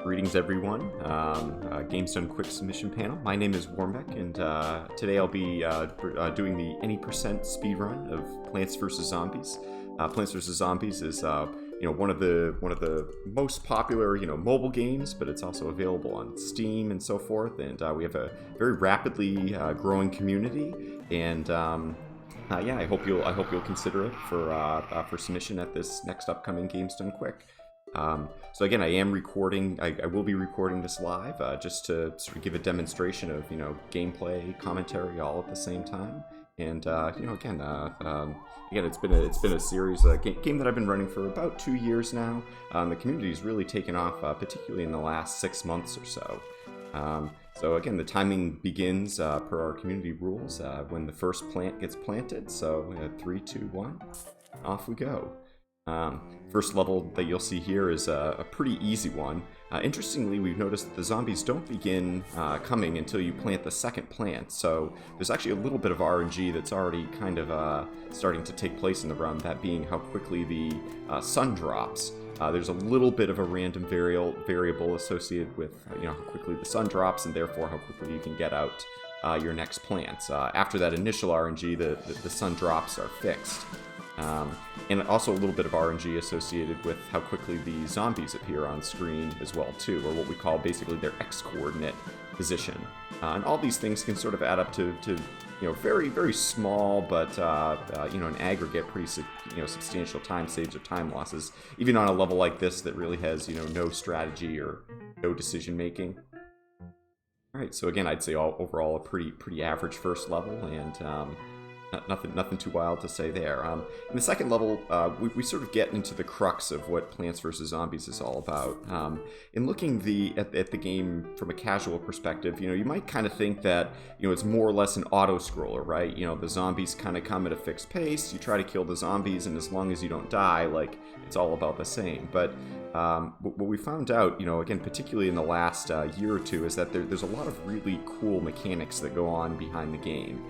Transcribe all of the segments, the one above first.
Greetings, everyone. Games Done Quick submission panel. My name is Warmbeck, and today I'll be doing the any percent speedrun of Plants vs. Zombies. Plants vs. Zombies is one of the most popular mobile games, but it's also available on Steam and so forth. And we have a very rapidly growing community, and I hope you'll consider it for submission at this next upcoming Games Done Quick. So again, I am recording. I will be recording this live just to sort of give a demonstration of gameplay, commentary, all at the same time. And again, it's been a series, game that I've been running for about 2 years now. The community's really taken off, particularly in the last 6 months or so. So again, the timing begins per our community rules when the first plant gets planted. So 3, 2, 1, off we go. First level that you'll see here is a pretty easy one. Interestingly, we've noticed that the zombies don't begin coming until you plant the second plant, so there's actually a little bit of RNG that's already kind of starting to take place in the run, that being how quickly the sun drops. There's a little bit of a random variable associated with how quickly the sun drops, and therefore how quickly you can get out your next plants. After that initial RNG, the sun drops are fixed. And also a little bit of RNG associated with how quickly the zombies appear on screen as well too, or what we call basically their X-coordinate position. And all these things can sort of add up to very, very small, but in aggregate pretty substantial time saves or time losses, even on a level like this that really has no strategy or no decision making. All right, so again, I'd say overall a pretty average first level, and nothing too wild to say there. In the second level, we sort of get into the crux of what Plants vs. Zombies is all about. In looking at the game from a casual perspective, you might kind of think that it's more or less an auto-scroller, right? The zombies kind of come at a fixed pace, you try to kill the zombies, and as long as you don't die, it's all about the same. But what we found out, again, particularly in the last year or two, is that there's a lot of really cool mechanics that go on behind the game.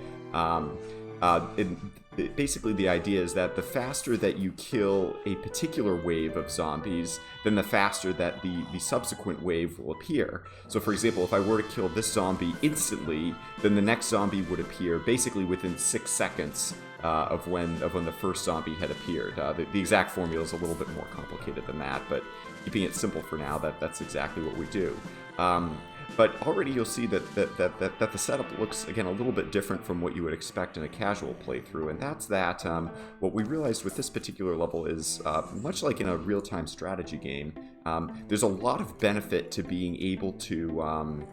Basically, the idea is that the faster that you kill a particular wave of zombies, then the faster that the subsequent wave will appear. So, for example, if I were to kill this zombie instantly, then the next zombie would appear basically within 6 seconds of when the first zombie had appeared. The exact formula is a little bit more complicated than that, but keeping it simple for now, that's exactly what we do. But already you'll see that the setup looks, again, a little bit different from what you would expect in a casual playthrough, and that's that what we realized with this particular level is, much like in a real-time strategy game, there's a lot of benefit to being able to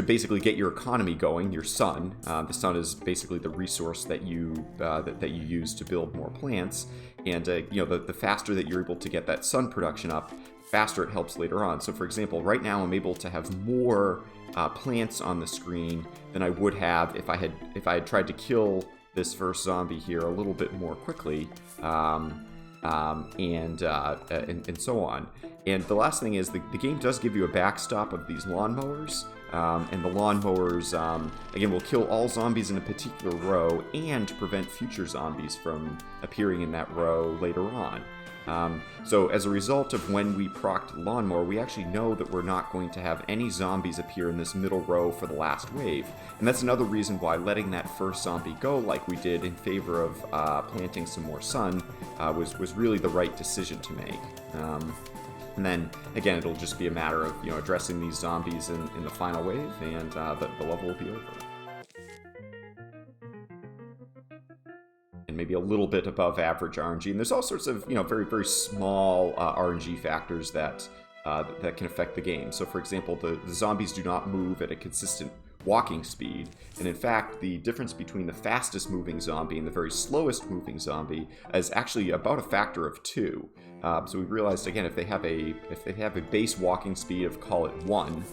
basically get your economy going, your sun. The sun is basically the resource that you use to build more plants, and the faster that you're able to get that sun production up, faster it helps later on. So for example, right now I'm able to have more plants on the screen than I would have if I had tried to kill this first zombie here a little bit more quickly, and so on. And the last thing is the game does give you a backstop of these lawnmowers, and the lawnmowers again will kill all zombies in a particular row and prevent future zombies from appearing in that row later on. So as a result of when we procced lawnmower, we actually know that we're not going to have any zombies appear in this middle row for the last wave. And that's another reason why letting that first zombie go like we did in favor of planting some more sun was really the right decision to make. And then, again, it'll just be a matter of addressing these zombies in the final wave, and the level will be over. And maybe a little bit above average RNG. And there's all sorts of very, very small RNG factors that can affect the game. So for example, the zombies do not move at a consistent walking speed, and in fact the difference between the fastest moving zombie and the very slowest moving zombie is actually about a factor of 2. So we realized, again, if they have a base walking speed of, call it 1,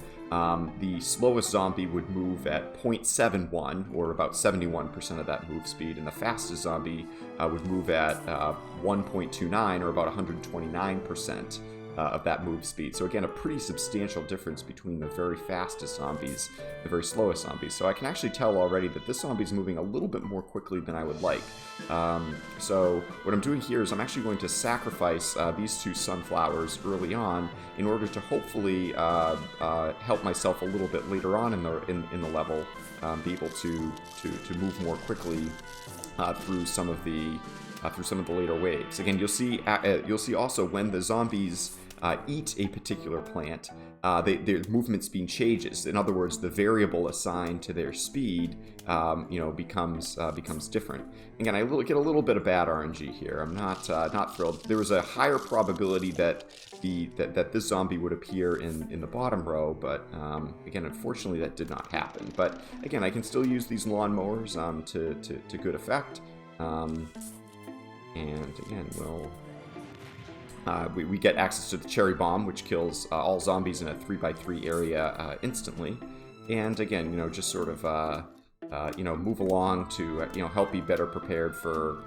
the slowest zombie would move at 0.71, or about 71% of that move speed, and the fastest zombie would move at 1.29, or about 129% of that move speed. So again, a pretty substantial difference between the very fastest zombies, the very slowest zombies. So I can actually tell already that this zombie is moving a little bit more quickly than I would like. So what I'm doing here is I'm actually going to sacrifice these 2 sunflowers early on in order to hopefully help myself a little bit later on in the level, be able to move more quickly through some of the later waves. Again, you'll see also when the zombies eat a particular plant, their movement speed changes. In other words, the variable assigned to their speed, becomes different. Again, I get a little bit of bad RNG here. I'm not thrilled. There was a higher probability that this zombie would appear in the bottom row, but again, unfortunately, that did not happen. But again, I can still use these lawnmowers to good effect. And again, we get access to the cherry bomb, which kills all zombies in a 3x3 area instantly. And again, just sort of move along to help be better prepared for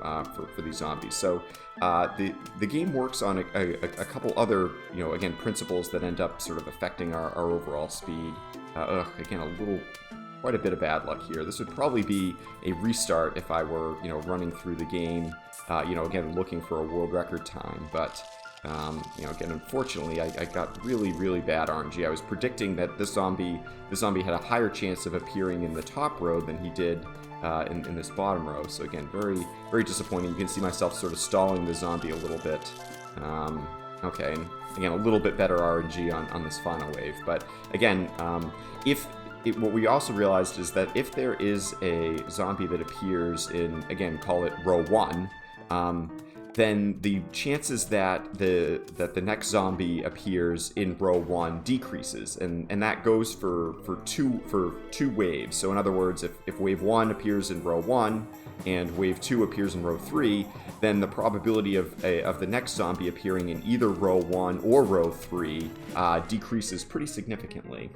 these zombies. So the game works on a couple other again principles that end up sort of affecting our overall speed. Again, quite a bit of bad luck here. This would probably be a restart if I were running through the game. Again, looking for a world record time, but again, unfortunately, I got really, really bad RNG. I was predicting that this zombie had a higher chance of appearing in the top row than he did in this bottom row. So again, very, very disappointing. You can see myself sort of stalling the zombie a little bit. Okay, and again, a little bit better RNG on this final wave. But again, what we also realized is that if there is a zombie that appears in, again, call it row 1, then the chances that the next zombie appears in row 1 decreases, and that goes for two waves. So in other words, if wave 1 appears in row 1 and wave 2 appears in row 3, then the probability of the next zombie appearing in either row 1 or row 3 decreases pretty significantly.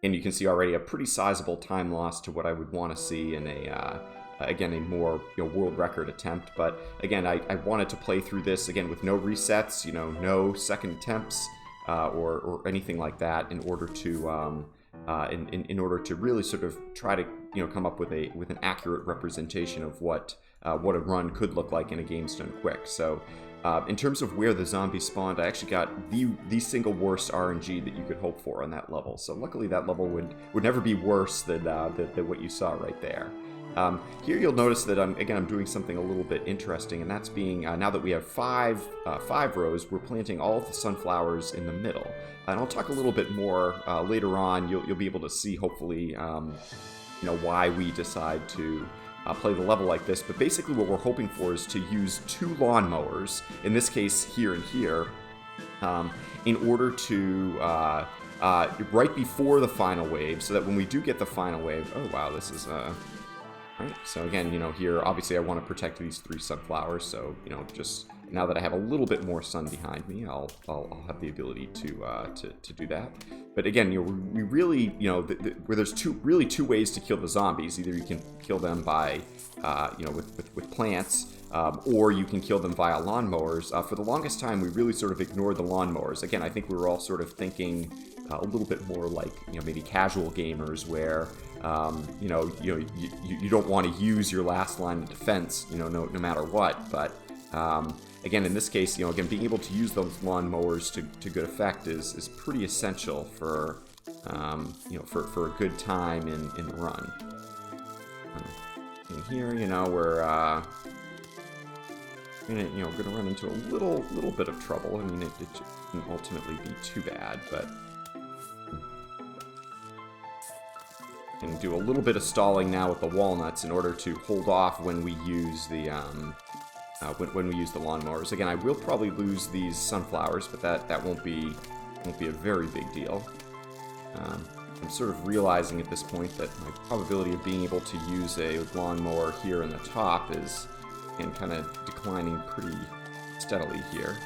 And you can see already a pretty sizable time loss to what I would want to see in a more world record attempt. But again, I wanted to play through this again with no resets, no second attempts or anything like that, in order to in order to really sort of try to come up with an accurate representation of what a run could look like in a game done quick. So in terms of where the zombies spawned, I actually got the single worst RNG that you could hope for on that level. So luckily that level would never be worse than what you saw right there. Here you'll notice that I'm doing something a little bit interesting, and that's being, now that we have five rows, we're planting all of the sunflowers in the middle. And I'll talk a little bit more later on. You'll be able to see, hopefully, why we decide to play the level like this. But basically what we're hoping for is to use 2 lawnmowers, in this case here and here, in order to, right before the final wave, so that when we do get the final wave, oh wow, this is, right, so again, here, obviously I want to protect these 3 sunflowers, so, just now that I have a little bit more sun behind me, I'll have the ability to do that. But again, we really, where there's two ways to kill the zombies. Either you can kill them by, with plants, or you can kill them via lawnmowers. For the longest time, we really sort of ignored the lawnmowers. Again, I think we were all sort of thinking a little bit more like, maybe casual gamers, where you don't want to use your last line of defense, no matter what. But again, in this case, again, being able to use those lawnmowers to good effect is pretty essential for for a good time in the run. In here, we're gonna run into a little bit of trouble. I mean, it can ultimately be too bad, but. And do a little bit of stalling now with the walnuts in order to hold off when we use the when we use the lawnmowers. Again, I will probably lose these sunflowers, but that won't be a very big deal. I'm sort of realizing at this point that my probability of being able to use a lawnmower here in the top is kind of declining pretty steadily here.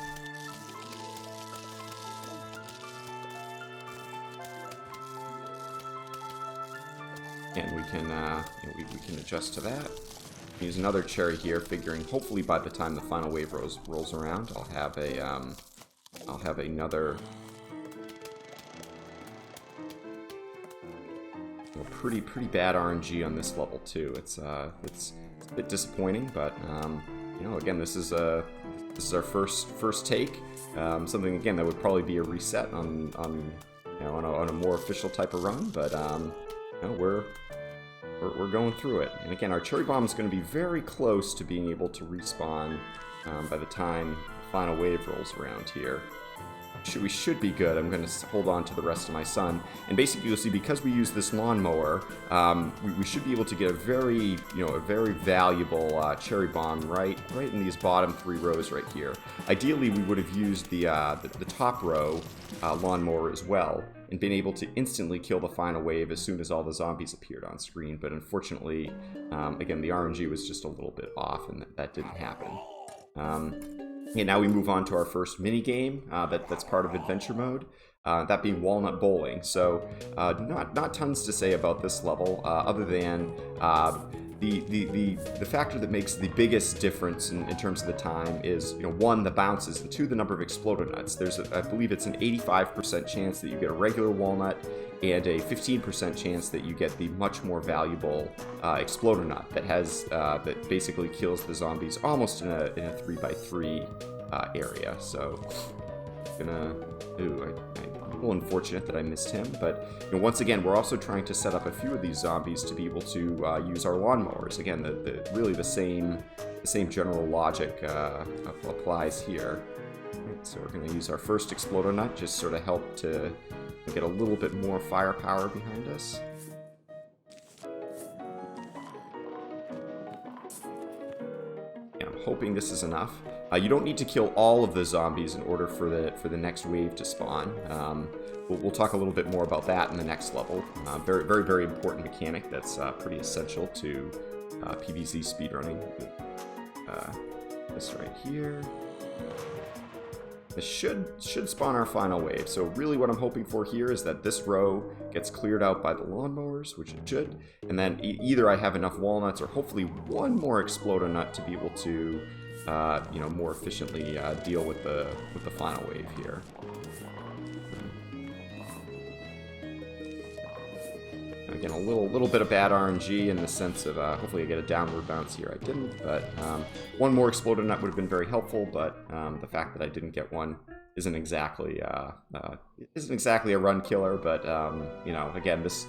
And we can we can adjust to that. Use another cherry here, figuring hopefully by the time the final wave rolls around, I'll have a I'll have another pretty bad RNG on this level too. It's a bit disappointing, but you know, again, this is our first take. Something again that would probably be a reset on you know, on a more official type of run, but you know, we're going through it. And again, our cherry bomb is going to be very close to being able to respawn by the time the final wave rolls around here. We should be good. I'm going to hold on to the rest of my sun. And basically, you'll see, because we use this lawnmower, we should be able to get a very valuable cherry bomb right in these bottom 3 rows right here. Ideally, we would have used the top row lawnmower as well, and been able to instantly kill the final wave as soon as all the zombies appeared on screen. But unfortunately, again, the RNG was just a little bit off, and that didn't happen. And now we move on to our first mini game that's part of adventure mode, that being Walnut Bowling. So not tons to say about this level, other than the factor that makes the biggest difference in terms of the time is, you know, 1, the bounces, and 2, the number of exploder nuts. There's I believe it's an 85% chance that you get a regular walnut, and a 15% chance that you get the much more valuable exploder nut that has that basically kills the zombies almost in a 3x3 area. So gonna a little unfortunate that I missed him, but you know, once again, we're also trying to set up a few of these zombies to be able to use our lawnmowers. Again, really the same general logic applies here. So we're going to use our first exploder nut, just sort of help to get a little bit more firepower behind us. Yeah, I'm hoping this is enough. You don't need to kill all of the zombies in order for the next wave to spawn. We'll talk a little bit more about that in the next level. Very important mechanic that's pretty essential to PvZ speedrunning. This right here. This should spawn our final wave. So really what I'm hoping for here is that this row gets cleared out by the lawnmowers, which it should, and then either I have enough walnuts or hopefully one more exploder nut to be able to you know, more efficiently deal with the final wave here. Again, a little bit of bad RNG in the sense of hopefully I get a downward bounce here. I didn't, but one more exploder nut would have been very helpful. But the fact that I didn't get one isn't exactly a run killer. But you know, again, this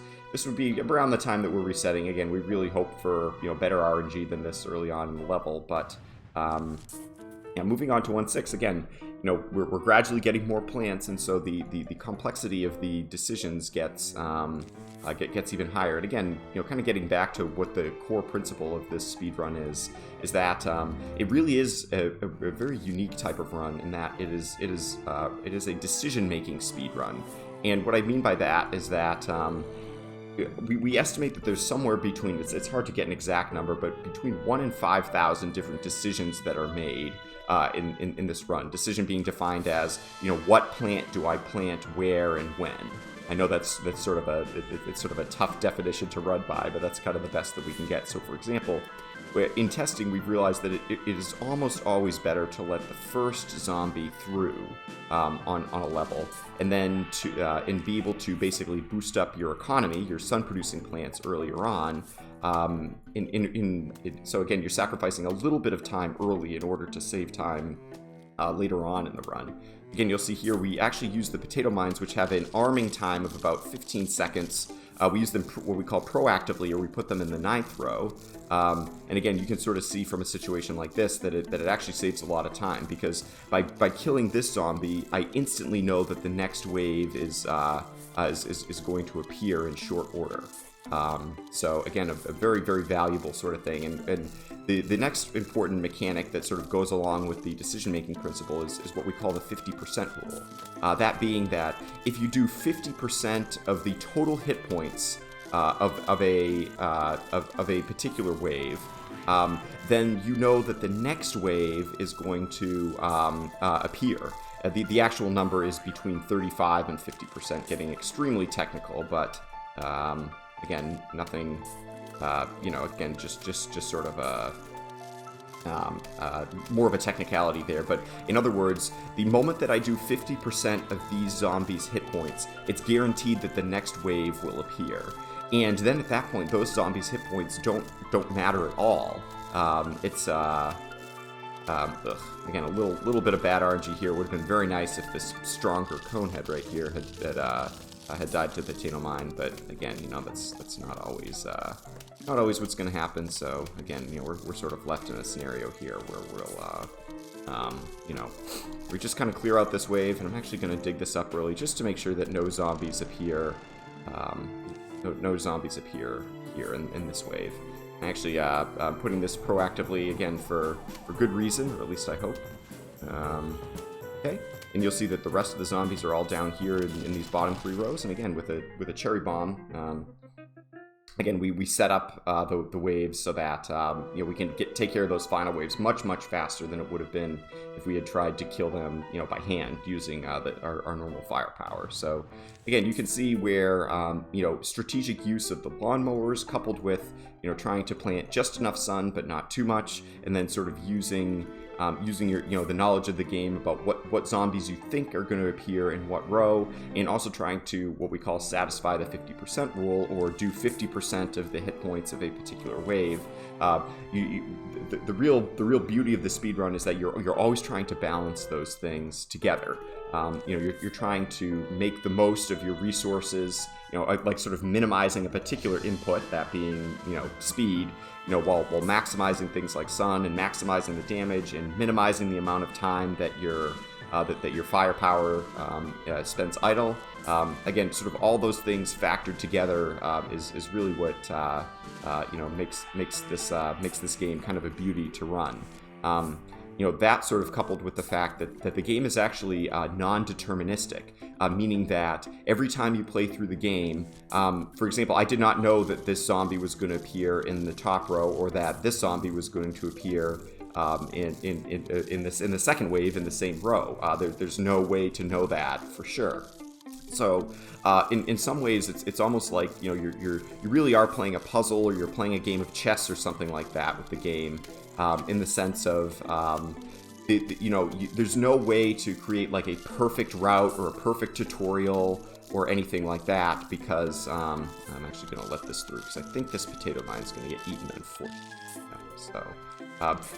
would be around the time that we're resetting. Again, we really hope for, you know, better RNG than this early on in the level. But yeah, moving on to 1.6 again. You know, we're gradually getting more plants, and so the complexity of the decisions gets even higher. And again, you know, kind of getting back to what the core principle of this speed run is that it really is a very unique type of run in that it is a decision-making speed run. And what I mean by that is that we estimate that there's somewhere between, it's hard to get an exact number, but between 1 and 5,000 different decisions that are made in this run. Decision being defined as, you know, what plant do I plant where and when. I know that's sort of a tough definition to run by, but that's kind of the best that we can get. So for example, in testing, we've realized that it is almost always better to let the first zombie through on a level, and then and be able to basically boost up your economy, your sun-producing plants earlier on. So again, you're sacrificing a little bit of time early in order to save time later on in the run. Again, you'll see here we actually use the potato mines, which have an arming time of about 15 seconds. We use them what we call proactively, or we put them in the 9th row. And again, you can sort of see from a situation like this that it actually saves a lot of time, because by killing this zombie, I instantly know that the next wave is going to appear in short order. So again, a very valuable sort of thing. And the next important mechanic that sort of goes along with the decision-making principle is what we call the 50% rule. That being that if you do 50% of the total hit points of a particular wave, then you know that the next wave is going to appear. The actual number is between 35 and 50%, getting extremely technical, but again, nothing, you know, again, just sort of more of a technicality there, but in other words, the moment that I do 50% of these zombies' hit points, it's guaranteed that the next wave will appear. And then at that point, those zombies' hit points don't matter at all. Again, a little bit of bad RNG here. Would have been very nice if this stronger Conehead right here had died to the potato mine, but again, that's not always what's going to happen. So again, we're sort of left in a scenario here where we just kind of clear out this wave, and I'm actually going to dig this up early just to make sure that no zombies appear. No zombies appear here in this wave. Actually, I'm putting this proactively again for good reason, or at least I hope. Okay, and you'll see that the rest of the zombies are all down here in these bottom 3 rows. And again, with a cherry bomb, again we set up the waves so that we can take care of those final waves much faster than it would have been if we had tried to kill them by hand using our normal firepower. So again, you can see where strategic use of the lawnmowers coupled with trying to plant just enough sun but not too much, and then sort of using your the knowledge of the game about what zombies you think are going to appear in what row, and also trying to what we call satisfy the 50% rule, or do 50% of the hit points of a particular wave. The real beauty of the speedrun is that you're always trying to balance those things together. You're trying to make the most of your resources, like sort of minimizing a particular input, that being speed, while maximizing things like sun, and maximizing the damage, and minimizing the amount of time that your firepower spends idle. Again, sort of all those things factored together is really what makes this game kind of a beauty to run. That sort of coupled with the fact that the game is actually non-deterministic, meaning that every time you play through the game, for example, I did not know that this zombie was going to appear in the top row, or that this zombie was going to appear in the second wave in the same row. There's no way to know that for sure. So in some ways, it's almost like you really are playing a puzzle, or you're playing a game of chess or something like that with the game, in the sense of there's no way to create like a perfect route or a perfect tutorial or anything like that, because I'm actually going to let this through because I think this potato mine is going to get eaten, unfortunately. So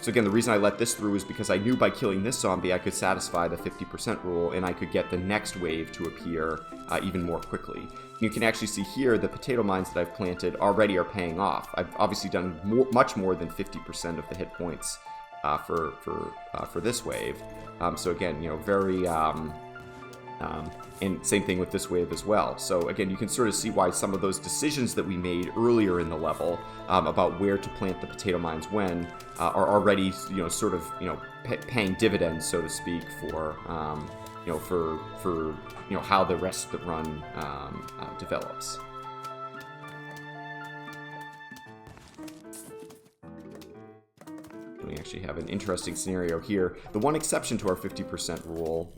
again, the reason I let this through is because I knew by killing this zombie I could satisfy the 50% rule, and I could get the next wave to appear even more quickly. You can actually see here the potato mines that I've planted already are paying off. I've obviously done much more than 50% of the hit points for this wave. So again, very... and same thing with this wave as well. So again, you can sort of see why some of those decisions that we made earlier in the level about where to plant the potato mines when are already sort of paying dividends, so to speak, for how the rest of the run develops. We actually have an interesting scenario here. The one exception to our 50% rule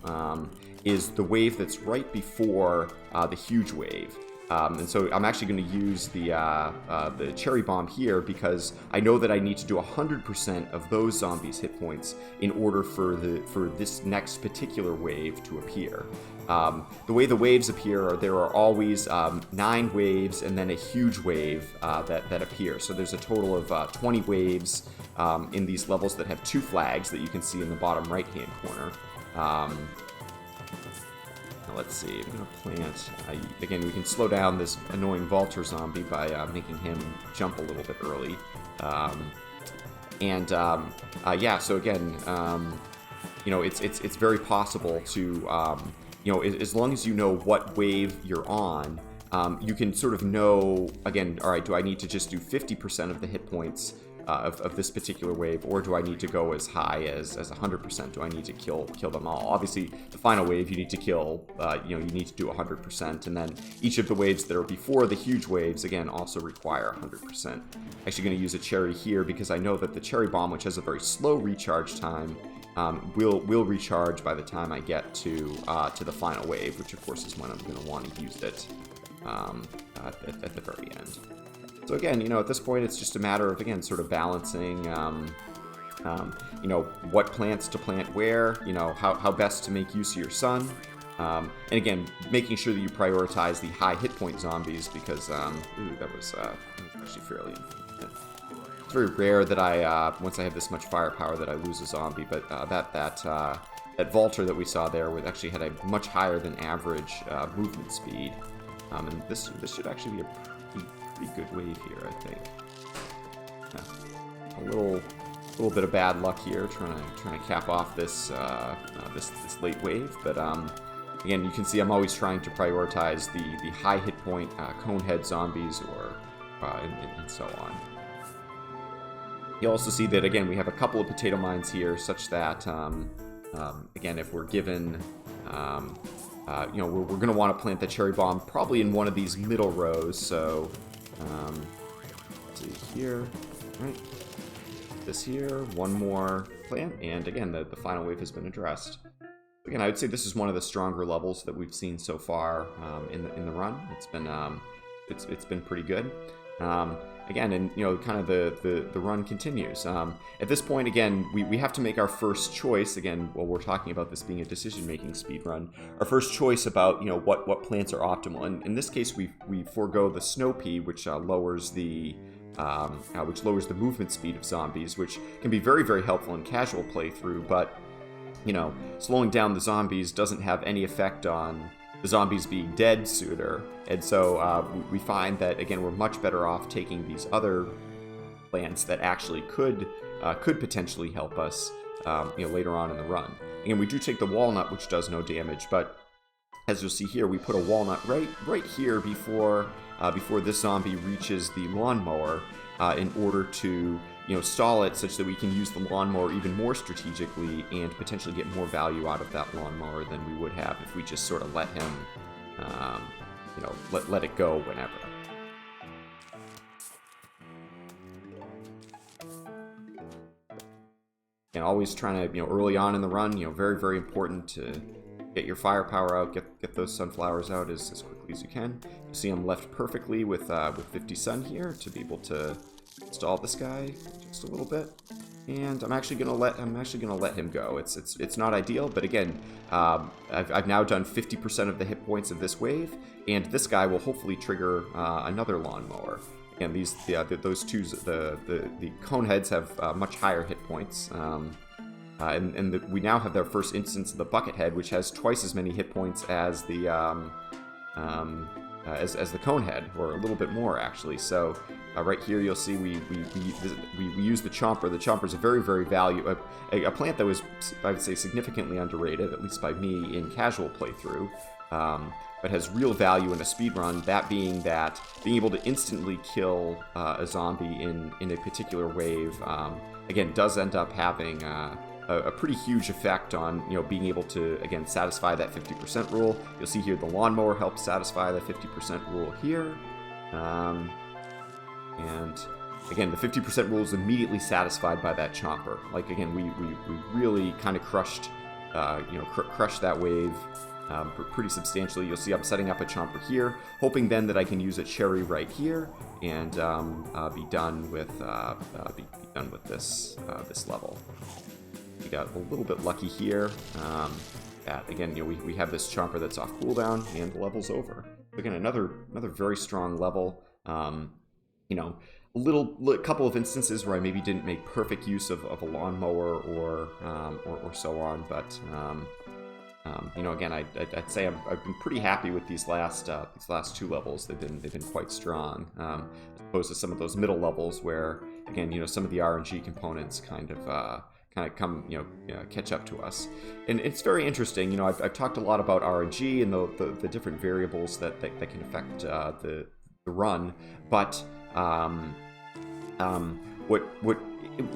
is the wave that's right before the huge wave. And so I'm actually going to use the cherry bomb here because I know that I need to do 100% of those zombies' hit points in order for this next particular wave to appear. The way the waves appear there are always 9 waves and then a huge wave that appear. So there's a total of 20 waves in these levels that have 2 flags that you can see in the bottom right-hand corner. Let's see, I'm going to plant... again, we can slow down this annoying Vaulter zombie by making him jump a little bit early. Yeah, so again, it's very possible to, as long as you know what wave you're on, you can sort of know, again, all right, do I need to just do 50% of the hit points of this particular wave, or do I need to go as high as 100%? Do I need to kill them all? Obviously, the final wave you need to kill, you need to do 100%, and then each of the waves that are before the huge waves, again, also require 100%. Actually going to use a cherry here because I know that the cherry bomb, which has a very slow recharge time, will recharge by the time I get to the final wave, which of course is when I'm going to want to use it at the very end. So again, at this point, it's just a matter of, again, sort of balancing you know, what plants to plant where, you know, how best to make use of your sun. And again, making sure that you prioritize the high hit point zombies because, that was actually fairly unfortunate. It's very rare that I, once I have this much firepower, that I lose a zombie, but that vaulter that we saw there actually had a much higher than average movement speed. And this should actually be a pretty good wave here, I think. Yeah. A little bit of bad luck here, trying to cap off this this late wave, but again, you can see I'm always trying to prioritize the high hit point conehead zombies and so on. You'll also see that, again, we have a couple of potato mines here, such that, again, if we're given, you know, we're going to want to plant the cherry bomb probably in one of these middle rows, so, let's see here, right, this here, one more plant, and again, the final wave has been addressed. Again, I would say this is one of the stronger levels that we've seen so far in the run. It's been pretty good. Again, and you know, kind of the run continues. At this point, again, we have to make our first choice. Again, while we're talking about this being a decision-making speed run, our first choice about, you know, what plants are optimal. And in this case, we forego the snow pea, which lowers the movement speed of zombies, which can be very, very helpful in casual playthrough, but you know, slowing down the zombies doesn't have any effect on the zombies being dead sooner. And so we find that, again, we're much better off taking these other plants that actually could potentially help us, you know, later on in the run. Again, we do take the walnut, which does no damage, but as you'll see here, we put a walnut right here before this zombie reaches the lawnmower in order to, you know, stall it such that we can use the lawnmower even more strategically and potentially get more value out of that lawnmower than we would have if we just sort of let him, you know, let it go whenever. And always trying to, you know, early on in the run, you know, very, very important to get your firepower out, get those sunflowers out as quickly as you can. You see I'm left perfectly with 50 sun here to be able to stall this guy just a little bit, and I'm actually gonna let him go. It's not ideal, but again, I've now done 50% of the hit points of this wave, and this guy will hopefully trigger another lawnmower. And those two, the cone heads have much higher hit points, and we now have their first instance of the bucket head, which has twice as many hit points as the as the cone head, or a little bit more actually. So right here you'll see we use the chomper. The chomper is a very, very a plant that was, I would say, significantly underrated, at least by me, in casual playthrough, but has real value in a speedrun, that being able to instantly kill a zombie in a particular wave, again, does end up having a pretty huge effect on, you know, being able to, again, satisfy that 50% rule. You'll see here the lawnmower helps satisfy the 50% rule here. And again, the 50% rule is immediately satisfied by that chomper. Like, again, we really kind of crushed that wave pretty substantially. You'll see I'm setting up a chomper here, hoping then that I can use a cherry right here and be done with this level. We got a little bit lucky here. Again, you know, we have this chomper that's off cooldown, and the level's over. Again, another very strong level. You know, a couple of instances where I maybe didn't make perfect use of a lawnmower or so on, but you know, again, I'd say I've been pretty happy with these last two levels. They've been quite strong, as opposed to some of those middle levels where, again, you know, some of the RNG components kind of come, you know, catch up to us. And it's very interesting. You know, I've talked a lot about RNG and the different variables that can affect the run, but what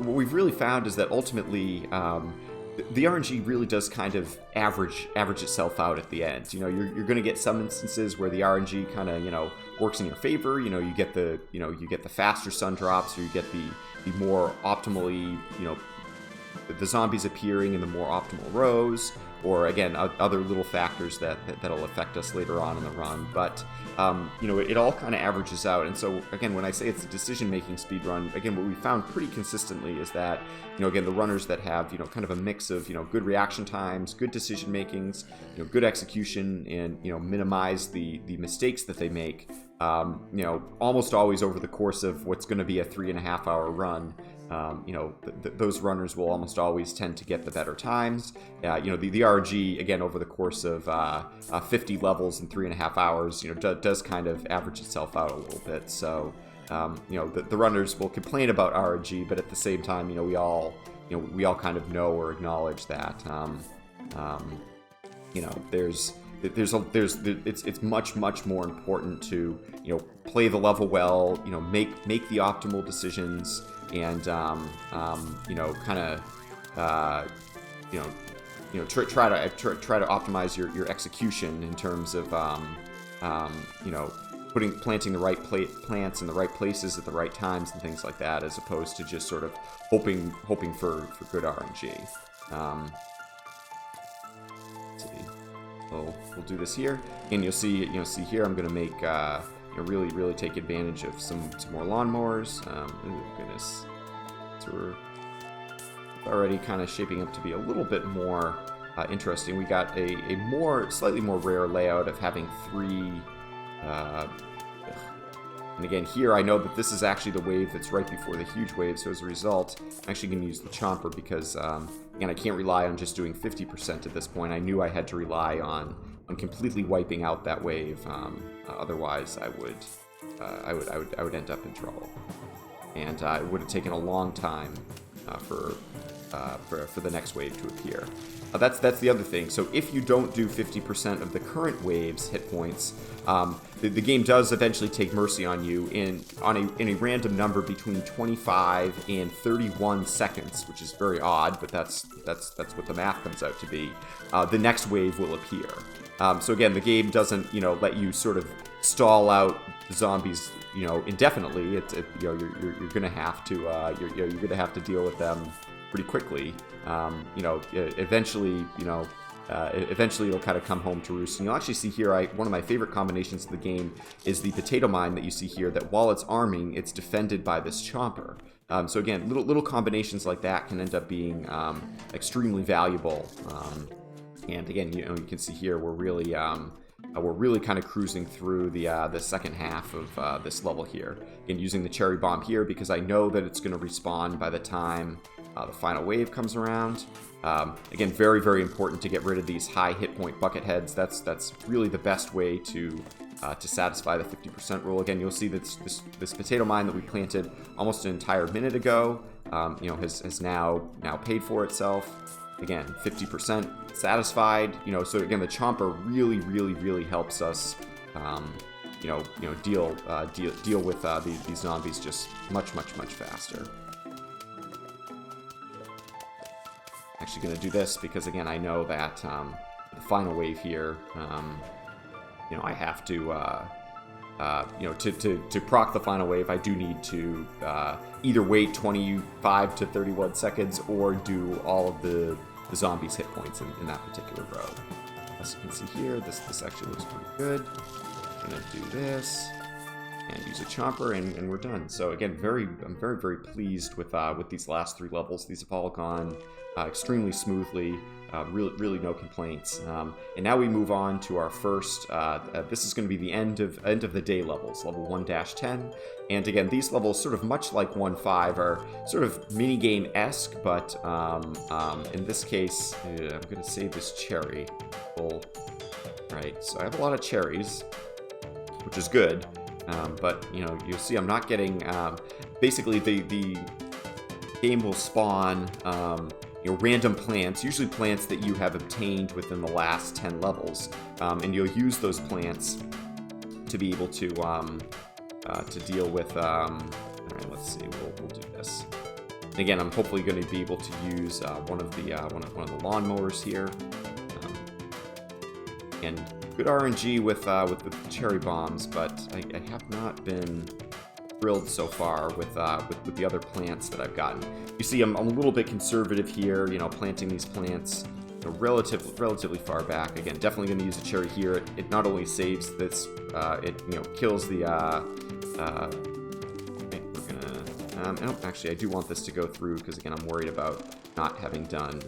we've really found is that ultimately the RNG really does kind of average itself out at the end. You know, you're going to get some instances where the RNG kind of, you know, works in your favor. You know, you get the faster sun drops, or you get the more optimally, you know, the zombies appearing in the more optimal rows, or again, other little factors that'll affect us later on in the run. But it all kind of averages out. And so again, when I say it's a decision-making speed run, again, what we found pretty consistently is that again, the runners that have kind of a mix of good reaction times, good decision makings, good execution, and minimize the mistakes that they make, almost always over the course of what's going to be a 3.5 hour run, those runners will almost always tend to get the better times. The RNG, again, over the course of 50 levels in 3.5 hours, does kind of average itself out a little bit. So, the runners will complain about RNG, but at the same time, we all kind of know or acknowledge that, it's much more important to play the level well, make the optimal decisions, and try to optimize your execution in terms of planting the right plants in the right places at the right times and things like that, as opposed to just sort of hoping for good RNG. Let's see. So we'll do this here, and you'll see here I'm going to make really take advantage of some more lawnmowers. Oh goodness, so we're already kind of shaping up to be a little bit more interesting. We got a slightly more rare layout of having 3. And again, here I know that this is actually the wave that's right before the huge wave, so as a result, I'm actually going to use the chomper because, again, I can't rely on just doing 50% at this point. I knew I had to rely on completely wiping out that wave. Otherwise, I would end up in trouble, and it would have taken a long time for the next wave to appear. That's the other thing. So if you don't do 50% of the current wave's hit points, the game does eventually take mercy on you in a random number between 25 and 31 seconds, which is very odd, but that's what the math comes out to be. The next wave will appear. So again, the game doesn't let you sort of stall out zombies indefinitely. You're gonna have to you're gonna have to deal with them pretty quickly. Eventually it'll kind of come home to roost. And you'll actually see here, one of my favorite combinations of the game is the potato mine that you see here, that while it's arming, it's defended by this chomper. So again, little combinations like that can end up being extremely valuable. And again, you can see here we're really kind of cruising through the second half of this level here. Again, using the cherry bomb here because I know that it's going to respawn by the time the final wave comes around. Again, very, very important to get rid of these high hit point bucket heads. That's really the best way to satisfy the 50% rule. Again, you'll see that this potato mine that we planted almost an entire minute ago, has now paid for itself. Again, 50% satisfied. So again, the chomper really helps us, deal with these zombies just much faster. Actually going to do this because again, I know that the final wave here, I have to to proc the final wave, I do need to either wait 25 to 31 seconds or do all of the zombies' hit points in that particular row. As you can see here, this actually looks pretty good. I'm going to do this and use a chomper, and we're done. So again, I'm very pleased with these last 3 levels. These have all gone extremely smoothly. Really no complaints. And now we move on to our first. This is going to be the end of the day levels, level 1-10. And again, these levels, sort of much like 1.5, are sort of mini game-esque, but in this case, I'm going to save this cherry. Right. So I have a lot of cherries, which is good. But you'll see I'm not getting. Basically, the game will spawn. Random plants, usually plants that you have obtained within the last 10 levels, and you'll use those plants to be able to deal with. All right, let's see. We'll do this. And again, I'm hopefully going to be able to use one of the lawnmowers here, and good RNG with the cherry bombs, but I have not been thrilled so far with the other plants that I've gotten. You see, I'm a little bit conservative here, you know, planting these plants, you know, relatively far back. Again, definitely going to use a cherry here. It not only saves this, it, you know, kills the. Okay, we're gonna. No, actually, I do want this to go through because again, I'm worried about not having done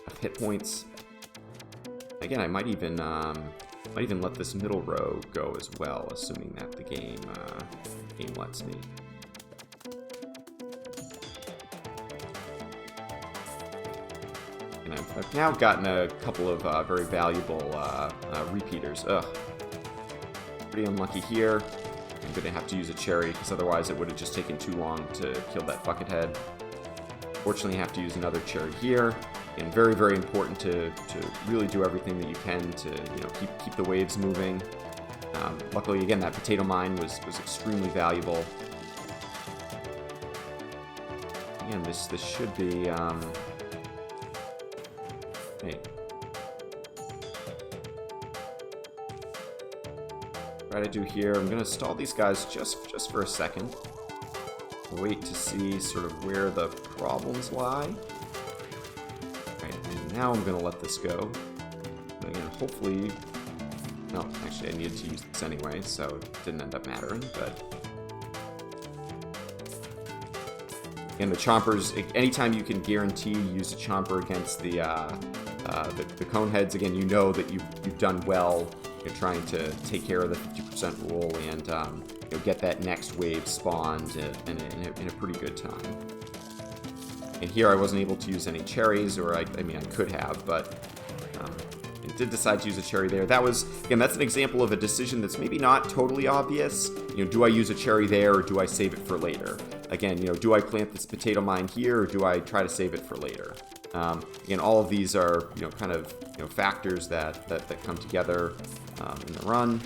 enough hit points. Again, I might even let this middle row go as well, assuming that the game lets me. And I've now gotten a couple of very valuable repeaters. Ugh. Pretty unlucky here. I'm going to have to use a cherry, because otherwise it would have just taken too long to kill that buckethead. Fortunately, I have to use another cherry here. And very, very important to really do everything that you can to, you know, keep the waves moving. Luckily, again, that potato mine was extremely valuable. Again, this should be hey. Try to do here. I'm gonna stall these guys just for a second. Wait to see sort of where the problems lie. And now I'm going to let this go. And again, hopefully... No, actually I needed to use this anyway, so it didn't end up mattering, but... Again, the chompers, anytime you can guarantee use a chomper against the cone heads, again, you know that you've done well. You're trying to take care of the 50% rule and you know, get that next wave spawned in a pretty good time. And here I wasn't able to use any cherries, or I mean I could have, but I did decide to use a cherry there. That was, again, that's an example of a decision that's maybe not totally obvious. You know, do I use a cherry there, or do I save it for later? Again, you know, do I plant this potato mine here, or do I try to save it for later? Again, all of these are, you know, kind of, you know, factors that come together in the run.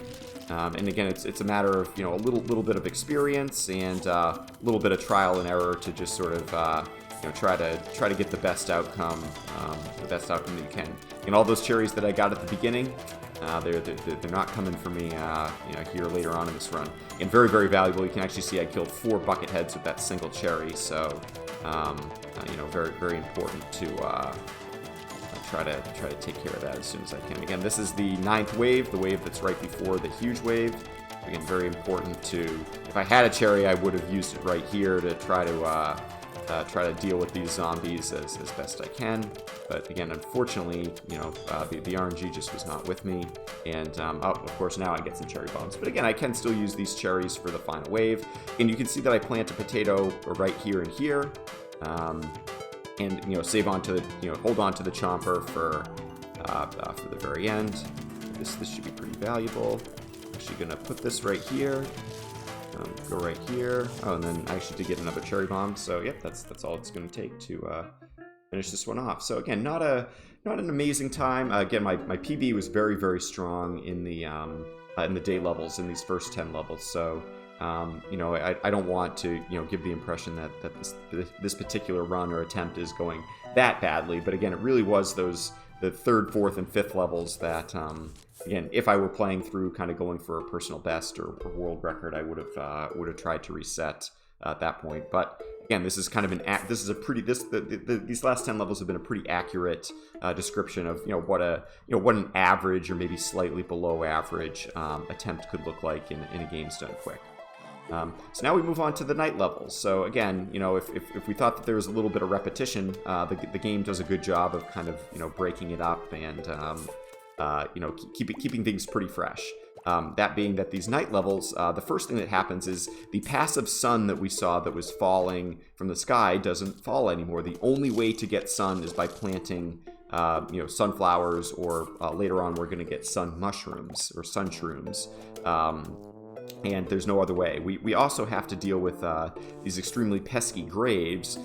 And again, it's a matter of, you know, a little bit of experience and a little bit of trial and error to just sort of you know, try to get the best outcome that you can. And all those cherries that I got at the beginning, they're not coming for me, you know, here later on in this run. And very, very valuable. You can actually see I killed 4 bucket heads with that single cherry. So, you know, very, very important to try to take care of that as soon as I can. Again, this is the 9th wave, the wave that's right before the huge wave. Again, very important to. If I had a cherry, I would have used it right here to try to deal with these zombies as best I can. But again, unfortunately, you know, the RNG just was not with me. And oh, of course, now I get some cherry bombs. But again, I can still use these cherries for the final wave. And you can see that I plant a potato right here and here. And, you know, save onto the, you know, hold on to the chomper for the very end. This should be pretty valuable. Actually gonna put this right here. Go right here. Oh, and then I actually did get another cherry bomb. So yep, that's all it's going to take to finish this one off. So again, not an amazing time. Again, my PB was very, very strong in the day levels, in these first 10 levels. So you know, I don't want to, you know, give the impression that this particular run or attempt is going that badly. But again, it really was the 3rd, 4th, and 5th levels that, again, if I were playing through kind of going for a personal best or world record, I would have tried to reset at that point. But again, this is kind of these last 10 levels have been a pretty accurate description of, you know, what an average or maybe slightly below average attempt could look like in a Games Done Quick. So now we move on to the night levels. So again, you know, if we thought that there was a little bit of repetition, the game does a good job of kind of, you know, breaking it up and you know, keeping things pretty fresh. That being that these night levels, the first thing that happens is the passive sun that we saw that was falling from the sky doesn't fall anymore. The only way to get sun is by planting, you know, sunflowers, or later on we're going to get sun mushrooms or sun shrooms. And there's no other way. We also have to deal with these extremely pesky graves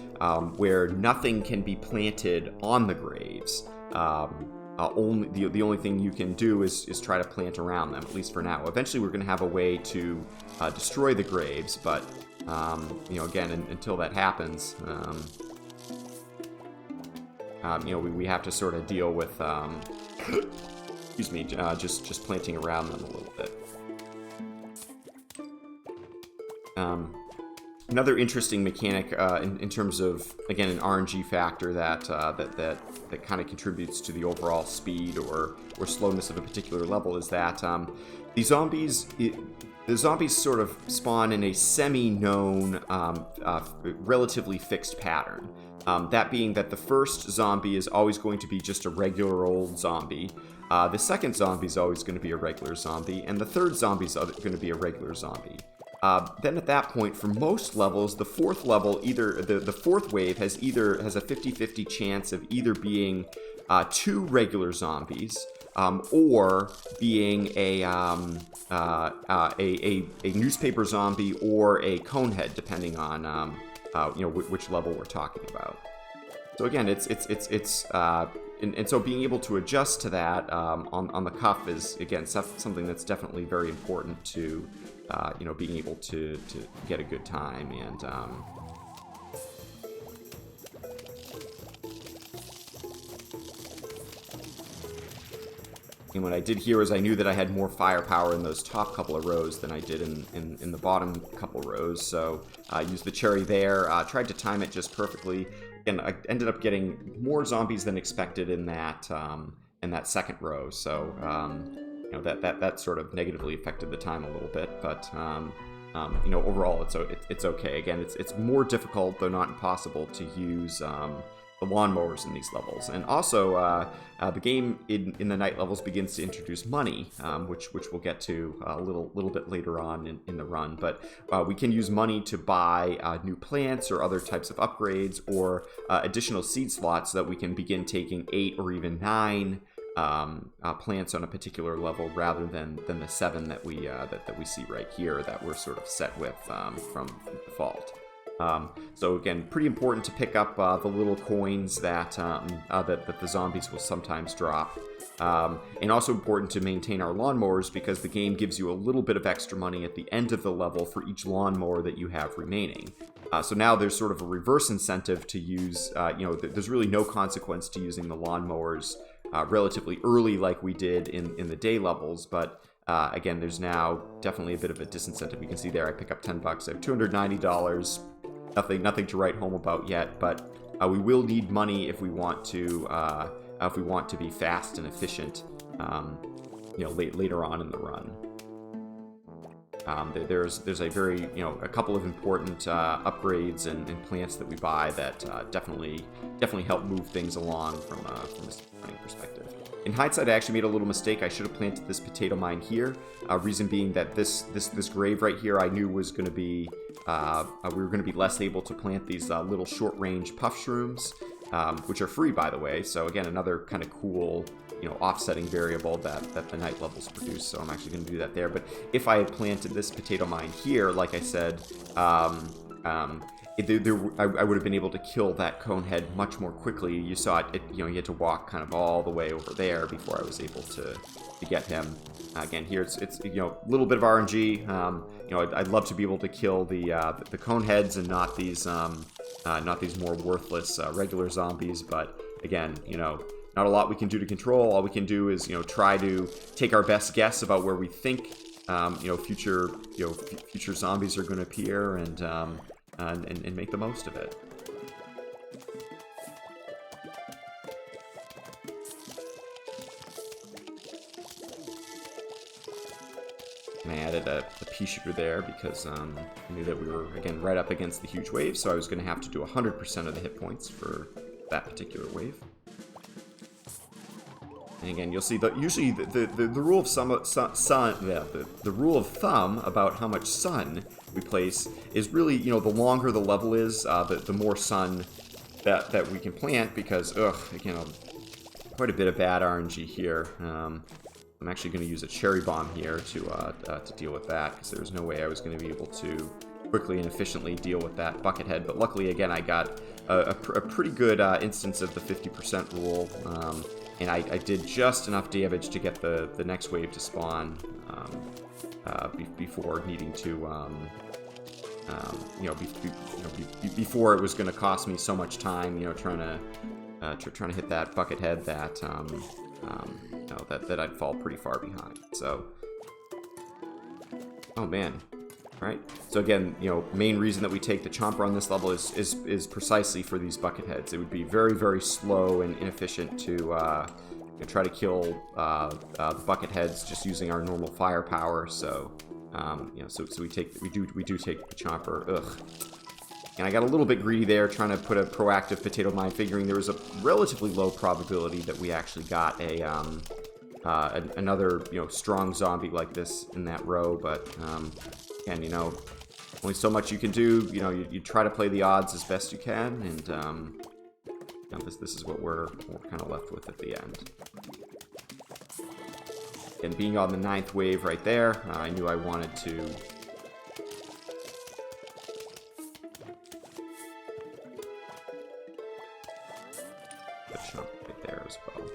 where nothing can be planted on the graves. The only thing you can do is try to plant around them, at least for now. Eventually we're going to have a way to destroy the graves, but you know, again, until that happens, you know, we have to sort of deal with excuse me, just planting around them a little bit. Another interesting mechanic in terms of, again, an RNG factor that kind of contributes to the overall speed or slowness of a particular level is that the zombies sort of spawn in a semi-known, relatively fixed pattern. That being that the first zombie is always going to be just a regular old zombie. The second zombie is always going to be a regular zombie, and the third zombie is going to be a regular zombie. Then at that point, for most levels, the fourth level, the fourth wave has a 50-50 chance of either being 2 regular zombies or being a newspaper zombie or a conehead, depending on which level we're talking about. So again, and so being able to adjust to that on the cuff is, again, something that's definitely very important to being able to get a good time. And what I did here is I knew that I had more firepower in those top couple of rows than I did in the bottom couple rows, so I used the cherry there, tried to time it just perfectly, and I ended up getting more zombies than expected in that second row, so that sort of negatively affected the time a little bit, but overall it's okay. Again, it's more difficult, though not impossible, to use the lawnmowers in these levels. And also, the game in the night levels begins to introduce money, which we'll get to a little bit later on in the run. But we can use money to buy new plants or other types of upgrades or additional seed slots so that we can begin taking 8 or even 9 plants on a particular level rather than the 7 that we see right here that we're sort of set with from default. So again, pretty important to pick up the little coins that the zombies will sometimes drop. And also important to maintain our lawnmowers because the game gives you a little bit of extra money at the end of the level for each lawnmower that you have remaining. So now there's sort of a reverse incentive to use, there's really no consequence to using the lawnmowers relatively early like we did in the day levels, but again, there's now definitely a bit of a disincentive. You can see there I pick up $10. I have $290. Nothing to write home about yet, but we will need money if we want to be fast and efficient, later on in the run. There's a very a couple of important upgrades and plants that we buy that definitely help move things along from a planning perspective. In hindsight, I actually made a little mistake. I should have planted this potato mine here. Reason being that this grave right here I knew was going to be we were going to be less able to plant these little short-range puff shrooms, which are free, by the way. So again, another kind of cool offsetting variable that the night levels produce. So I'm actually going to do that there. But if I had planted this potato mine here, like I said, I would have been able to kill that conehead much more quickly. You saw it, you had to walk kind of all the way over there before I was able to get him. Again, here it's a little bit of RNG. I'd love to be able to kill the coneheads and not these more worthless regular zombies. But again, not a lot we can do to control. All we can do is try to take our best guess about where we think future zombies are going to appear and make the most of it. And I added a pea shooter there because I knew that we were, again, right up against the huge wave, so I was going to have to do 100% of the hit points for that particular wave. And again, you'll see that usually the rule of the rule of thumb about how much sun we place is really, the longer the level is, the more sun that we can plant, because again, quite a bit of bad RNG here. I'm actually going to use a cherry bomb here to deal with that, because there's no way I was going to be able to quickly and efficiently deal with that bucket head. But luckily, again, I got a pretty good instance of the 50% rule. And I did just enough damage to get the next wave to spawn before needing to, before it was going to cost me so much time, trying to hit that bucket head that that I'd fall pretty far behind. So, oh man, Right? So again, you know, main reason that we take the Chomper on this level is precisely for these bucket heads. It would be very, very slow and inefficient to try to kill the bucket heads just using our normal firepower. So you know, so we do take the Chomper. Ugh. And I got a little bit greedy there, trying to put a proactive potato mine, figuring there was a relatively low probability that we actually got another, you know, strong zombie like this in that row. But again, you know, only so much you can do. You know, you try to play the odds as best you can, and you know, this is what we're kind of left with at the end. And being on the 9th wave right there, I knew I wanted to jump right there as well.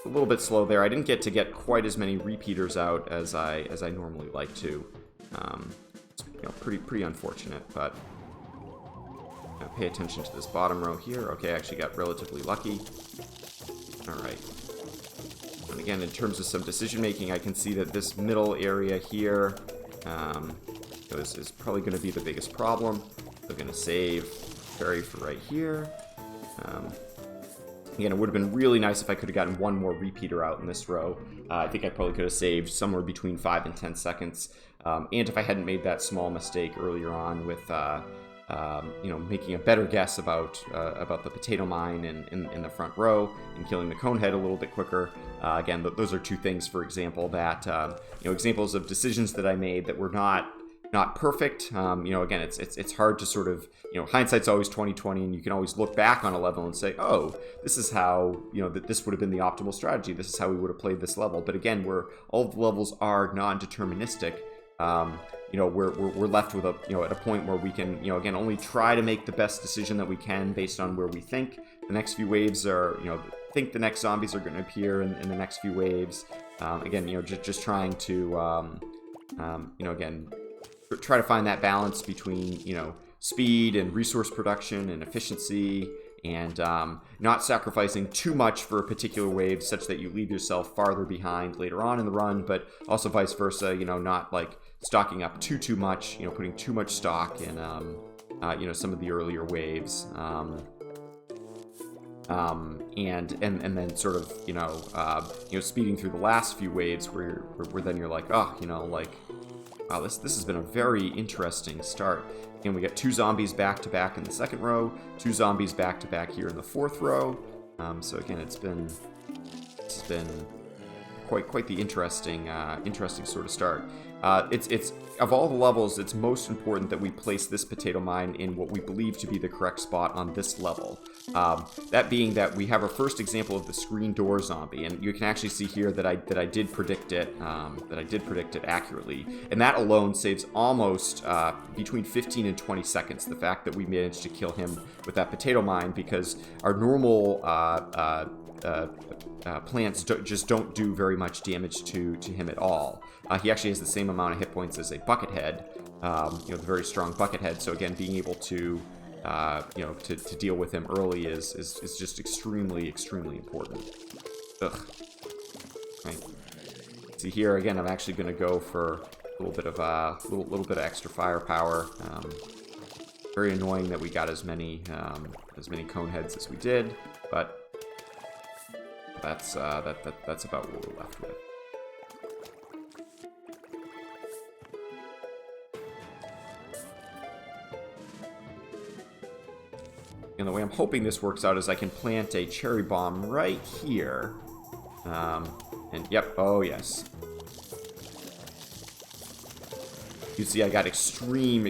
A little bit slow there. I didn't get quite as many repeaters out as I normally like to. It's, you know, pretty unfortunate, but pay attention to this bottom row here. Okay, I actually got relatively lucky. All right. And again, in terms of some decision making, I can see that this middle area here is probably going to be the biggest problem. We're going to save Fairy for right here. Again, it would have been really nice if I could have gotten one more repeater out in this row. I think I probably could have saved somewhere between 5 and 10 seconds. And if I hadn't made that small mistake earlier on with, you know, making a better guess about the potato mine in the front row and killing the conehead a little bit quicker. Again, those are two things, for example, that you know, examples of decisions that I made that were not perfect. You know, again, it's hard to sort of, you know, hindsight's always 20/20, and you can always look back on a level and say, oh, this is how, you know, that this would have been the optimal strategy. This is how we would have played this level. But again, all the levels are non-deterministic. You know, we're left with you know, at a point where we can, you know, again, only try to make the best decision that we can based on where we think the next few waves are, you know, think the next zombies are going to appear in the next few waves. Again, you know, just trying to, you know, again, try to find that balance between, you know, speed and resource production and efficiency, and not sacrificing too much for a particular wave such that you leave yourself farther behind later on in the run, but also vice versa, you know, not like stocking up too much, you know, putting too much stock in, you know, some of the earlier waves, and then sort of, you know, speeding through the last few waves where then you're like, oh, you know, like, wow, this has been a very interesting start. And we got 2 zombies back to back in the 2nd row, 2 zombies back to back here in the 4th row. So again, it's been quite the interesting sort of start. It's of all the levels, it's most important that we place this potato mine in what we believe to be the correct spot on this level. That being that we have our first example of the screen door zombie, and you can actually see here that I did predict it, accurately, and that alone saves almost between 15 and 20 seconds. The fact that we managed to kill him with that potato mine, because our normal plants just don't do very much damage to him at all. He actually has the same amount of hit points as a buckethead, you know, the very strong buckethead. So again, being able to, you know, to deal with him early is just extremely important. Ugh. Right. See here again, I'm actually going to go for a little bit of extra firepower. Very annoying that we got as many cone heads as we did, but that's about what we're left with. And the way I'm hoping this works out is I can plant a cherry bomb right here. And yep, oh yes. You see, I got extreme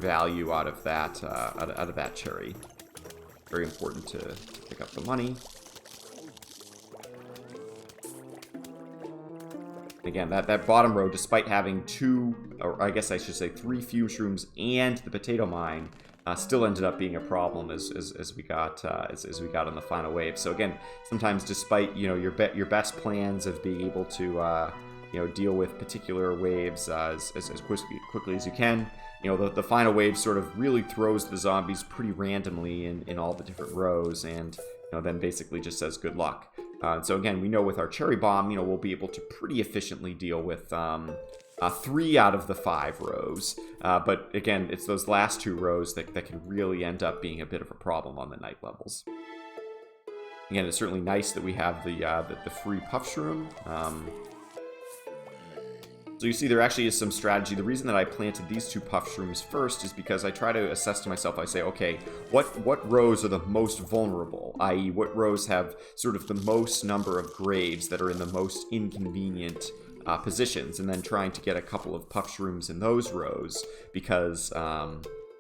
value out of that out of that cherry. Very important to pick up the money. Again, that bottom row, despite having 2, or I guess I should say 3 fuse rooms and the potato mine, still ended up being a problem as we got on the final wave. So again, sometimes despite, you know, your best plans of being able to you know, deal with particular waves as quickly as you can, you know, the final wave sort of really throws the zombies pretty randomly in all the different rows, and, you know, then basically just says good luck. So again, we know with our cherry bomb, you know, we'll be able to pretty efficiently deal with 3 out of the 5 rows. But again, it's those last 2 rows that can really end up being a bit of a problem on the night levels. Again, it's certainly nice that we have the free puff shroom. So you see there actually is some strategy. The reason that I planted these 2 puff shrooms first is because I try to assess to myself, I say, okay, what rows are the most vulnerable? I.e., what rows have sort of the most number of graves that are in the most inconvenient positions, and then trying to get a couple of puff shrooms in those rows because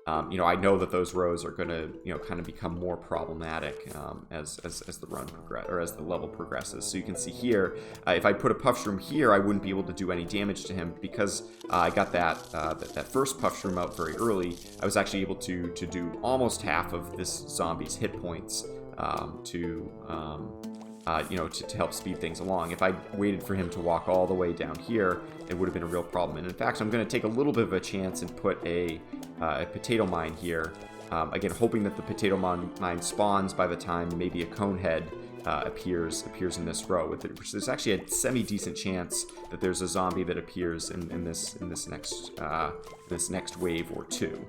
I know that those rows are going to, kind of become more problematic as the run or as the level progresses. So you can see here, if I put a puff shroom here, I wouldn't be able to do any damage to him because I got that first puff shroom out very early. I was actually able to do almost half of this zombie's hit points to help speed things along. If I waited for him to walk all the way down here, it would have been a real problem. And in fact, I'm going to take a little bit of a chance and put a potato mine here. Again, hoping that the potato mine spawns by the time maybe a cone head appears in this row. Which there's actually a semi-decent chance that there's a zombie that appears in this next wave or 2.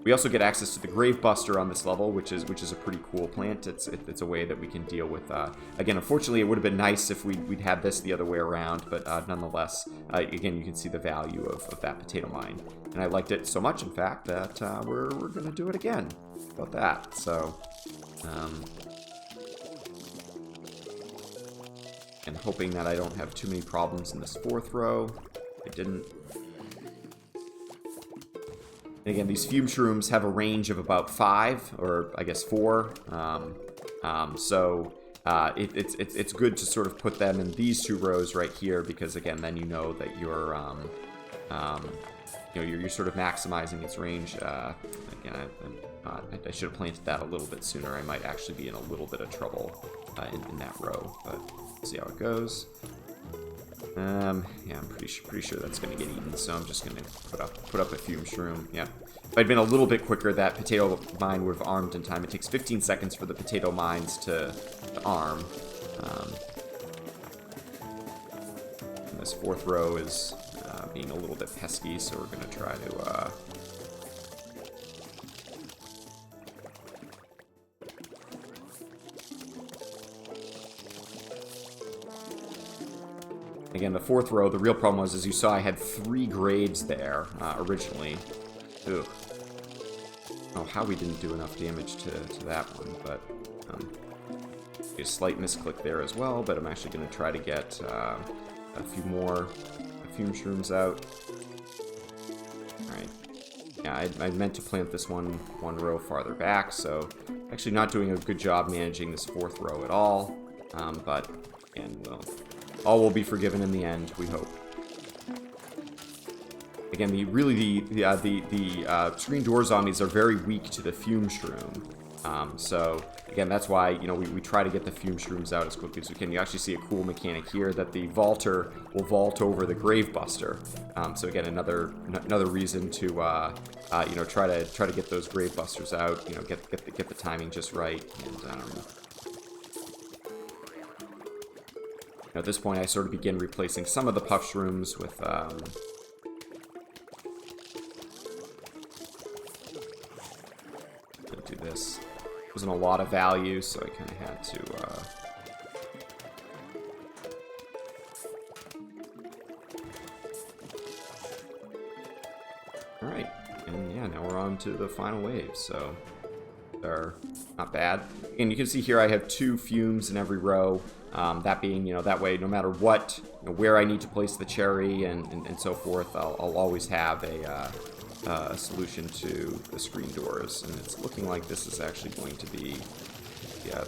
We also get access to the Grave Buster on this level, which is a pretty cool plant. It's a way that we can deal with. Again, unfortunately, it would have been nice if we'd had this the other way around, but nonetheless, again, you can see the value of that potato mine, and I liked it so much, in fact, that we're going to do it again. How about that? So, and hoping that I don't have too many problems in this 4th row. I didn't. And again, these fume shrooms have a range of about 5, or I guess 4. So it's good to sort of put them in these 2 rows right here, because again, then you know that you're you're sort of maximizing its range. Again, I should have planted that a little bit sooner. I might actually be in a little bit of trouble in that row, but we'll see how it goes. Yeah, I'm pretty sure that's going to get eaten, so I'm just going to put up a fume shroom. Yeah. If I'd been a little bit quicker, that potato mine would have armed in time. It takes 15 seconds for the potato mines to arm. And this 4th row is being a little bit pesky, so we're going to try to... Again, the 4th row, the real problem was, as you saw, I had 3 graves there originally. Ugh. Oh, how we didn't do enough damage to that one, but a slight misclick there as well, but I'm actually going to try to get a few more fume shrooms out. Alright. Yeah, I meant to plant this one row farther back, so actually not doing a good job managing this 4th row at all, but, again, all will be forgiven in the end, we hope. Again, the screen door zombies are very weak to the fume shroom. So again, that's why we try to get the fume shrooms out as quickly as we can. You actually see a cool mechanic here that the vaulter will vault over the grave buster. So again, another reason to try to get those grave busters out. Get the timing just right. And at this point, I sort of begin replacing some of the puff shrooms with do this. Wasn't a lot of value, so I kind of had to. All right, and yeah, now we're on to the final wave. So they're not bad, and you can see here I have 2 fumes in every row. That being, that way, no matter what, where I need to place the cherry and so forth, I'll always have a solution to the screen doors. And it's looking like this is actually going to be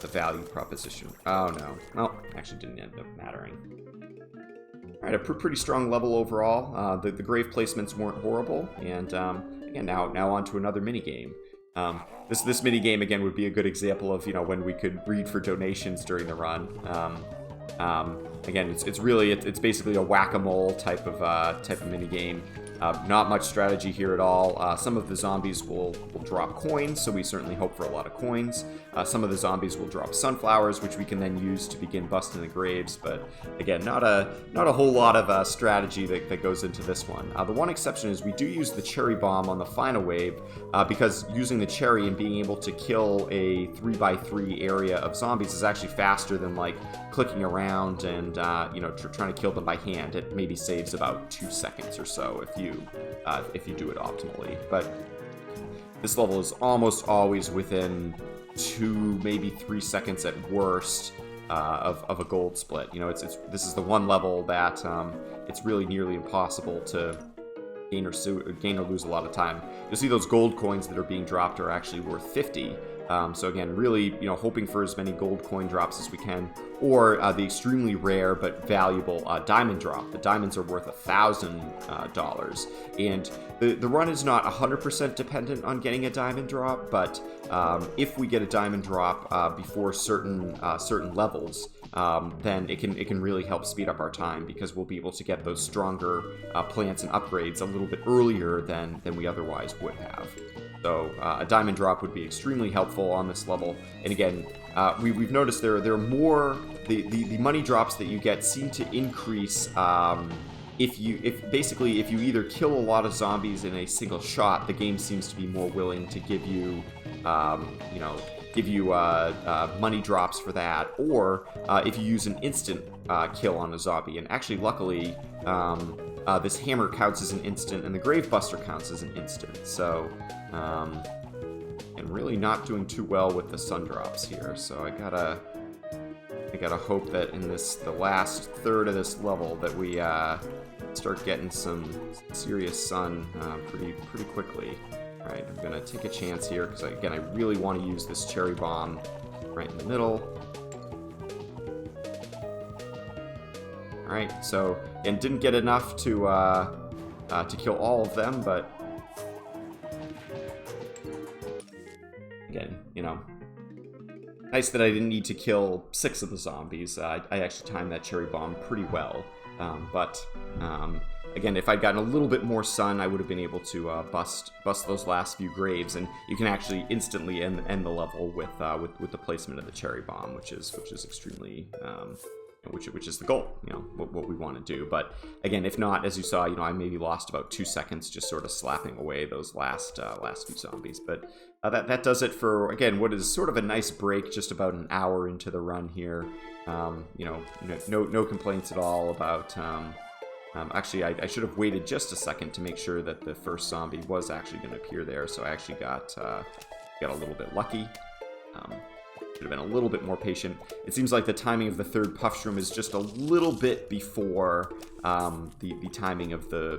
the value proposition. Oh no, well, actually didn't end up mattering. All right, a pretty strong level overall. The grave placements weren't horrible, and again, now on to another mini game. This mini game again would be a good example of when we could breed for donations during the run. Again, it's basically a whack-a-mole type of mini game. Not much strategy here at all. Some of the zombies will drop coins, so we certainly hope for a lot of coins. Some of the zombies will drop sunflowers, which we can then use to begin busting the graves. But again, not a whole lot of strategy that goes into this one. The one exception is we do use the cherry bomb on the final wave, because using the cherry and being able to kill a 3x3 area of zombies is actually faster than like clicking around and trying to kill them by hand. It maybe saves about 2 seconds or so if you do it optimally. But this level is almost always within 2, maybe 3 seconds at worst of a gold split. This is the one level that it's really nearly impossible to gain or lose a lot of time. You'll see those gold coins that are being dropped are actually worth 50. So again, really, hoping for as many gold coin drops as we can, or the extremely rare but valuable diamond drop. The diamonds are worth $1,000, and the run is not 100% dependent on getting a diamond drop, but if we get a diamond drop before certain levels, then it can really help speed up our time, because we'll be able to get those stronger plants and upgrades a little bit earlier than we otherwise would have. So a diamond drop would be extremely helpful on this level. And again, we've noticed there are more, the money drops that you get seem to increase if you either kill a lot of zombies in a single shot. The game seems to be more willing to give you money drops for that, or if you use an instant kill on a zombie. And actually, luckily, this hammer counts as an instant, and the grave buster counts as an instant. So, and really not doing too well with the sun drops here. So I gotta hope that in the last third of this level that we start getting some serious sun pretty quickly. All right, I'm gonna take a chance here because again, I really want to use this cherry bomb right in the middle. All right, so and didn't get enough to kill all of them, but again, nice that I didn't need to kill 6 of the zombies. I actually timed that cherry bomb pretty well, but again, if I'd gotten a little bit more sun, I would have been able to bust those last few graves, and you can actually instantly end the level with the placement of the cherry bomb, which is extremely which is the goal, what we want to do. But again, if not, as you saw, I maybe lost about 2 seconds just sort of slapping away those last few zombies. But that does it for, again, what is sort of a nice break, just about an hour into the run here. No complaints at all about. Actually, I should have waited just a second to make sure that the first zombie was actually going to appear there. So I actually got a little bit lucky. Should have been a little bit more patient. It seems like the timing of the third puff shroom is just a little bit before the timing of the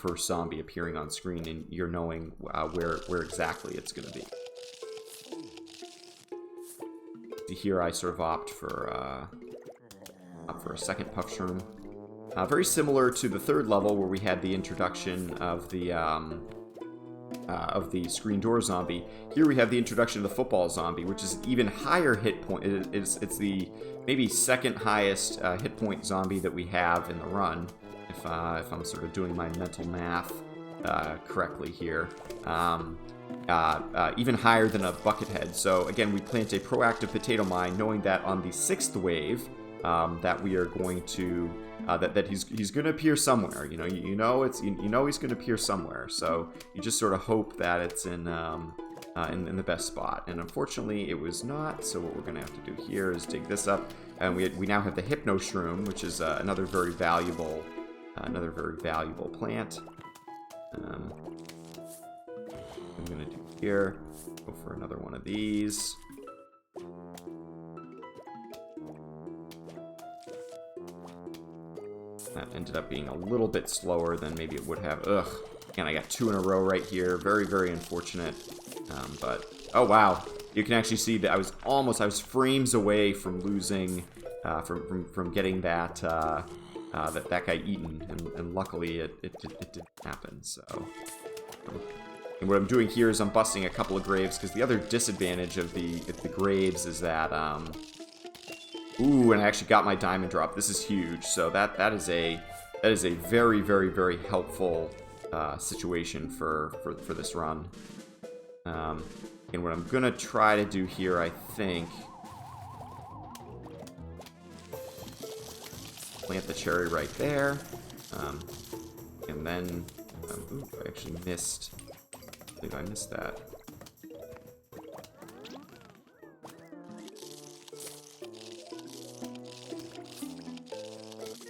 first zombie appearing on screen, and you're knowing where exactly it's going to be. Here I sort of opt for a second puff shroom. Very similar to the third level where we had the introduction of the screen door zombie. Here we have the introduction of the football zombie, which is an even higher hit point. It's the maybe second highest hit point zombie that we have in the run, if I'm sort of doing my mental math correctly here. Even higher than a buckethead. So again, we plant a proactive potato mine, knowing that on the 6th wave that we are going to that he's going to appear somewhere. He's going to appear somewhere. So you just sort of hope that it's in the best spot. And unfortunately, it was not. So what we're going to have to do here is dig this up, and we now have the Hypno Shroom, which is another very valuable plant. I'm going to do here. Go for another one of these. That ended up being a little bit slower than maybe it would have. Ugh. And I got 2 in a row right here. Very, very unfortunate. But, oh wow. You can actually see that I was frames away from losing, from getting that guy eaten. And luckily it didn't happen, so. And what I'm doing here is I'm busting a couple of graves, because the other disadvantage of the graves is that, ooh, and I actually got my diamond drop. This is huge. So that is a very, very, very helpful situation for this run. And what I'm gonna try to do here, I think, plant the cherry right there, and then ooh, I actually missed. I believe I missed that.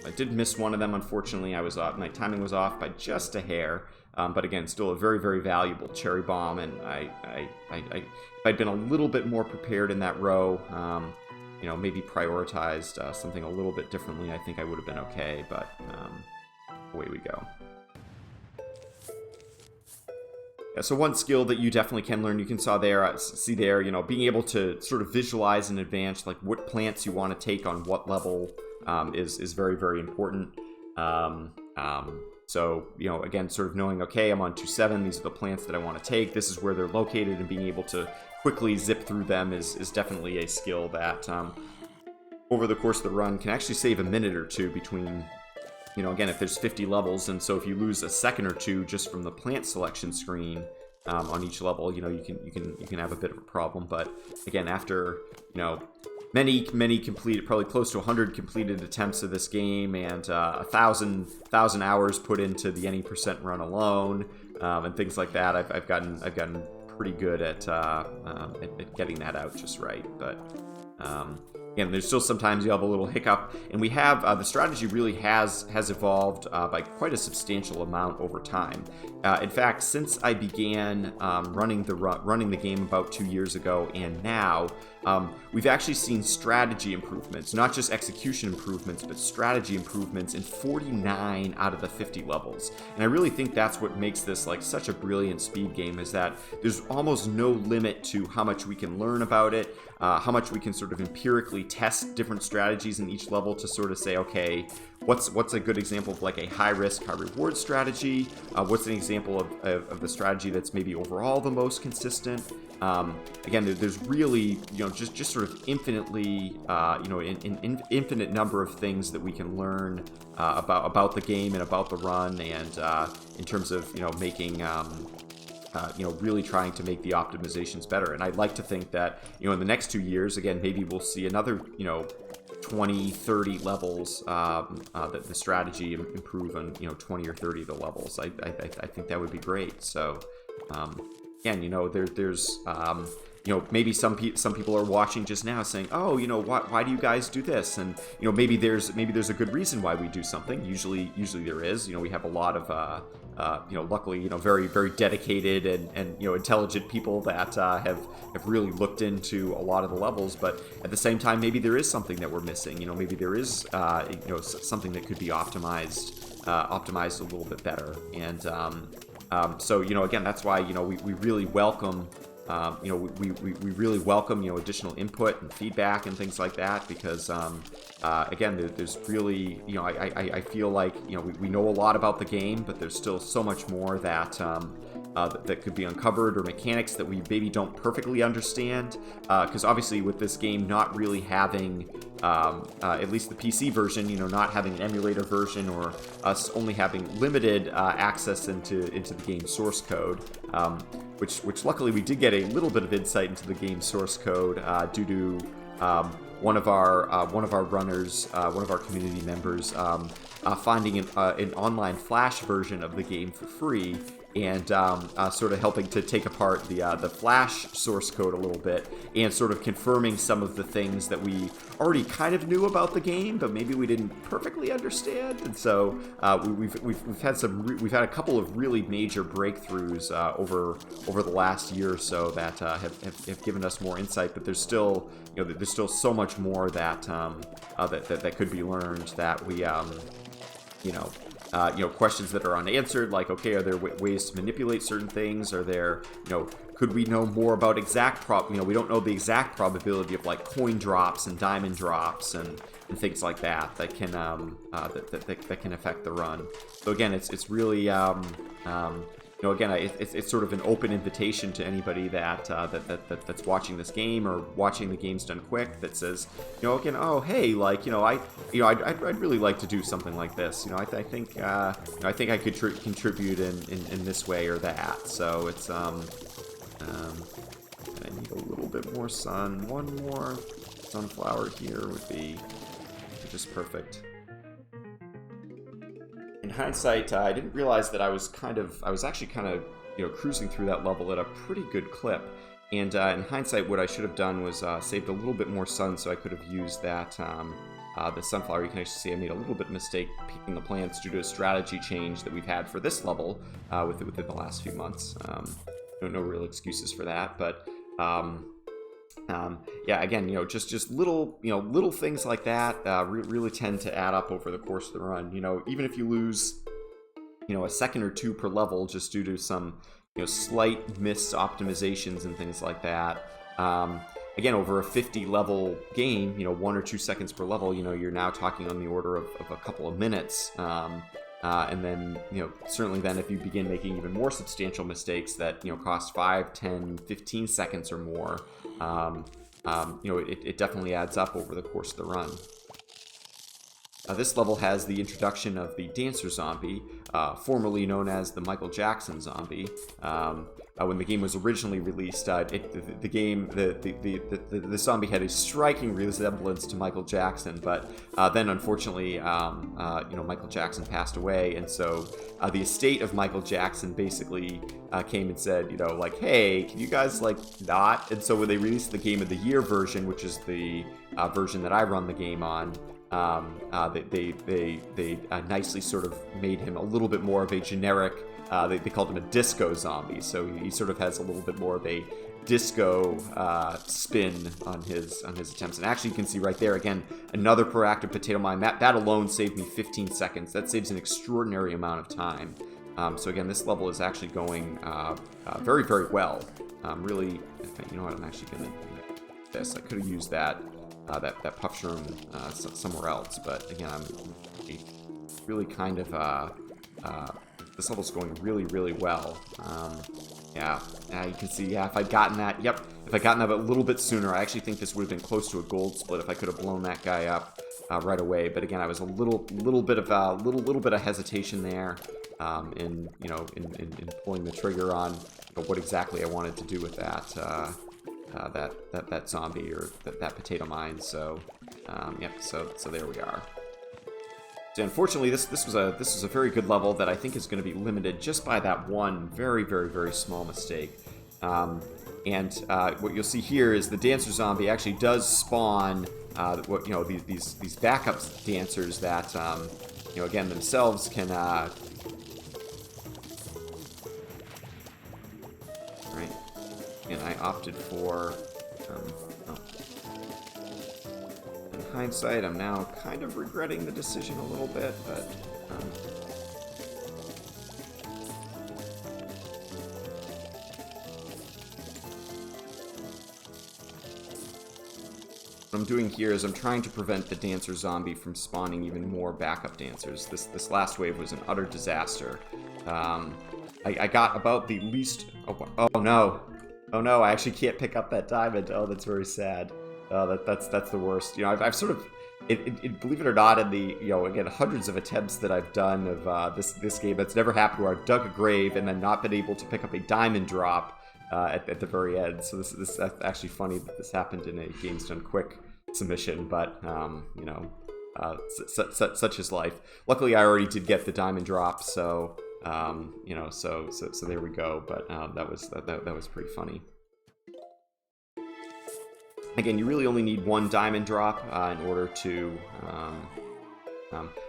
I did miss one of them, unfortunately. I was off. My timing was off by just a hair. But again, still a very, very valuable cherry bomb, and if I'd been a little bit more prepared in that row, you know, maybe prioritized something a little bit differently, I think I would have been okay, but away we go. Yeah, so one skill that you definitely can learn, you can see there, you know, being able to sort of visualize in advance, like what plants you want to take on what level is very, very important. So, you know, again, sort of knowing, okay, I'm on 2-7, these are the plants that I want to take, this is where they're located, and being able to quickly zip through them is definitely a skill that, over the course of the run, can actually save a minute or two between, you know, again, if there's 50 levels, and so if you lose a second or two just from the plant selection screen on each level, you know, you can have a bit of a problem. But again, after, you know, many completed, probably close to 100 completed attempts of this game, and 1,000 hours put into the any percent run alone, and things like that, I've gotten pretty good at getting that out just right. But again, there's still sometimes you have a little hiccup, and we have the strategy really has evolved by quite a substantial amount over time. In fact, since I began running the game about 2 years ago, and now we've actually seen strategy improvements, not just execution improvements, but strategy improvements in 49 out of the 50 levels. And I really think that's what makes this like such a brilliant speed game, is that there's almost no limit to how much we can learn about it, how much we can sort of empirically test different strategies in each level to sort of say, okay, what's a good example of like a high risk, high reward strategy? What's an example of the strategy that's maybe overall the most consistent? Again, there's really, you know, just sort of infinitely, you know, in infinite number of things that we can learn about the game and about the run, and in terms of, you know, making, you know, really trying to make the optimizations better. And I'd like to think that, you know, in the next 2 years, again, maybe we'll see another, you know, 20, 30 levels that the strategy improve on, you know, 20 or 30 of the levels. I think that would be great. So, again, you know, there's you know, maybe some people are watching just now saying, oh, you know, why do you guys do this? And, you know, maybe there's a good reason why we do something. Usually there is. You know, we have a lot of you know, luckily, you know, very, very dedicated and you know, intelligent people that have really looked into a lot of the levels. But at the same time, maybe there is something that we're missing. You know, maybe there is you know, something that could be optimized a little bit better. And so, you know, again, that's why, you know, we really welcome. You know, we really welcome, you know, additional input and feedback and things like that, because again, there's really, you know, I feel like, you know, we know a lot about the game, but there's still so much more that that could be uncovered, or mechanics that we maybe don't perfectly understand, because obviously with this game not really having at least the PC version, you know, not having an emulator version, or us only having limited access into the game source code, which luckily we did get a little bit of insight into the game source code due to one of our runners, one of our community members, finding an online Flash version of the game for free, and sort of helping to take apart the Flash source code a little bit, and sort of confirming some of the things that we already kind of knew about the game, but maybe we didn't perfectly understand. And so we've had a couple of really major breakthroughs over the last year or so that have given us more insight. But there's still, you know, there's still so much more that that could be learned, that we you know, questions that are unanswered, like, okay, are there ways to manipulate certain things? Are there, you know, could we know more about you know, we don't know the exact probability of like coin drops and diamond drops and things like that can that can affect the run. So again, it's really you know, again, it's sort of an open invitation to anybody that's watching this game or watching the Games Done Quick that says, you know, again, oh hey, like, you know, I'd really like to do something like this. You know, I think I could contribute in this way or that. So it's I need a little bit more sun. One more sunflower here would be just perfect. In hindsight, I didn't realize that I was actually kind of, you know, cruising through that level at a pretty good clip. And in hindsight, what I should have done was saved a little bit more sun, so I could have used that the sunflower. You can actually see I made a little bit of mistake picking the plants due to a strategy change that we've had for this level within the last few months. No real excuses for that, but yeah, again, you know, just little things like that really tend to add up over the course of the run. You know, even if you lose, you know, a second or two per level just due to some, you know, slight missed optimizations and things like that. Again, over a 50 level game, you know, 1 or 2 seconds per level, you know, you're now talking on the order of a couple of minutes. And then, you know, certainly then if you begin making even more substantial mistakes that, you know, cost 5, 10, 15 seconds or more, you know, it definitely adds up over the course of the run. This level has the introduction of the Dancer Zombie, formerly known as the Michael Jackson Zombie. When the game was originally released, the zombie had a striking resemblance to Michael Jackson, but then unfortunately, you know, Michael Jackson passed away, and so the estate of Michael Jackson basically came and said, you know, like, hey, can you guys like not? And so when they released the Game of the Year version, which is the version that I run the game on, they nicely sort of made him a little bit more of a generic. They called him a disco zombie, so he sort of has a little bit more of a disco spin on his attempts. And actually, you can see right there again another proactive potato mine. That alone saved me 15 seconds. That saves an extraordinary amount of time. So again, this level is actually going very, very well. Really, you know what? I'm actually gonna do this. I could have used that puff shroom somewhere else, but again, I'm really kind of this level's going really, really well. Yeah, you can see, yeah, if I'd gotten that, yep, if I'd gotten that a little bit sooner, I actually think this would have been close to a gold split if I could have blown that guy up right away. But again, I was a little bit of hesitation there in pulling the trigger on what exactly I wanted to do with that zombie or that potato mine. So yep, so there we are. So unfortunately, this was a very good level that I think is going to be limited just by that one very, very, very small mistake. And what you'll see here is the Dancer Zombie actually does spawn these backup dancers that you know, again, themselves can right. And I opted for in hindsight, I'm now kind of regretting the decision a little bit, but what I'm doing here is I'm trying to prevent the Dancer Zombie from spawning even more backup dancers. This last wave was an utter disaster. I got about the least... Oh no! Oh no, I actually can't pick up that diamond. Oh, that's very sad. That's the worst. You know, I've sort of... believe it or not, in the, you know, again, hundreds of attempts that I've done of this game, that's never happened where I've dug a grave and then not been able to pick up a diamond drop at the very end. So that's actually funny that this happened in a Games Done Quick submission, but you know, such is life. Luckily, I already did get the diamond drop, so you know, so there we go. But that was pretty funny. Again, you really only need one diamond drop in order to...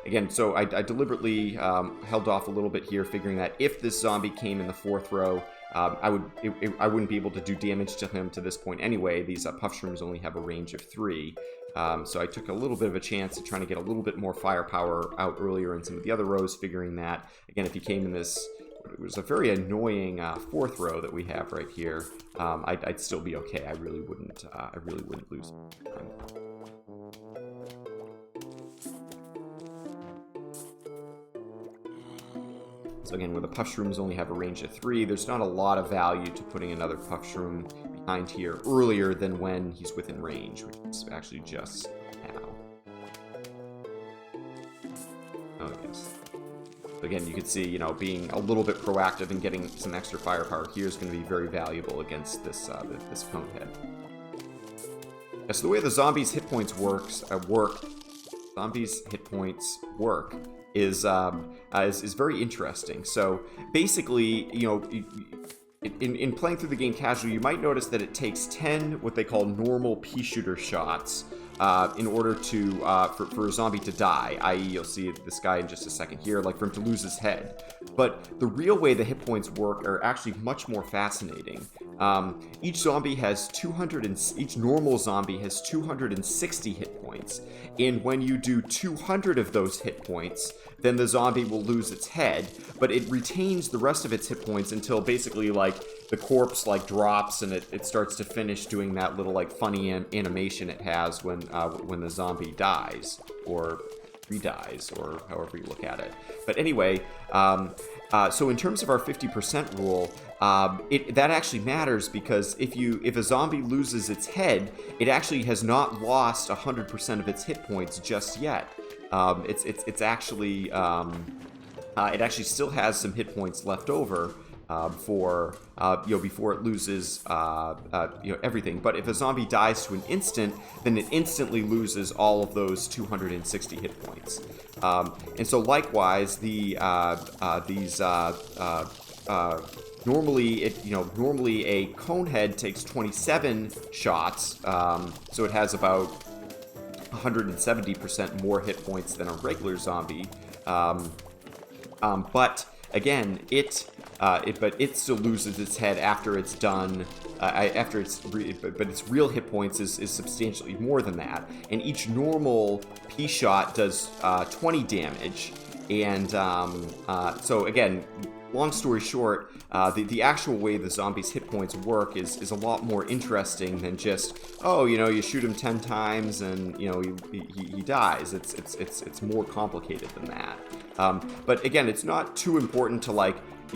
again, so I deliberately held off a little bit here, figuring that if this zombie came in the 4th row, I wouldn't be able to do damage to him to this point anyway. These puff shrooms only have a range of 3. So I took a little bit of a chance at trying to get a little bit more firepower out earlier in some of the other rows, figuring that, again, if he came in this... It was a very annoying 4th row that we have right here. I'd still be okay. I really wouldn't lose time. So again, where the puff shrooms only have a range of 3, there's not a lot of value to putting another puff shroom behind here earlier than when he's within range, which is actually just now. Oh, yes. Again, you can see, you know, being a little bit proactive and getting some extra firepower here is going to be very valuable against this this Conehead. So the way the zombies' hit points is very interesting. So basically, you know, in playing through the game casually, you might notice that it takes 10 what they call normal pea shooter shots in order to for a zombie to die, i.e. you'll see this guy in just a second here, like for him to lose his head. But the real way the hit points work are actually much more fascinating. Each normal zombie has 260 hit points, and when you do 200 of those hit points, then the zombie will lose its head, but it retains the rest of its hit points until basically like the corpse like drops and it starts to finish doing that little like funny animation it has when the zombie dies or re-dies, or however you look at it. But anyway, so in terms of our 50% rule, that actually matters, because if a zombie loses its head, it actually has not lost 100% of its hit points just yet. It's actually it actually still has some hit points left over for before it loses everything. But if a zombie dies to an instant, then it instantly loses all of those 260 hit points. And so likewise, normally a Conehead takes 27 shots, so it has about 170% more hit points than a regular zombie. But again, it still loses its head after it's done. But its real hit points is substantially more than that. And each normal pea shot does 20 damage. And so again, long story short, the actual way the zombies' hit points work is a lot more interesting than just, oh, you shoot him 10 times and he dies. It's more complicated than that. But again, it's not too important to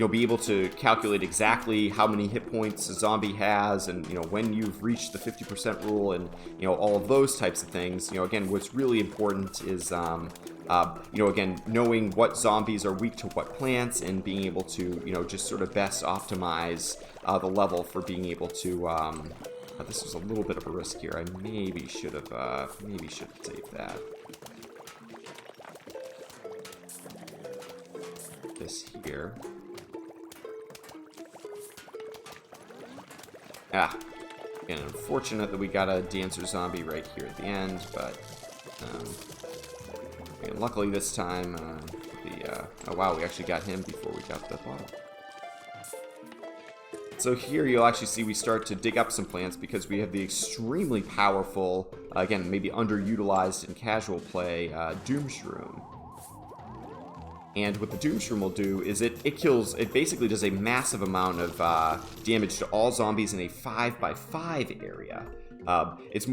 be able to calculate exactly how many hit points a zombie has, and when you've reached the 50% rule, and all of those types of things. Again, what's really important is again, knowing what zombies are weak to what plants, and being able to just sort of best optimize the level for being able to this was a little bit of a risk here. I maybe should have saved that. This here. Again, unfortunate that we got a dancer zombie right here at the end, but and luckily this time, oh wow, we actually got him before we got the bottle. So here you'll actually see we start to dig up some plants, because we have the extremely powerful, again, maybe underutilized in casual play, Doom Shroom. And what the Doom Shroom will do is it basically does a massive amount of damage to all zombies in a 5x5 area. It's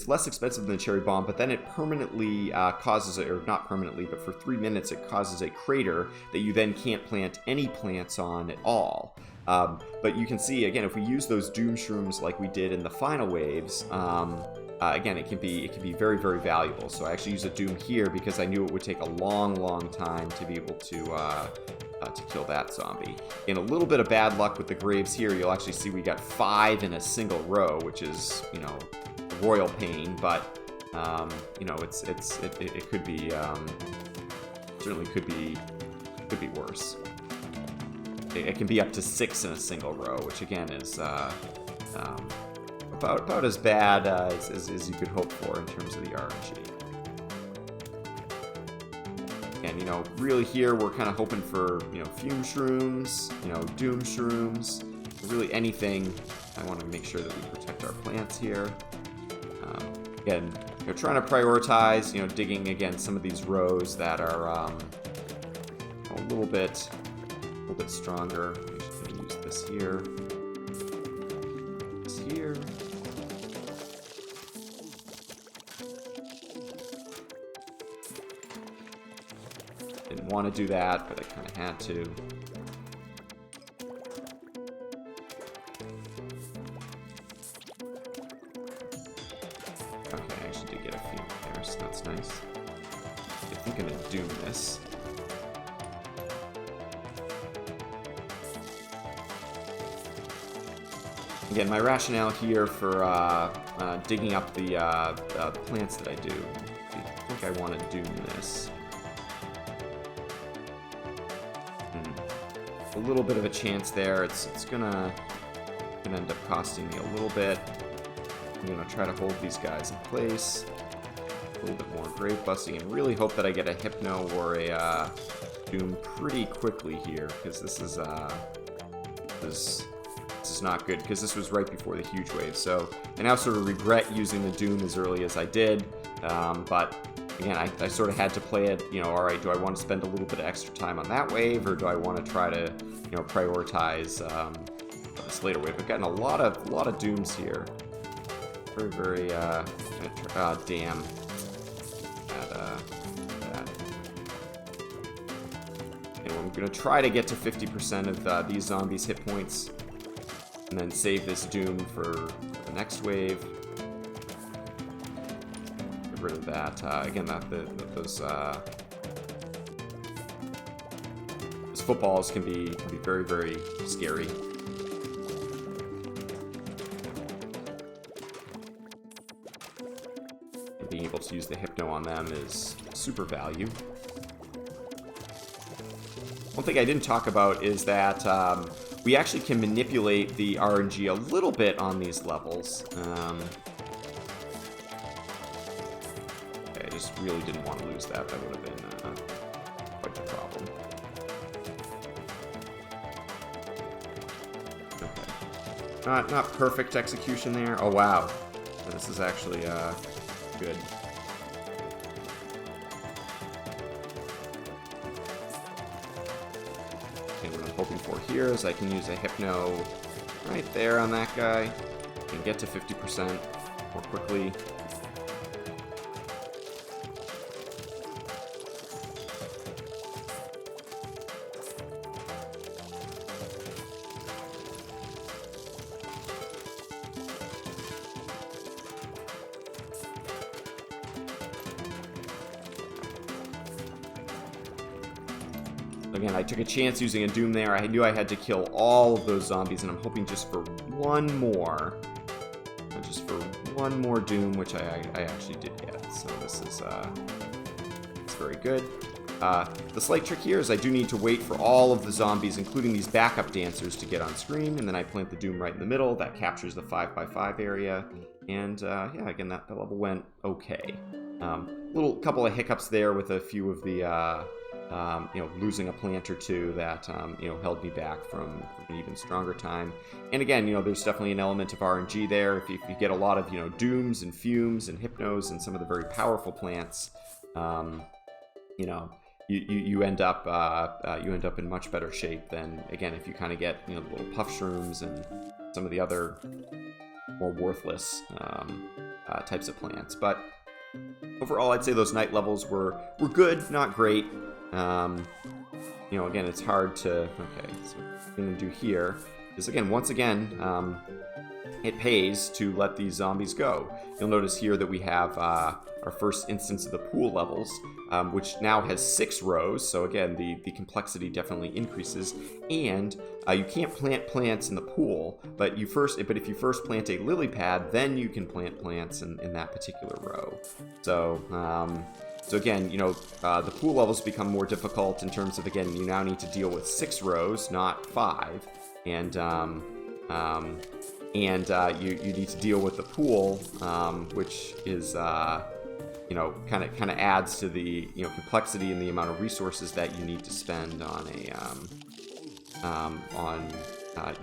less expensive than the Cherry Bomb, but then it permanently causes, or not permanently, but for 3 minutes it causes a crater that you then can't plant any plants on at all. But you can see, again, if we use those Doom Shrooms like we did in the final waves, again, it can be very, very valuable. So I actually used a Doom here because I knew it would take a long time to be able to kill that zombie. In a little bit of bad luck with the graves here, you'll actually see we got 5 in a single row, which is royal pain. But it could be certainly could be worse. It can be up to 6 in a single row, which again is about as bad as you could hope for in terms of the RNG. And really here we're kind of hoping for fume shrooms, doom shrooms, really anything. I want to make sure that we protect our plants here. Again, trying to prioritize, digging again some of these rows that are a little bit stronger. I'm just going to use this here. This here. Didn't want to do that, but I kind of had to. Okay, I actually did get a few there, so that's nice. I think I'm going to doom this. Again, my rationale here for digging up the plants that I do, I think I want to doom this. A little bit of a chance there. It's gonna end up costing me a little bit. I'm gonna try to hold these guys in place. A little bit more grave busting, and really hope that I get a Hypno or a Doom pretty quickly here, because this is not good, because this was right before the huge wave. So I now sort of regret using the Doom as early as I did, but again, I sort of had to play it, you know, all right, do I want to spend a little bit of extra time on that wave, or do I want to try to, you know, prioritize this later wave? I've gotten a lot of Dooms here. Very, very, damn. That. Anyway, I'm going to try to get to 50% of these zombies' hit points, and then save this Doom for the next wave. Get rid of that. Again, those footballs can be very, very scary. And being able to use the Hypno on them is super value. One thing I didn't talk about is that we actually can manipulate the RNG a little bit on these levels. Okay, I just really didn't want to lose that. That would have been quite the problem. Okay. Not perfect execution there. Oh, wow. This is actually good. And what I'm hoping for here is I can use a Hypno right there on that guy and get to 50% more quickly. Again, I took a chance using a Doom there. I knew I had to kill all of those zombies, and I'm hoping just for one more. Just for one more Doom, which I actually did get. So this is it's very good. The slight trick here is I do need to wait for all of the zombies, including these backup dancers, to get on screen, and then I plant the Doom right in the middle. That captures the 5x5 area. And yeah, again, that level went okay. Little couple of hiccups there with a few of the you know, losing a plant or two that, you know, held me back from an even stronger time. And again, you know, there's definitely an element of RNG there. If you get a lot of, you know, Dooms and Fumes and Hypnos and some of the very powerful plants, you know, you end up in much better shape than, again, if you kind of get, you know, the little puff shrooms and some of the other more worthless types of plants. But overall, I'd say those night levels were good, not great. You know, again, it's hard to... Okay, so what I'm going to do here is, again, once again, it pays to let these zombies go. You'll notice here that we have our first instance of the pool levels, which now has 6 rows. So again, the complexity definitely increases. And you can't plant plants in the pool, but if you first plant a lily pad, then you can plant plants in that particular row. So... So again, you know, the pool levels become more difficult in terms of, again, you now need to deal with 6 rows, not 5, and you need to deal with the pool, which is, you know, kind of adds to the, you know, complexity and the amount of resources that you need to spend on you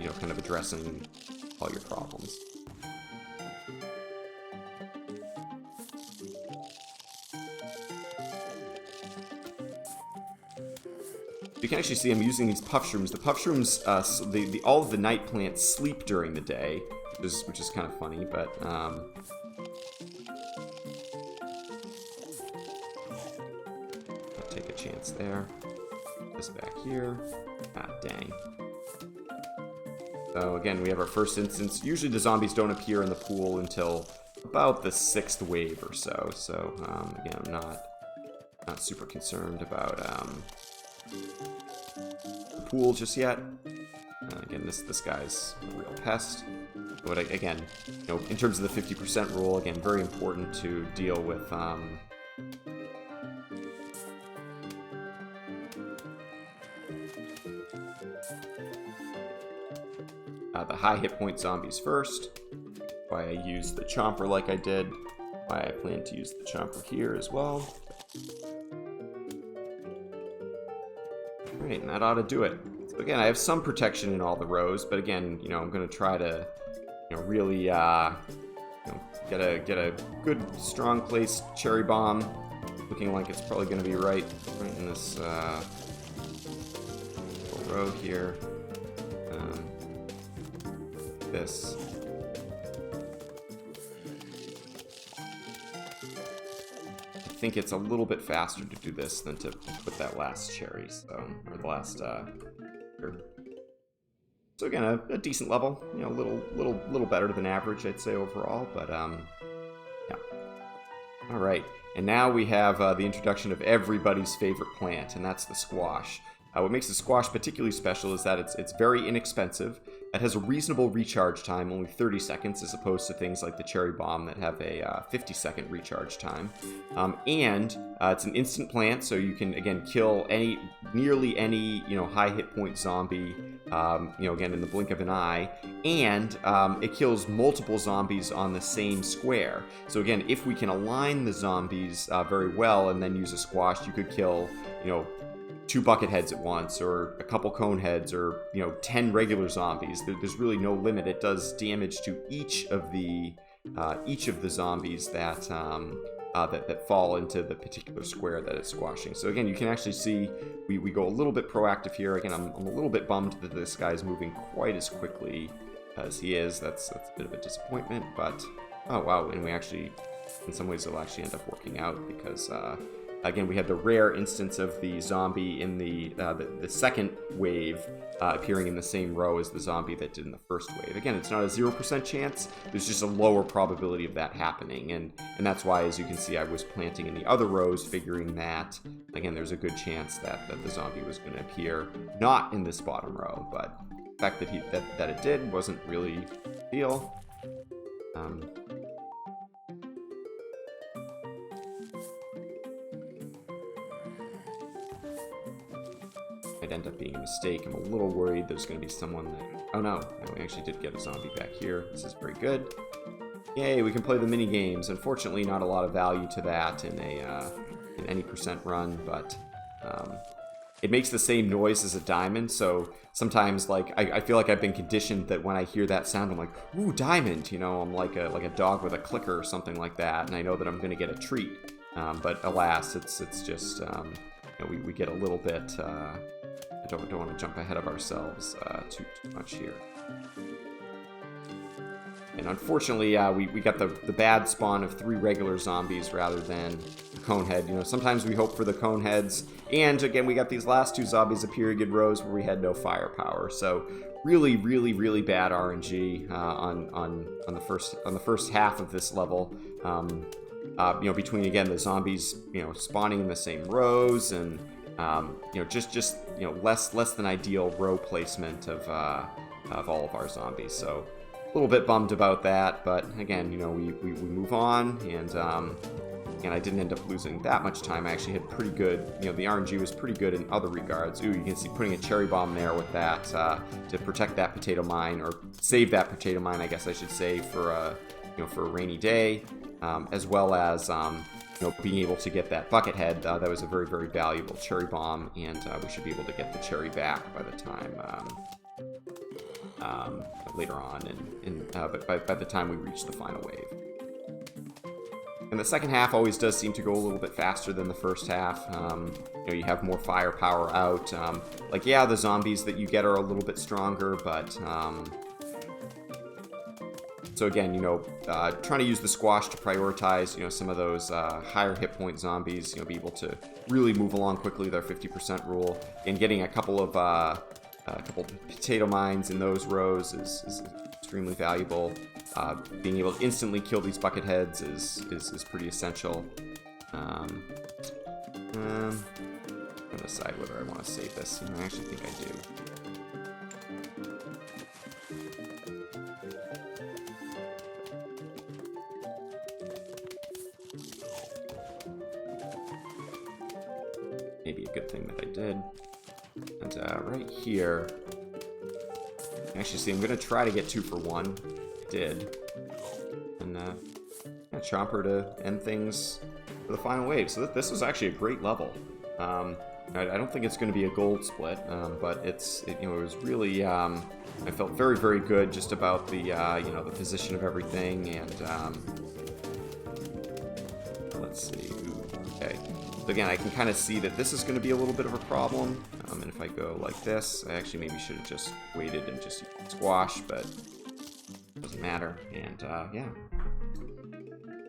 know, kind of addressing all your problems. You can actually see I'm using these puff shrooms. The puff shrooms, all of the night plants sleep during the day, which is kind of funny, but take a chance there. This back here. Ah, dang. So again, we have our first instance. Usually the zombies don't appear in the pool until about the 6th wave or so. So again, I'm not super concerned about the pool just yet. Again, this guy's a real pest. But again, you know, in terms of the 50% rule, again, very important to deal with the high hit point zombies first. Why I use the chomper like I did. Why I plan to use the chomper here as well. Alright, and that ought to do it. So again, I have some protection in all the rows, but again, you know, I'm going to try to, you know, really, you know, get a good, strong placed cherry bomb. Looking like it's probably going to be right in this little row here. This. I think it's a little bit faster to do this than to put that last cherry, so, or the last here. So again, a decent level, you know, a little better than average, I'd say overall, but yeah. All right, and now we have the introduction of everybody's favorite plant, and that's the squash. What makes the squash particularly special is that it's very inexpensive. It has a reasonable recharge time, only 30 seconds, as opposed to things like the cherry bomb that have a 50-second recharge time. And it's an instant plant, so you can again kill nearly any high hit point zombie, again in the blink of an eye. And it kills multiple zombies on the same square. So again, if we can align the zombies very well and then use a squash, you could kill 2 bucket heads at once, or a couple cone heads, or 10 regular zombies. There's really no limit. It does damage to each of the zombies that that fall into the particular square that it's squashing. So again, you can actually see we go a little bit proactive here. Again, I'm a little bit bummed that this guy's moving quite as quickly as he is. That's a bit of a disappointment, but oh wow, and we actually, in some ways, it'll actually end up working out because. Again, we had the rare instance of the zombie in the second wave appearing in the same row as the zombie that did in the first wave. Again, it's not a 0% chance. There's just a lower probability of that happening. And that's why, as you can see, I was planting in the other rows, figuring that, again, there's a good chance that the zombie was going to appear not in this bottom row. But the fact that it did wasn't really a deal. Might end up being a mistake. I'm a little worried there's going to be someone that... Oh no, we actually did get a zombie back here. This is very good. Yay, we can play the mini games. Unfortunately, not a lot of value to that in any percent run, but it makes the same noise as a diamond. So sometimes, like, I feel like I've been conditioned that when I hear that sound, I'm like, ooh, diamond. I'm like a dog with a clicker or something like that, and I know that I'm going to get a treat. But alas, it's just we get a little bit. I don't want to jump ahead of ourselves too much here. And unfortunately, we got the bad spawn of 3 regular zombies rather than Conehead. Sometimes we hope for the Coneheads. And again, we got these last 2 zombies appearing in rows where we had no firepower. So really, really, really bad RNG on the first half of this level. Between again the zombies spawning in the same rows and just less than ideal row placement of all of our zombies. So a little bit bummed about that, but again, we move on, and I didn't end up losing that much time. I actually had pretty good, the RNG was pretty good in other regards. Ooh, you can see putting a cherry bomb there with that to protect that potato mine, or save that potato mine, I guess I should say, for a rainy day, as well as being able to get that bucket head. That was a very, very valuable cherry bomb, and we should be able to get the cherry back by the time later on, but by the time we reach the final wave. And the second half always does seem to go a little bit faster than the first half. You have more firepower out. The zombies that you get are a little bit stronger, but So again, trying to use the squash to prioritize, some of those higher hit point zombies, be able to really move along quickly with our 50% rule, and getting a couple of potato mines in those rows is extremely valuable. Being able to instantly kill these bucket heads is pretty essential. I'm gonna decide whether I want to save this. I actually think I do. Maybe a good thing that I did. And right here, actually, see, I'm gonna try to get 2 for 1. I did, and Chomper to end things for the final wave. So this was actually a great level. I don't think it's going to be a gold split, but it was really. I felt very, very good just about the the position of everything, and let's see. Okay. So again, I can kind of see that this is going to be a little bit of a problem. And if I go like this, I actually maybe should have just waited and just squash, but it doesn't matter. And yeah,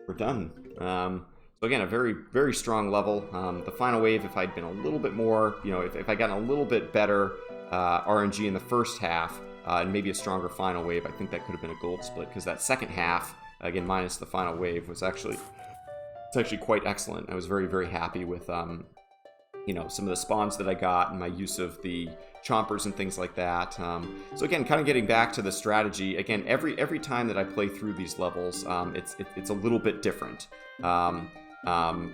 we're done. So again, a very, very strong level. The final wave, if I'd been a little bit more, if I'd gotten a little bit better RNG in the first half, and maybe a stronger final wave, I think that could have been a gold split, because that second half, again, minus the final wave, was actually quite excellent. I was very, very happy with some of the spawns that I got and my use of the chompers and things like that. So again, kind of getting back to the strategy, again, every time that I play through these levels, it's a little bit different.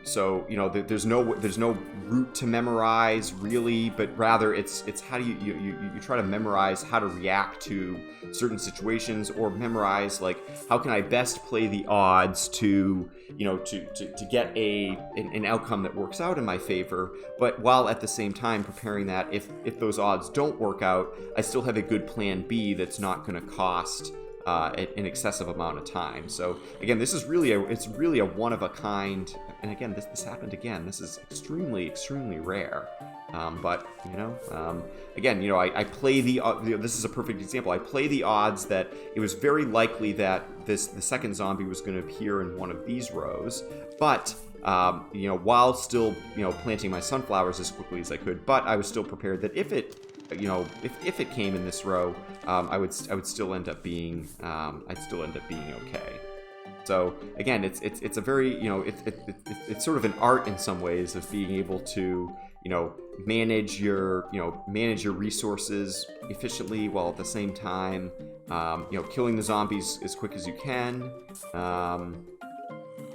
So there's no route to memorize really, but rather it's how do you try to memorize how to react to certain situations, or memorize like how can I best play the odds to get an outcome that works out in my favor, but while at the same time preparing that if those odds don't work out, I still have a good plan B that's not going to cost an excessive amount of time. So again, this is really a one of a kind, and again, this happened again. This is extremely, extremely rare. But again, I play this is a perfect example. I play the odds that it was very likely that the second zombie was going to appear in one of these rows, but while still planting my sunflowers as quickly as I could. But I was still prepared that if it came in this row, I would still end up being okay. So again, it's a very it's sort of an art in some ways of being able to manage your resources efficiently, while at the same time killing the zombies as quick as you can.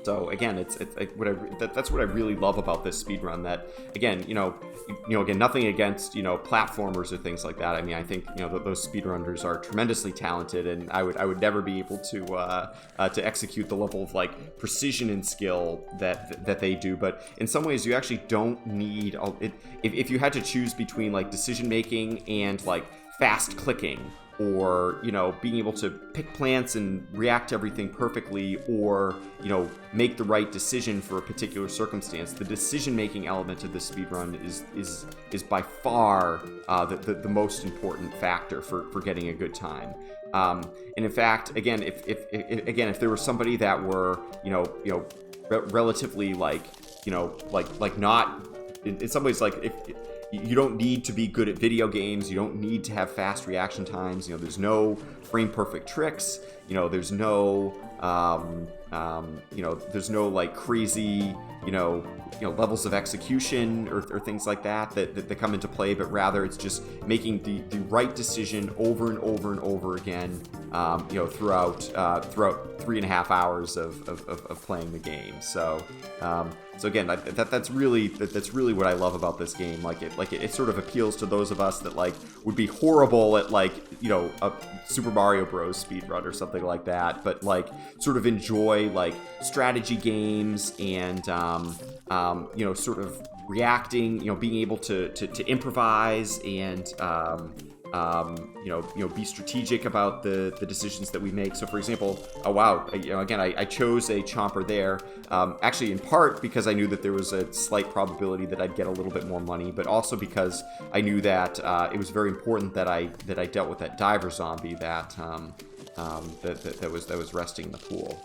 So again, that's what I really love about this speedrun. That again, again, nothing against platformers or things like that. I mean, I think those speedrunners are tremendously talented, and I would never be able to execute the level of like precision and skill that they do. But in some ways, you actually don't need it. If you had to choose between like decision making and like fast clicking, or being able to pick plants and react to everything perfectly, or make the right decision for a particular circumstance, the decision-making element of this speedrun is by far the most important factor for getting a good time. And in fact, again, if there was somebody that were relatively like not in some ways, like if you don't need to be good at video games. You don't need to have fast reaction times. There's no frame perfect tricks. There's no there's no like crazy levels of execution or things like that come into play. But rather, it's just making the right decision over and over and over again. Throughout 3.5 hours of playing the game. So again, that's really what I love about this game. It sort of appeals to those of us that like would be horrible at a Super Mario Bros. Speedrun or something like that, but like sort of enjoy like strategy games and sort of reacting, being able to improvise and be strategic about the decisions that we make. So, for example, oh wow, again, I chose a chomper there, actually in part because I knew that there was a slight probability that I'd get a little bit more money, but also because I knew that it was very important that I dealt with that diver zombie that was resting in the pool.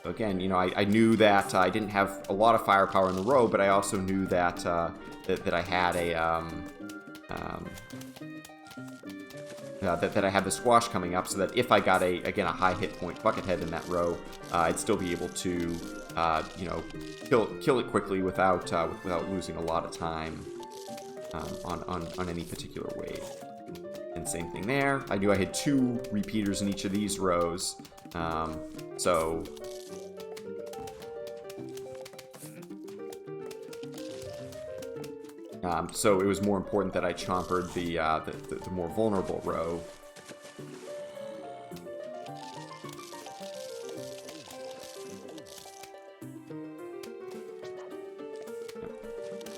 Again, I knew that I didn't have a lot of firepower in the row, but I also knew that that I had that I had the squash coming up, so that if I got a high hit point buckethead in that row, I'd still be able to kill it quickly without losing a lot of time on any particular wave. And same thing there. I knew I had 2 repeaters in each of these rows, so. So it was more important that I chompered the more vulnerable row.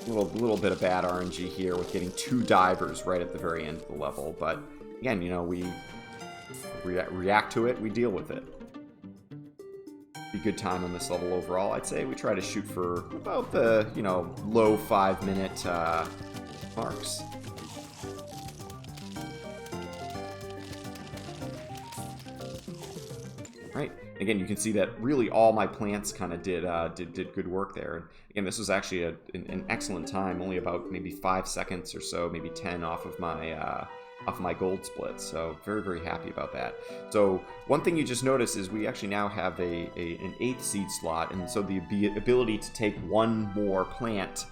A little bit of bad RNG here with getting 2 divers right at the very end of the level, but again, we react to it, we deal with it. Pretty good time on this level overall. I'd say we try to shoot for about the low 5-minute marks. Right. Again, you can see that really all my plants kind of did good work there. And again, this was actually an excellent time, only about maybe 5 seconds or so, maybe 10 off of my gold split, so very, very happy about that. So one thing you just notice is we actually now have an 8th seed slot, and so the ability to take 1 more plant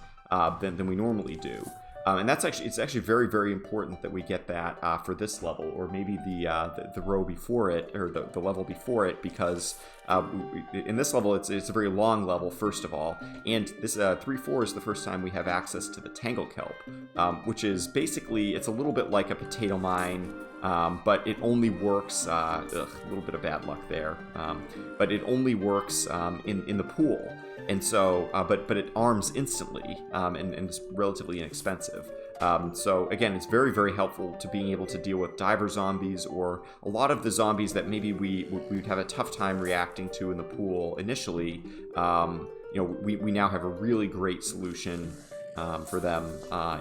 than we normally do. And it's actually very, very important that we get that for this level, or maybe the row before it, or the level before it, because in this level it's a very long level, first of all, and this 3-4 is the first time we have access to the Tangle Kelp, which is basically, it's a little bit like a potato mine, but it only works, a little bit of bad luck there, but it only works in the pool. And so, but it arms instantly, and is relatively inexpensive. So again, it's very, very helpful to being able to deal with diver zombies, or a lot of the zombies that maybe we'd have a tough time reacting to in the pool initially. We now have a really great solution for them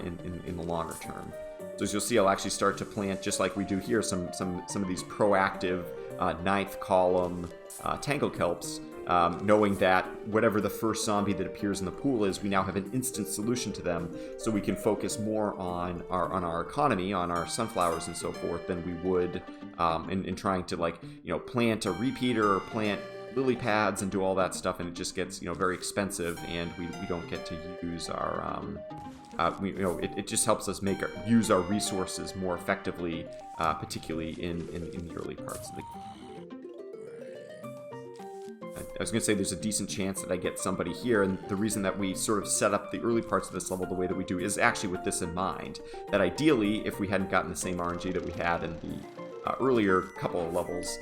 in the longer term. So as you'll see, I'll actually start to plant, just like we do here, some of these proactive 9th column Tangle Kelps. Knowing that whatever the first zombie that appears in the pool is, we now have an instant solution to them, so we can focus more on our economy, on our sunflowers and so forth, than we would in trying to plant a repeater or plant lily pads and do all that stuff, and it just gets very expensive, and we don't get to use our it just helps us use our resources more effectively, particularly in the early parts of the game. I was going to say there's a decent chance that I get somebody here, and the reason that we sort of set up the early parts of this level the way that we do is actually with this in mind, that ideally, if we hadn't gotten the same RNG that we had in the earlier couple of levels,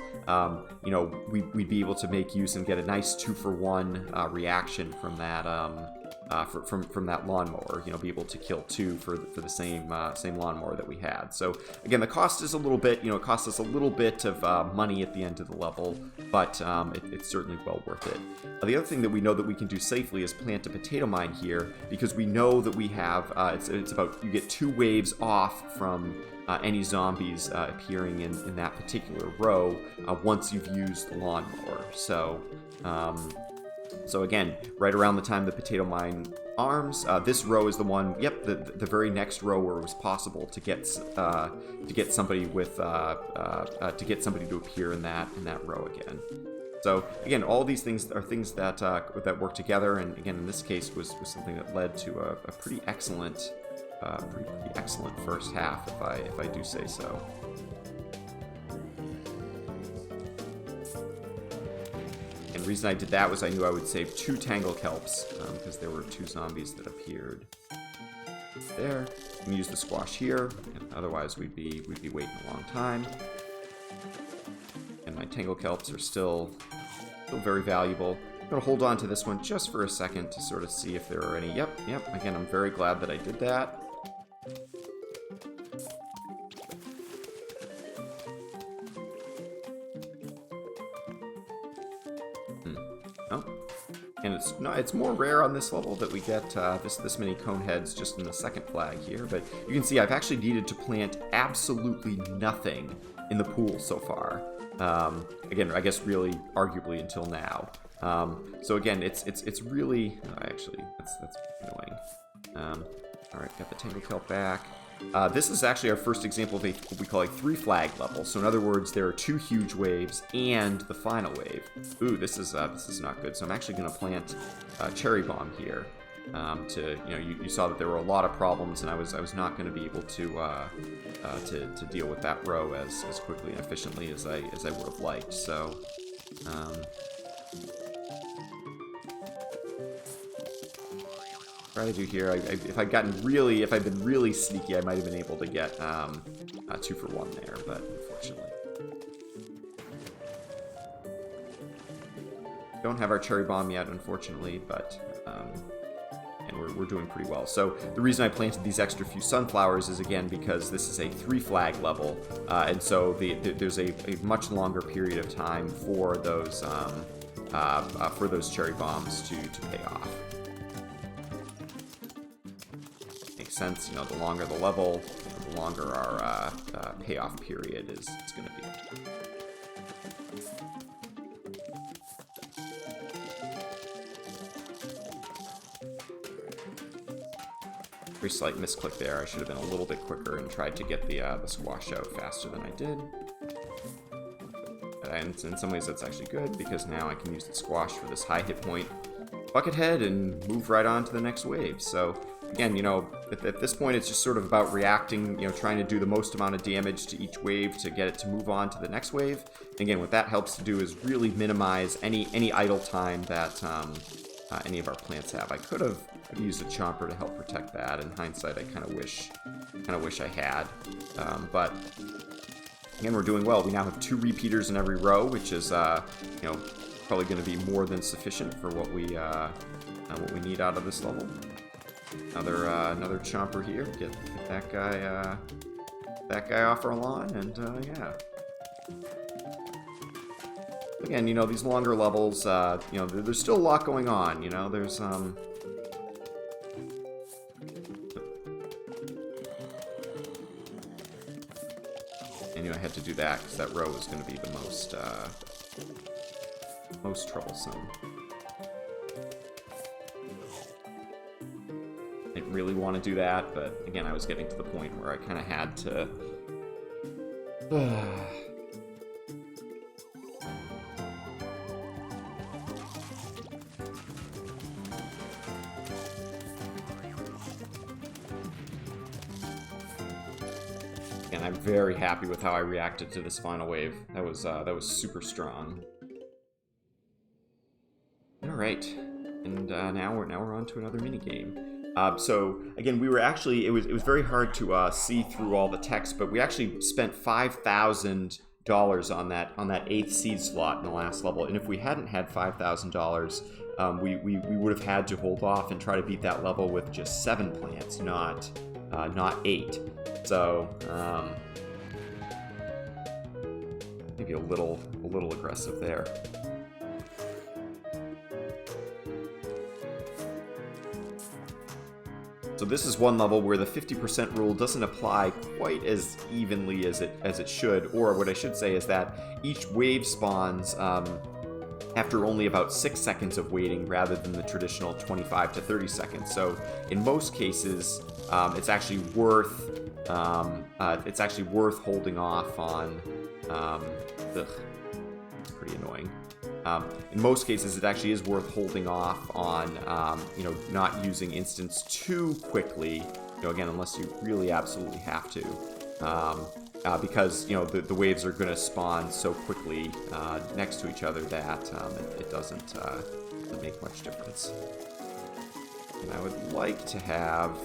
we'd be able to make use and get a nice 2-for-1 reaction from that from that lawnmower. Be able to kill 2 for the same lawnmower that we had. So again, the cost is a little bit, it costs us a little bit of money at the end of the level, but it's certainly well worth it. The other thing that we know that we can do safely is plant a potato mine here, because we know that we have it's about, you get 2 waves off from any zombies appearing in that particular row once you've used the lawnmower. So again, right around the time the potato mine arms, this row is the one. Yep, the very next row where it was possible to get somebody to appear in that row again. So again, all these things are things that work together, and again, in this case, was something that led to a pretty excellent first half, if I do say so. And the reason I did that was I knew I would save 2 Tangle Kelps, because there were 2 zombies that appeared there. You can use the squash here, and otherwise we'd be waiting a long time. And my Tangle Kelps are still very valuable. I'm going to hold on to this one just for a second to sort of see if there are any. Yep, again, I'm very glad that I did that. it's more rare on this level that we get this many cone heads just in the second flag here. But you can see I've actually needed to plant absolutely nothing in the pool so far. Again, I guess really arguably until now. So again, it's really actually that's annoying. All right, got the tangle kelp back. This is actually our first example of what we call a 3-flag level. So in other words, there are 2 huge waves and the final wave. Ooh, this is not good. So I'm actually going to plant cherry bomb here. You saw that there were a lot of problems, and I was not going to be able to deal with that row as quickly and efficiently as I would have liked. So. Try to do here. If I'd been really sneaky, I might have been able to get 2 for 1 there, but unfortunately. Don't have our cherry bomb yet, unfortunately, but and we're doing pretty well. So the reason I planted these extra few sunflowers is again because this is a 3-flag level, and so there's a much longer period of time for those cherry bombs to pay off. Sense, the longer the level, the longer our payoff period is going to be. Very slight misclick there. I should have been a little bit quicker and tried to get the squash out faster than I did. And in some ways that's actually good because now I can use the squash for this high hit point bucket head and move right on to the next wave. So again, at this point, it's just sort of about reacting, trying to do the most amount of damage to each wave to get it to move on to the next wave. And again, what that helps to do is really minimize any idle time that any of our plants have. I could have used a chomper to help protect that. In hindsight, I kind of wish I had. But again, we're doing well. We now have 2 repeaters in every row, which is probably going to be more than sufficient for what we need out of this level. Another chomper here. Get that guy off our lawn, and yeah. Again, these longer levels, there's still a lot going on. There's I knew I had to do that because that row was going to be the most troublesome. Didn't really want to do that, but again, I was getting to the point where I kind of had to. Again, I'm very happy with how I reacted to this final wave. That was super strong. All right, and now we're on to another mini game. So again, we were actually it was very hard to see through all the text, but we actually spent $5,000 on that 8th seed slot in the last level, and if we hadn't had $5,000, we would have had to hold off and try to beat that level with just 7 plants, not 8. So maybe a little aggressive there. So this is one level where the 50% rule doesn't apply quite as evenly as it should, or what I should say is that each wave spawns after only about 6 seconds of waiting rather than the traditional 25 to 30 seconds. So in most cases, it's actually worth holding off on. It's pretty annoying. In most cases, it actually is worth holding off on, not using instants too quickly, again, unless you really absolutely have to, because, the waves are going to spawn so quickly next to each other that it doesn't make much difference. And I would like to have,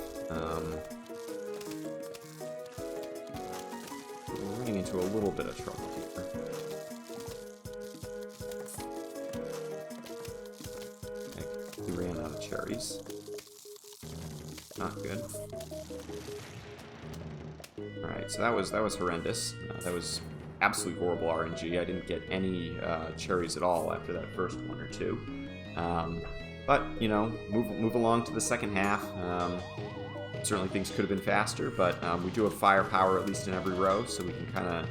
we're running into a little bit of trouble here. We ran out of cherries. Not good. Alright, so that was horrendous. That was absolutely horrible RNG. I didn't get any cherries at all after that first 1 or 2. But, you know, move along to the second half. Certainly things could have been faster, but we do have firepower at least in every row, so we can kind of,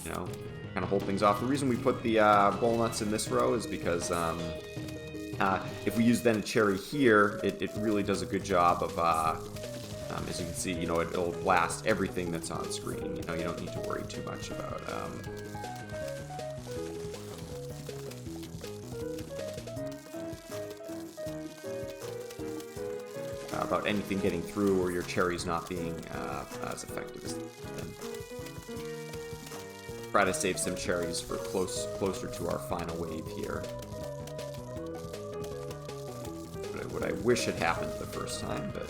you know, kind of hold things off. The reason we put the walnuts in this row is because if we use then a cherry here, it really does a good job of, as you can see, you know, it'll blast everything that's on screen. You know, you don't need to worry too much about anything getting through or your cherries not being as effective as them. Try to save some cherries for closer to our final wave here. What I wish had happened the first time, but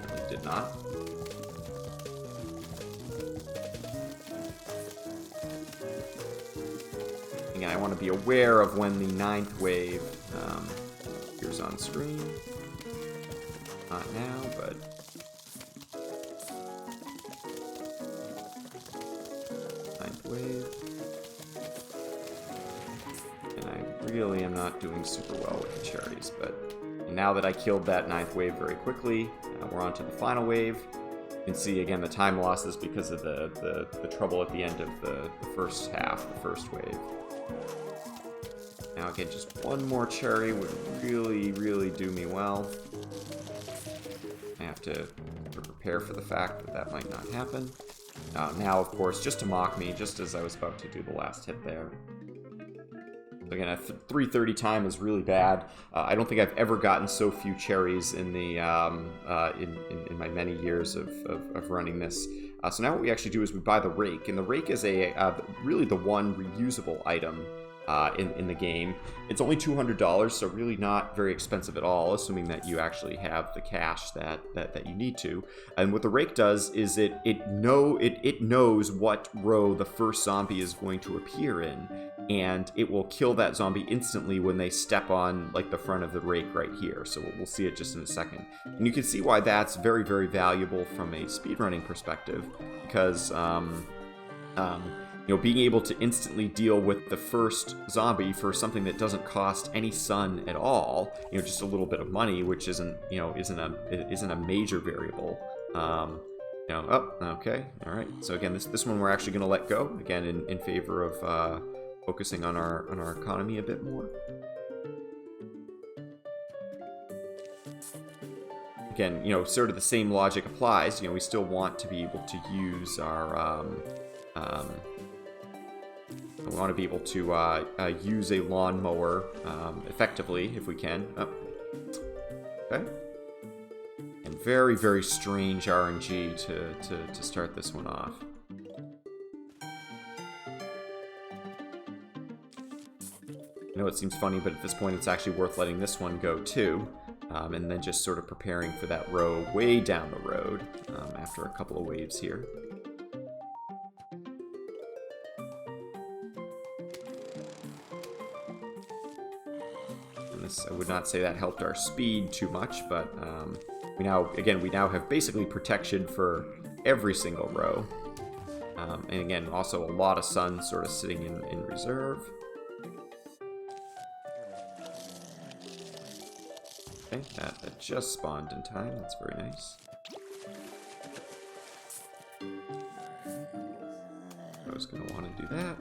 really did not. Again, I want to be aware of when the 9th wave appears on screen. Not now, but ninth wave. And I really am not doing super well with the cherries, but now that I killed that 9th wave very quickly, we're on to the final wave. You can see again the time loss is because of the trouble at the end of the first half, the first wave. Now again, just one more cherry would really do me well. I have to prepare for the fact that that might not happen. Now, of course, just to mock me, just as I was about to do the last hit there. Again, a 3:30 time is really bad. I don't think I've ever gotten so few cherries in the in my many years of running this. So now what we actually do is we buy the rake, and the rake is really the one reusable item in the game. It's only $200, so really not very expensive at all, assuming that you actually have the cash that you need to. And what the rake does is it knows what row the first zombie is going to appear in, and it will kill that zombie instantly when they step on like the front of the rake right here. So we'll see it just in a second. And you can see why that's very valuable from a speedrunning perspective, because you know, being able to instantly deal with the first zombie for something that doesn't cost any sun at all, you know, just a little bit of money, which isn't a major variable. You know, oh, okay, all right. So again, this one we're actually going to let go again in favor of focusing on our economy a bit more. Again, you know, sort of the same logic applies. You know, we still want to be able to use our we want to be able to use a lawnmower effectively if we can. Oh. Okay. And very strange RNG to start this one off. I know it seems funny, but at this point it's actually worth letting this one go too. And then just sort of preparing for that row way down the road after a couple of waves here. I would not say that helped our speed too much, but we now have basically protection for every single row. And again, also a lot of sun sort of sitting in reserve. Okay, that just spawned in time. That's very nice. I was going to want to do that.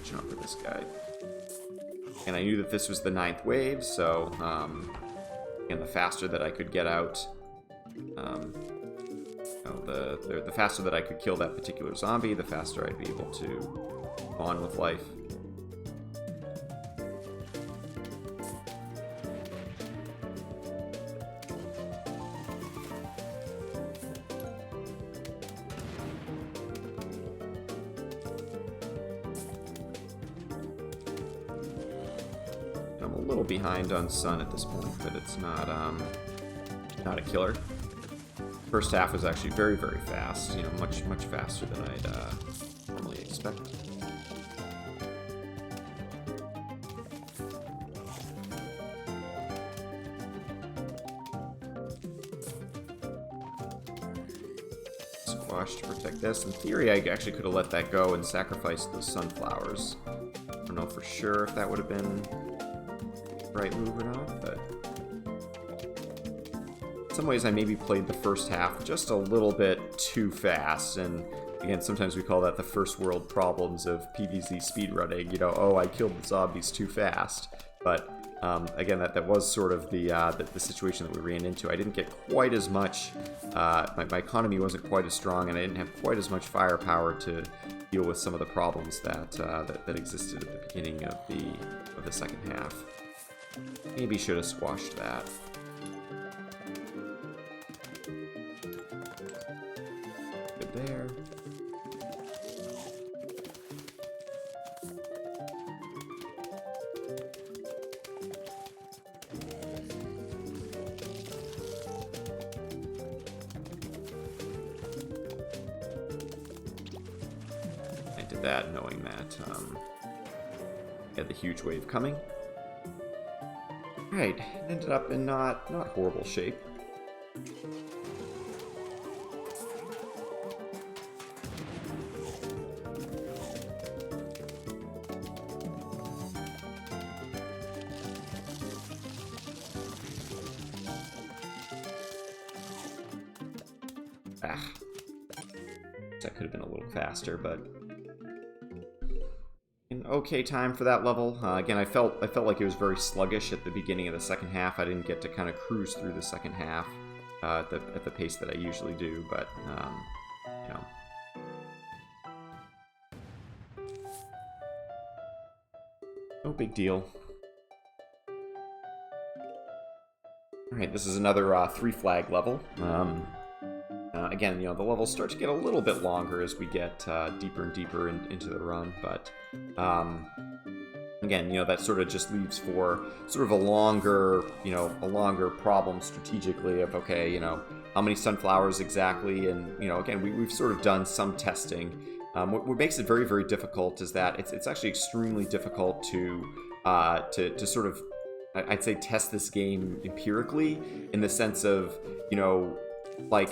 Jump for this guy. And I knew that this was the 9th wave, so and the faster that I could get out, the faster that I could kill that particular zombie, the faster I'd be able to go on with life. I'm a little behind on sun at this point, but it's not a killer. First half was actually very fast, you know, much faster than I'd normally expect. Squash to protect this. In theory, I actually could have let that go and sacrificed those sunflowers. I don't know for sure if that would have been the right move or not, but in some ways I maybe played the first half just a little bit too fast, and again, sometimes we call that the first world problems of PvZ speedrunning. You know, oh, I killed the zombies too fast. But again, that was sort of the situation that we ran into. I didn't get quite as much. My economy wasn't quite as strong, and I didn't have quite as much firepower to deal with some of the problems that existed at the beginning of the second half. Maybe should have squashed that. Good there. That, knowing that I had the huge wave coming. Right, ended up in not horrible shape. That could have been a little faster, but okay time for that level. Again, I felt like it was very sluggish at the beginning of the second half. I didn't get to kind of cruise through the second half at the pace that I usually do, but you know. No big deal. Alright, this is another 3 flag level. Again, you know, the levels start to get a little bit longer as we get deeper and deeper into the run, but again, you know, that sort of just leaves for sort of a longer problem strategically of, okay, you know, how many sunflowers exactly, and, you know, again, we've sort of done some testing. What makes it very, very difficult is that it's actually extremely difficult to sort of, I'd say, test this game empirically, in the sense of, you know, like,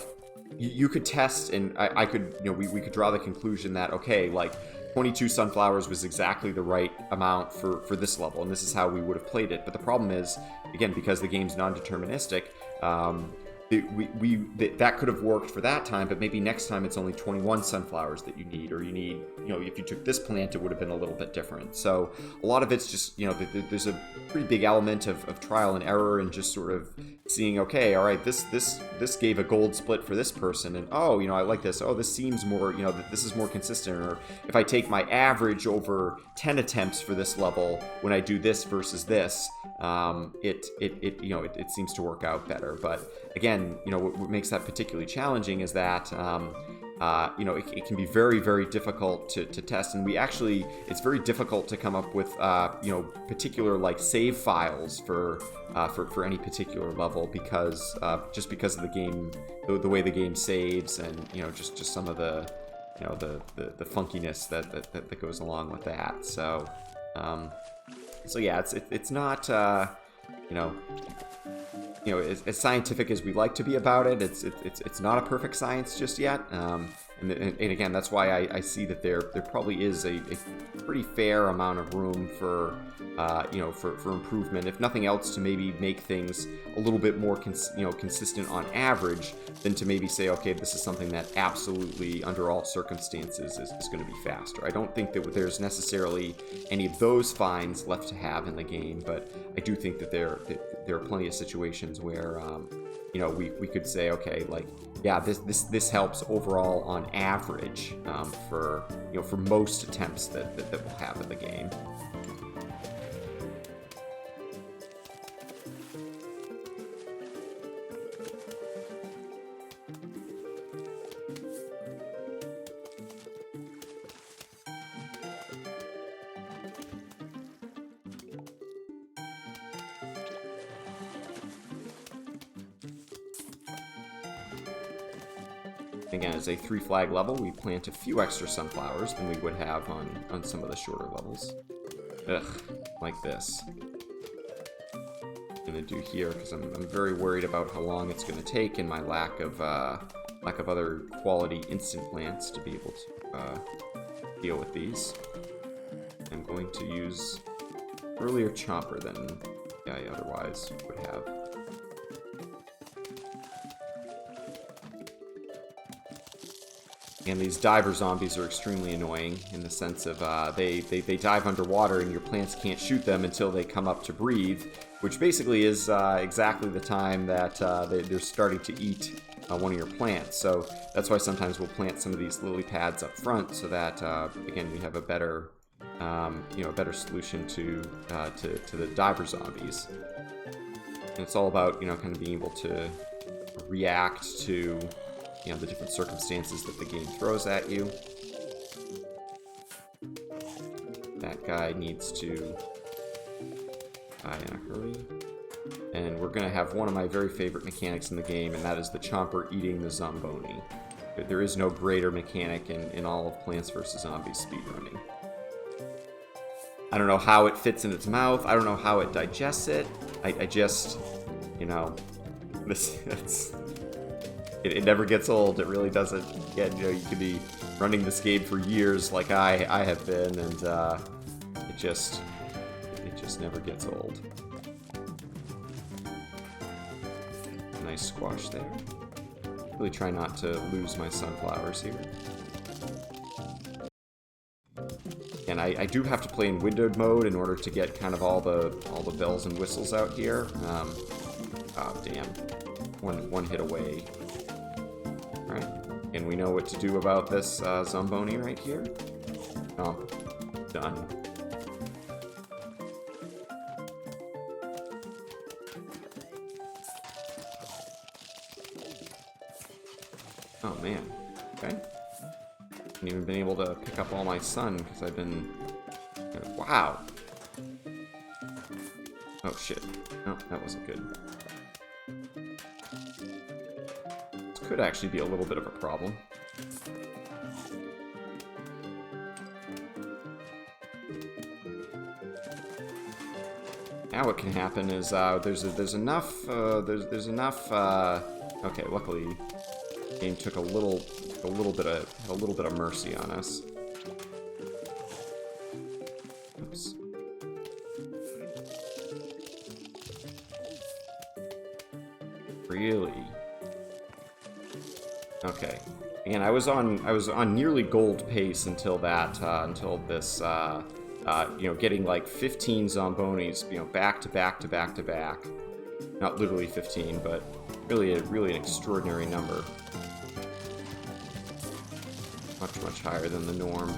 you could test, and I could, you know, we could draw the conclusion that, okay, like 22 sunflowers was exactly the right amount for this level, and this is how we would have played it. But the problem is, again, because the game's non-deterministic, that could have worked for that time, but maybe next time it's only 21 sunflowers that you need, or you need, you know, if you took this plant, it would have been a little bit different. So a lot of it's just, you know, there's a pretty big element of trial and error, and just sort of seeing, okay, all right, this gave a gold split for this person, and oh, you know, I like this. Oh, this seems more, you know, this is more consistent. Or if I take my average over 10 attempts for this level, when I do this versus this, it seems to work out better. But again, you know, what makes that particularly challenging is that you know, it can be very, very difficult to test, and it's very difficult to come up with you know, particular like save files for any particular level, because just because of the game, the way the game saves, and, you know, just some of the, you know, the funkiness that goes along with that. So yeah, it's not you know, as scientific as we like to be about it, it's not a perfect science just yet. And again, that's why I see that there probably is a pretty fair amount of room for you know, for improvement, if nothing else, to maybe make things a little bit more consistent on average, than to maybe say, okay, this is something that absolutely, under all circumstances, is going to be faster. I don't think that there's necessarily any of those fines left to have in the game, but I do think that there are plenty of situations where you know, we could say, okay, like, yeah, this helps overall on average for, you know, for most attempts that we'll have in the game. Again, as a 3 flag level, we plant a few extra sunflowers than we would have on some of the shorter levels. Ugh, like this. I'm gonna do here, because I'm very worried about how long it's gonna take, and my lack of lack of other quality instant plants to be able to deal with these. I'm going to use earlier chopper than I otherwise would have. And these diver zombies are extremely annoying in the sense of they dive underwater and your plants can't shoot them until they come up to breathe, which basically is exactly the time that they're starting to eat one of your plants. So that's why sometimes we'll plant some of these lily pads up front so that, again, we have a better, a better solution to the diver zombies. And it's all about, kind of being able to react to the different circumstances that the game throws at you. That guy needs to die in a hurry. And we're going to have one of my very favorite mechanics in the game, and that is the chomper eating the Zomboni. There is no greater mechanic in all of Plants vs. Zombies speedrunning. I don't know how it fits in its mouth. I don't know how it digests it. I just, it never gets old. It really doesn't. Again, you could be running this game for years like I have been, and it just never gets old. Nice squash there. Really try not to lose my sunflowers here. And I do have to play in windowed mode in order to get kind of all the bells and whistles out here. Oh damn, one hit away. All right, and we know what to do about this Zomboni right here. Oh, done. Oh man, okay. Haven't even been able to pick up all my sun because I've been... Wow! Oh shit. No, that wasn't good. This could actually be a little bit of a problem. Now what can happen is there's enough okay, luckily the game took a little bit of mercy on us. Oops. Really? Okay. Again, I was on nearly gold pace until this getting like 15 Zombonis, back to back to back to back. Not literally 15, but really an extraordinary number. Much higher than the norm.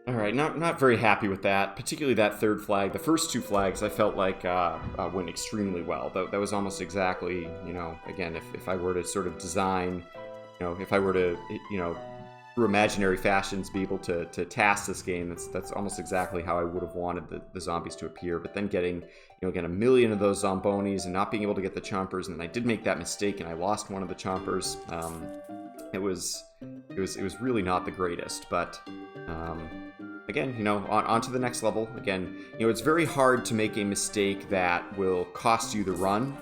Alright, not very happy with that, particularly that third flag. The first two flags I felt like went extremely well. That was almost exactly, again, if I were to sort of design, if I were to, through imaginary fashions be able to task this game, that's almost exactly how I would have wanted the zombies to appear. But then getting, again, a million of those Zombonis and not being able to get the chompers, and then I did make that mistake and I lost one of the chompers. It was really not the greatest, but again, on to the next level. Again, it's very hard to make a mistake that will cost you the run,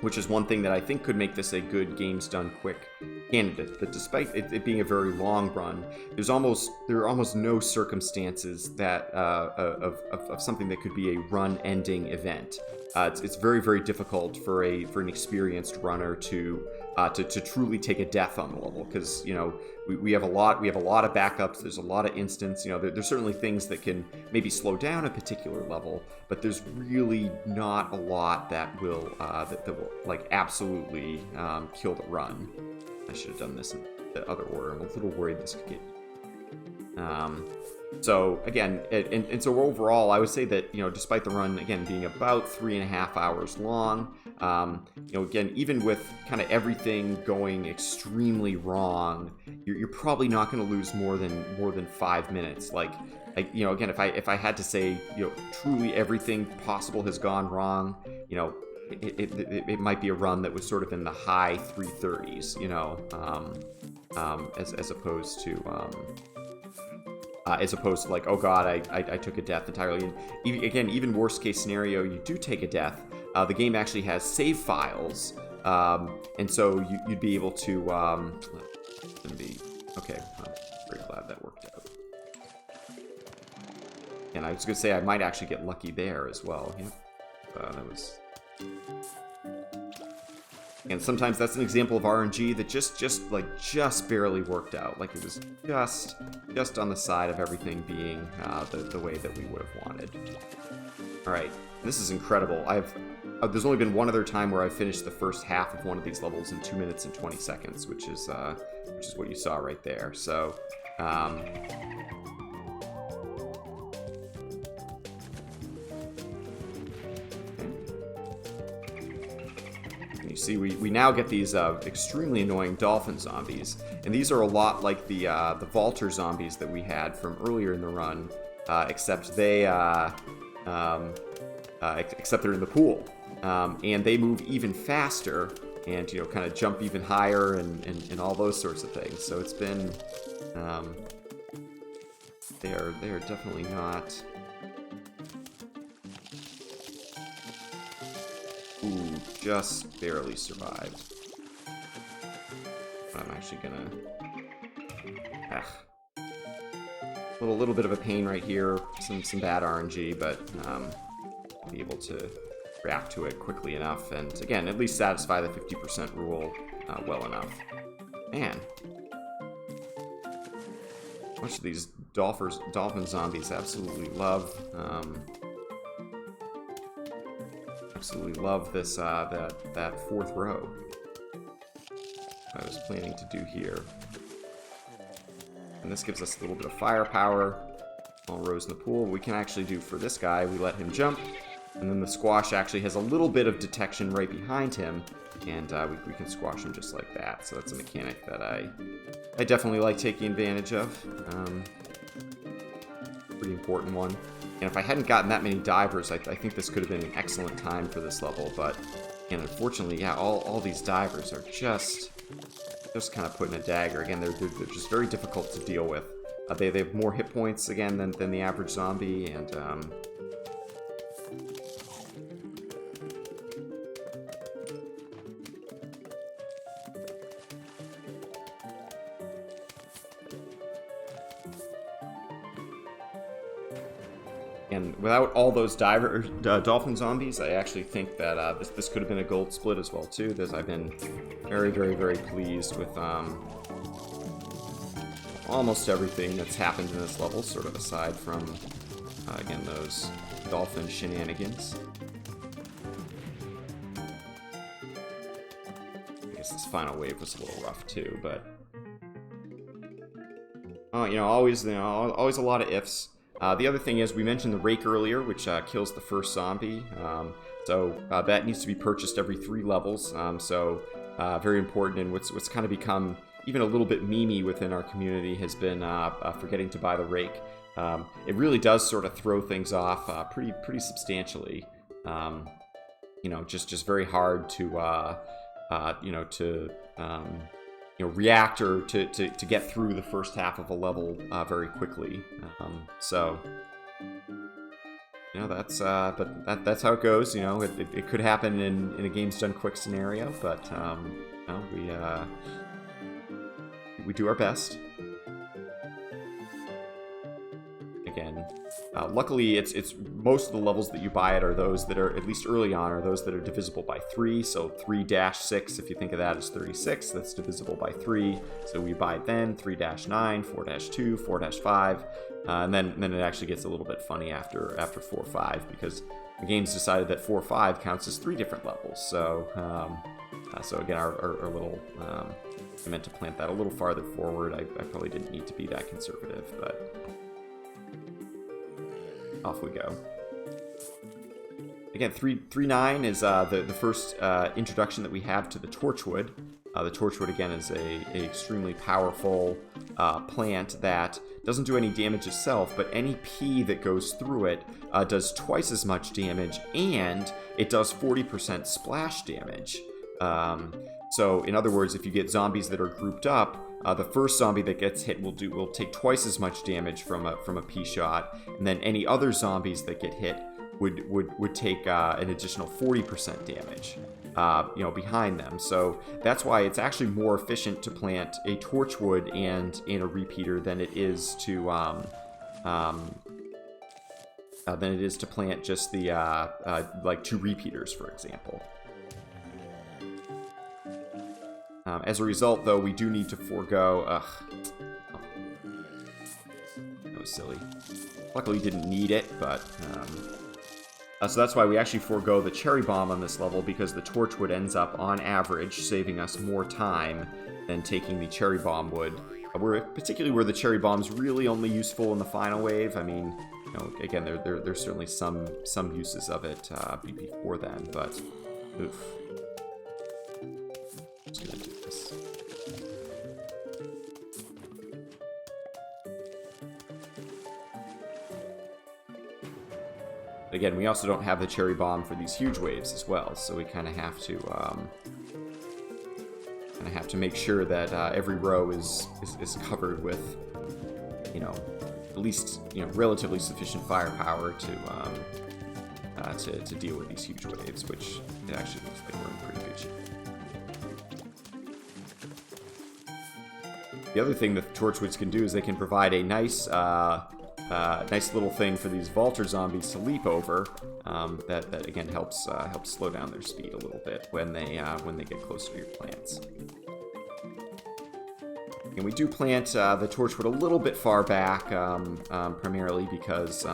which is one thing that I think could make this a good games done quick candidate. That despite it being a very long run, there are almost no circumstances that of something that could be a run-ending event. It's very, very difficult for an experienced runner to truly take a death on the level, because we have a lot of backups. There's a lot of instants. There's certainly things that can maybe slow down a particular level, but there's really not a lot that will like absolutely kill the run. I should have done this in the other order. I'm a little worried this could get. So again, and so overall, I would say that despite the run again being about 3.5 hours long, again, even with kind of everything going extremely wrong, you're probably not going to lose more than 5 minutes. Like again, if I had to say, truly everything possible has gone wrong, it might be a run that was sort of in the high 330s, you know, as opposed to like, oh god, I took a death entirely. And even worst case scenario, you do take a death. The game actually has save files, and so you'd be able to. Okay, I'm very glad that worked out. And I was gonna say I might actually get lucky there as well. Yep, that was. And sometimes that's an example of RNG that just barely worked out. Like it was just on the side of everything being the way that we would have wanted. All right, this is incredible. There's only been one other time where I finished the first half of one of these levels in 2 minutes and 20 seconds, which is what you saw right there. So. See, we now get these extremely annoying dolphin zombies, and these are a lot like the vaulter zombies that we had from earlier in the run, except they're in the pool, and they move even faster, and you know, kind of jump even higher, and all those sorts of things. So it's been they are definitely not. Ooh, just barely survived. I'm actually gonna... A little bit of a pain right here. Some bad RNG, but be able to react to it quickly enough. And again, at least satisfy the 50% rule well enough. Man. Much of these dolphin zombies absolutely love... absolutely love this that fourth row I was planning to do here. And this gives us a little bit of firepower. All rows in the pool. We can actually do for this guy, we let him jump, and then the squash actually has a little bit of detection right behind him, and we can squash him just like that. So that's a mechanic that I definitely like taking advantage of. Pretty important one. And if I hadn't gotten that many divers, I think this could have been an excellent time for this level. But, and unfortunately, yeah, all these divers are just kind of putting a dagger. Again, they're just very difficult to deal with. They have more hit points, again, than the average zombie, and... And without all those dolphin zombies, I actually think that this could have been a gold split as well too. I've been very, very, very pleased with almost everything that's happened in this level, sort of aside from again those dolphin shenanigans. I guess this final wave was a little rough too, but always a lot of ifs. The other thing is, we mentioned the rake earlier, which kills the first zombie. So that needs to be purchased every 3 levels. So very important, and what's kind of become even a little bit memey within our community has been forgetting to buy the rake. It really does sort of throw things off pretty substantially. Just very hard to react or to get through the first half of a level very quickly. That's that's how it goes. It could happen in a games done quick scenario, but we do our best. Again, luckily, it's most of the levels that you buy it are those that are, at least early on, are those that are divisible by 3. So 3-6, if you think of that as 36, that's divisible by 3. So we buy it then 3-9, 4-2, 4-5, and then it actually gets a little bit funny after 4-5, because the game's decided that 4-5 counts as 3 different levels. So again, our little I meant to plant that a little farther forward. I probably didn't need to be that conservative, but. Off we go. Again, 3-9 is the first introduction that we have to the Torchwood. The Torchwood, again, is a extremely powerful plant that doesn't do any damage itself, but any pea that goes through it does twice as much damage, and it does 40% splash damage. So, in other words, if you get zombies that are grouped up, the first zombie that gets hit will take twice as much damage from a pea shot, and then any other zombies that get hit would take an additional 40% damage, behind them. So that's why it's actually more efficient to plant a Torchwood and in a repeater than it is to plant just the like 2 repeaters, for example. As a result, though, we do need to forego... that was silly. Luckily, didn't need it, but... so that's why we actually forego the Cherry Bomb on this level, because the Torchwood ends up, on average, saving us more time than taking the Cherry Bomb would. Particularly where the Cherry Bomb's really only useful in the final wave. I mean, again, there's certainly some uses of it before then, but... Oof. Just gonna do this. Again, we also don't have the Cherry Bomb for these huge waves as well, so we kind of have to make sure that every row is covered with, at least relatively sufficient firepower to deal with these huge waves, which it actually looks like we're in pretty good shape. The other thing that the Torchwoods can do is they can provide a nice little thing for these Vaulter zombies to leap over. That again helps slow down their speed a little bit when they get close to your plants. And we do plant the Torchwood a little bit far back, primarily because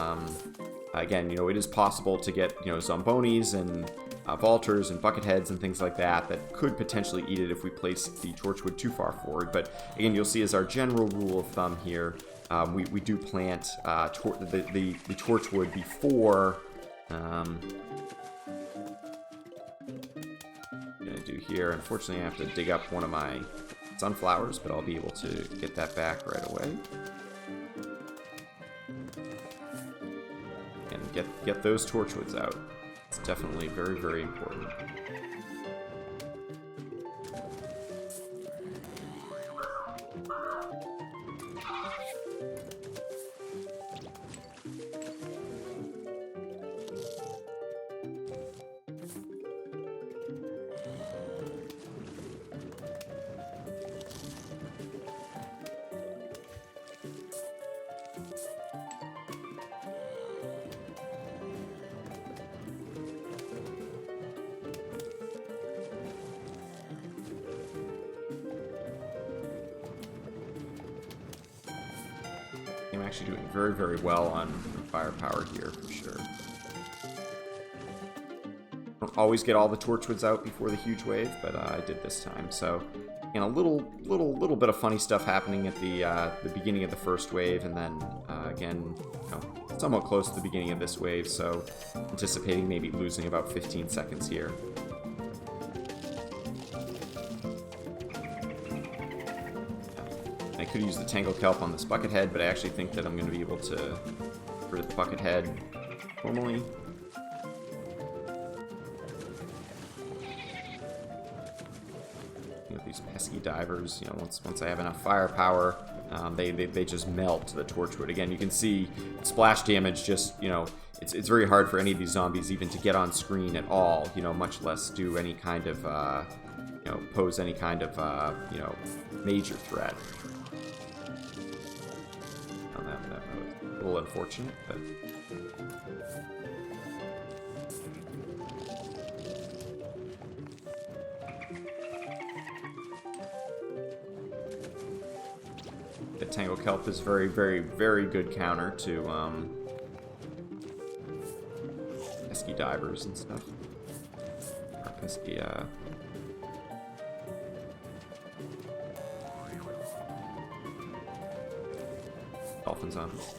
again, it is possible to get Zombonis and Vaulters and Bucketheads and things like that could potentially eat it if we place the Torchwood too far forward. But again, you'll see as our general rule of thumb here, we do plant the Torchwood before. I'm gonna do here. Unfortunately, I have to dig up one of my sunflowers, but I'll be able to get that back right away. And get those Torchwoods out. It's definitely very, very important. I'm actually doing very, very well on firepower here, for sure. Don't always get all the Torchwoods out before the huge wave, but I did this time. So, a little bit of funny stuff happening at the beginning of the first wave, and then again, somewhat close to the beginning of this wave. So, anticipating maybe losing about 15 seconds here. I could use the Tangle Kelp on this Buckethead, but I actually think that I'm going to be able to get rid of the Buckethead normally. These pesky divers, once I have enough firepower, they just melt the Torchwood. Again, you can see splash damage just, it's very hard for any of these zombies even to get on screen at all, much less do any kind of, pose any kind of, major threat. That was a little unfortunate, but... The Tangle Kelp is very, very, very good counter to pesky divers and stuff. Or pesky, dolphin zombies.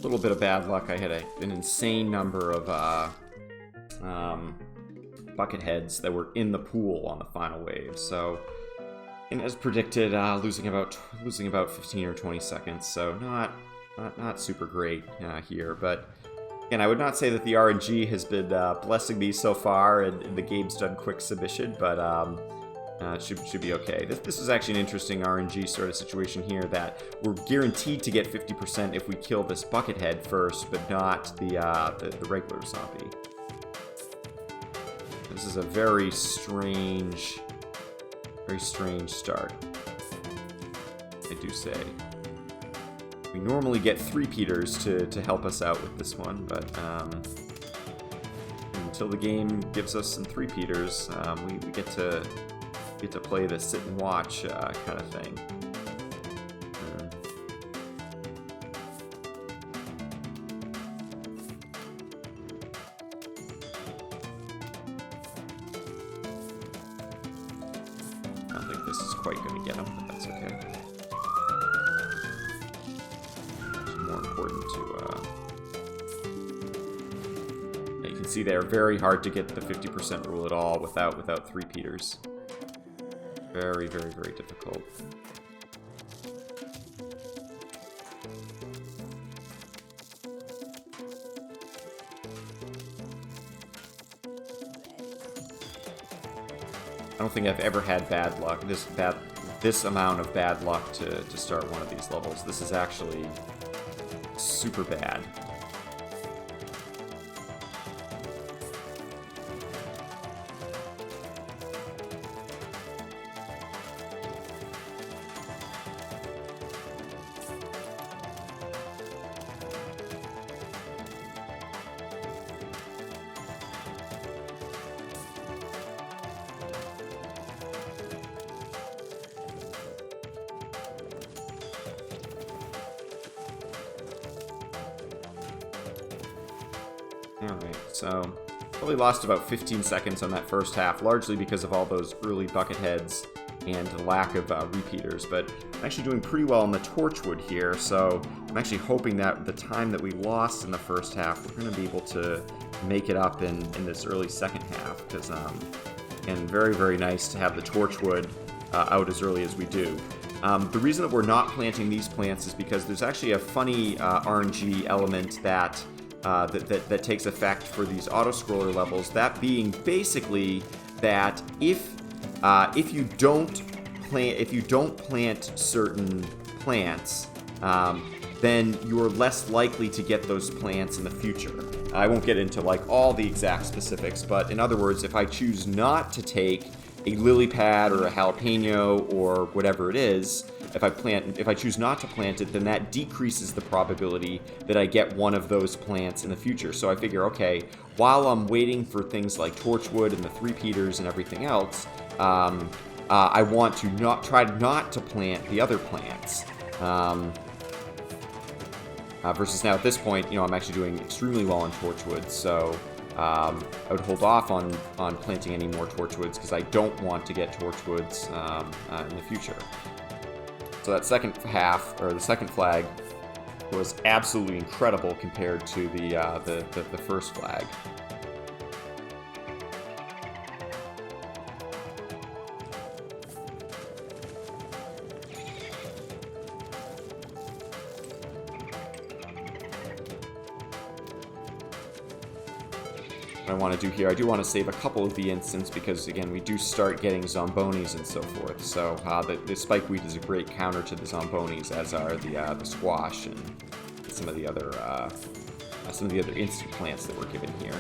little bit of bad luck. I had an insane number of bucket heads that were in the pool on the final wave. So, and as predicted, losing about 15 or 20 seconds. So not super great here. But again, I would not say that the RNG has been blessing me so far, and the game's done quick submission. But it should be okay. This is actually an interesting RNG sort of situation here, that we're guaranteed to get 50% if we kill this bucket head first, but not the regular zombie. This is a very strange start, I do say. We normally get three-peaters to help us out with this one, but until the game gives us some three-peaters, we get to play the sit and watch kind of thing. I don't think this is quite going to get him, but that's okay. It's more important to... you can see they're very hard to get the 50% rule at all without three-peaters. Very, very, very difficult. I don't think I've ever had bad luck, this amount of bad luck to start one of these levels. This is actually super bad. Alright, so probably lost about 15 seconds on that first half, largely because of all those early bucket heads and the lack of repeaters, but I'm actually doing pretty well on the Torchwood here, so I'm actually hoping that the time that we lost in the first half, we're going to be able to make it up in this early second half, because, and very, very nice to have the Torchwood out as early as we do. The reason that we're not planting these plants is because there's actually a funny RNG element that takes effect for these auto-scroller levels, that being basically that if you don't plant certain plants, then you're less likely to get those plants in the future. I won't get into like all the exact specifics, but in other words, if I choose not to take a lily pad or a jalapeno or whatever it is, if I choose not to plant it, then that decreases the probability that I get one of those plants in the future. So I figure, okay, while I'm waiting for things like Torchwood and the three-peaters and everything else, I want to try not to plant the other plants. Versus now at this point, I'm actually doing extremely well on Torchwood, so I would hold off on planting any more Torchwoods because I don't want to get Torchwoods in the future. So that second half, or the second flag, was absolutely incredible compared to the first flag. What I want to do here, I do want to save a couple of the instants because, again, we do start getting Zombonis and so forth. So the spikeweed is a great counter to the Zombonis, as are the squash and some of the other instant plants that we're given here.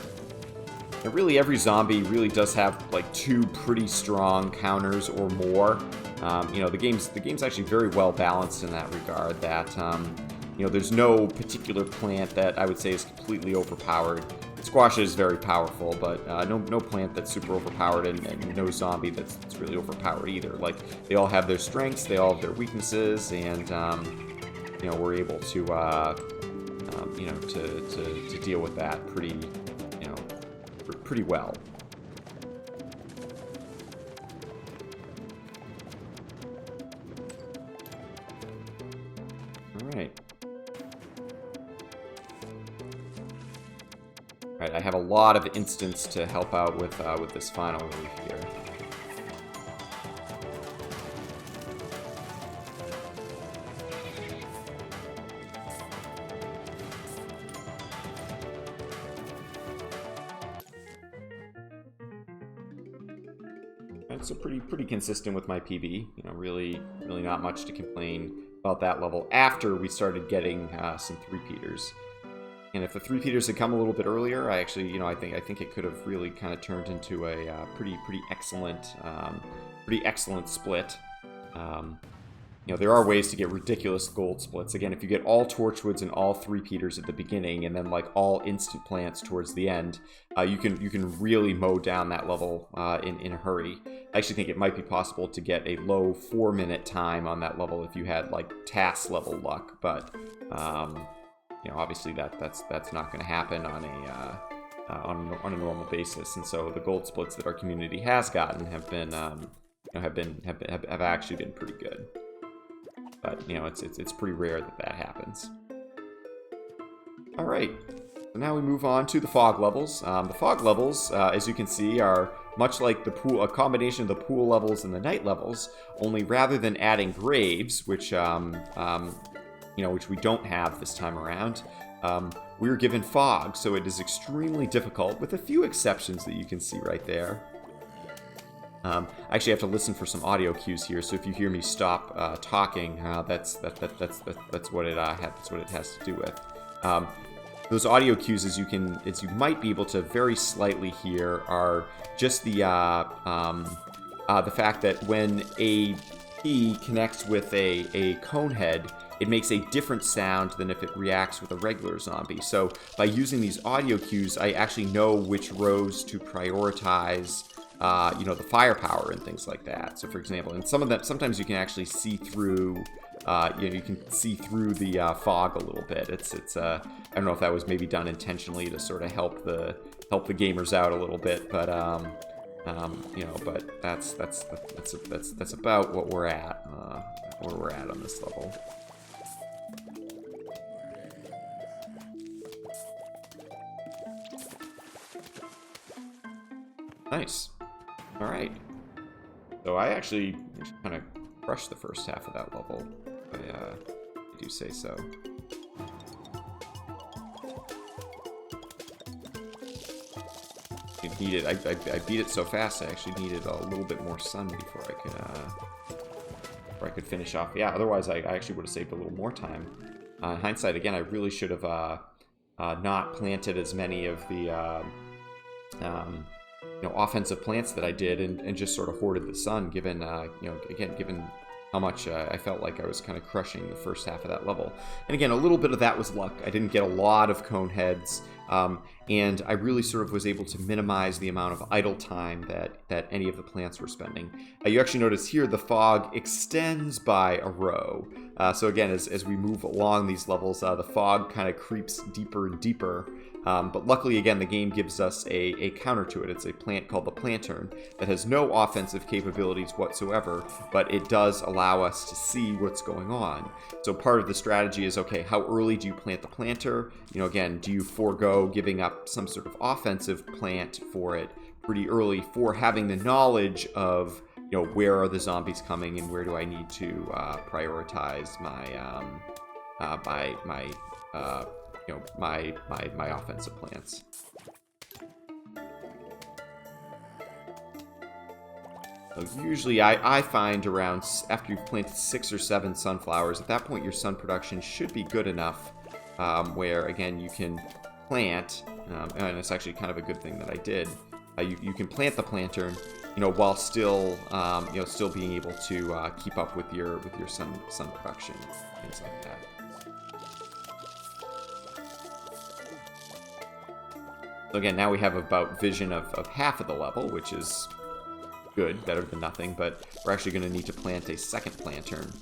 And really, every zombie really does have like two pretty strong counters or more. The game's actually very well balanced in that regard. That there's no particular plant that I would say is completely overpowered. Squash is very powerful, but no plant that's super overpowered, and no zombie that's really overpowered either. Like, they all have their strengths, they all have their weaknesses, and we're able to to deal with that pretty well. All right. I have a lot of instants to help out with this final wave here. So pretty consistent with my PB. You know, really not much to complain about that level after we started getting some three-peaters. And if the three-peaters had come a little bit earlier, I actually, you know, I think it could have really kind of turned into a pretty excellent split. You know, there are ways to get ridiculous gold splits. Again, if you get all Torchwoods and all three-peaters at the beginning, and then like all instant plants towards the end, you can really mow down that level in a hurry. I actually think it might be possible to get a low 4-minute time on that level if you had like task level luck, but you know, obviously that's not going to happen on a normal basis. And so the gold splits that our community has gotten have been have actually been pretty good. But you know, it's pretty rare that happens. All right, so now we move on to the fog levels. The fog levels, as you can see, are much like the pool, a combination of the pool levels and the night levels. Only rather than adding graves, which you know, which we don't have this time around, we were given fog, so it is extremely difficult, with a few exceptions that you can see right there. I actually have to listen for some audio cues here, so if you hear me stop talking, that's what it has to do with. Those audio cues, as you might be able to very slightly hear, are just the fact that when a key connects with a cone head, it makes a different sound than if it reacts with a regular zombie. So by using these audio cues, I actually know which rows to prioritize. You know, the firepower and things like that. So, for example, and some of that, sometimes you can actually see through. You know, you can see through the fog a little bit. It's I don't know if that was maybe done intentionally to sort of help the gamers out a little bit, but you know, but that's about what we're at, where we're at on this level. Nice. All right. So I actually kind of crushed the first half of that level. I do say so. It needed. I beat it so fast. I actually needed a little bit more sun before I could finish off. Yeah. Otherwise, I actually would have saved a little more time. In hindsight, again, I really should have not planted as many of the you know, offensive plants that I did, and just sort of hoarded the sun, given you know, again, given how much I felt like I was kind of crushing the first half of that level. And again, a little bit of that was luck. I didn't get a lot of cone heads, and I really sort of was able to minimize the amount of idle time that any of the plants were spending. You actually notice here the fog extends by a row. So again, as we move along these levels, the fog kind of creeps deeper and deeper. But luckily, again, the game gives us a counter to it. It's a plant called the Plantern that has no offensive capabilities whatsoever, but it does allow us to see what's going on. So part of the strategy is, okay, how early do you plant the planter? You know, again, do you forego giving up some sort of offensive plant for it pretty early for having the knowledge of, you know, where are the zombies coming and where do I need to prioritize my you know, my offensive plants. So usually I find around after you've planted 6 or 7 sunflowers, at that point your sun production should be good enough where, again, you can plant, and it's actually kind of a good thing that I did. You can plant the Plantern, you know, while still you know, still being able to keep up with your sun production, things like that. So again, now we have about vision of half of the level, which is good, better than nothing, but we're actually going to need to plant a second Plantern.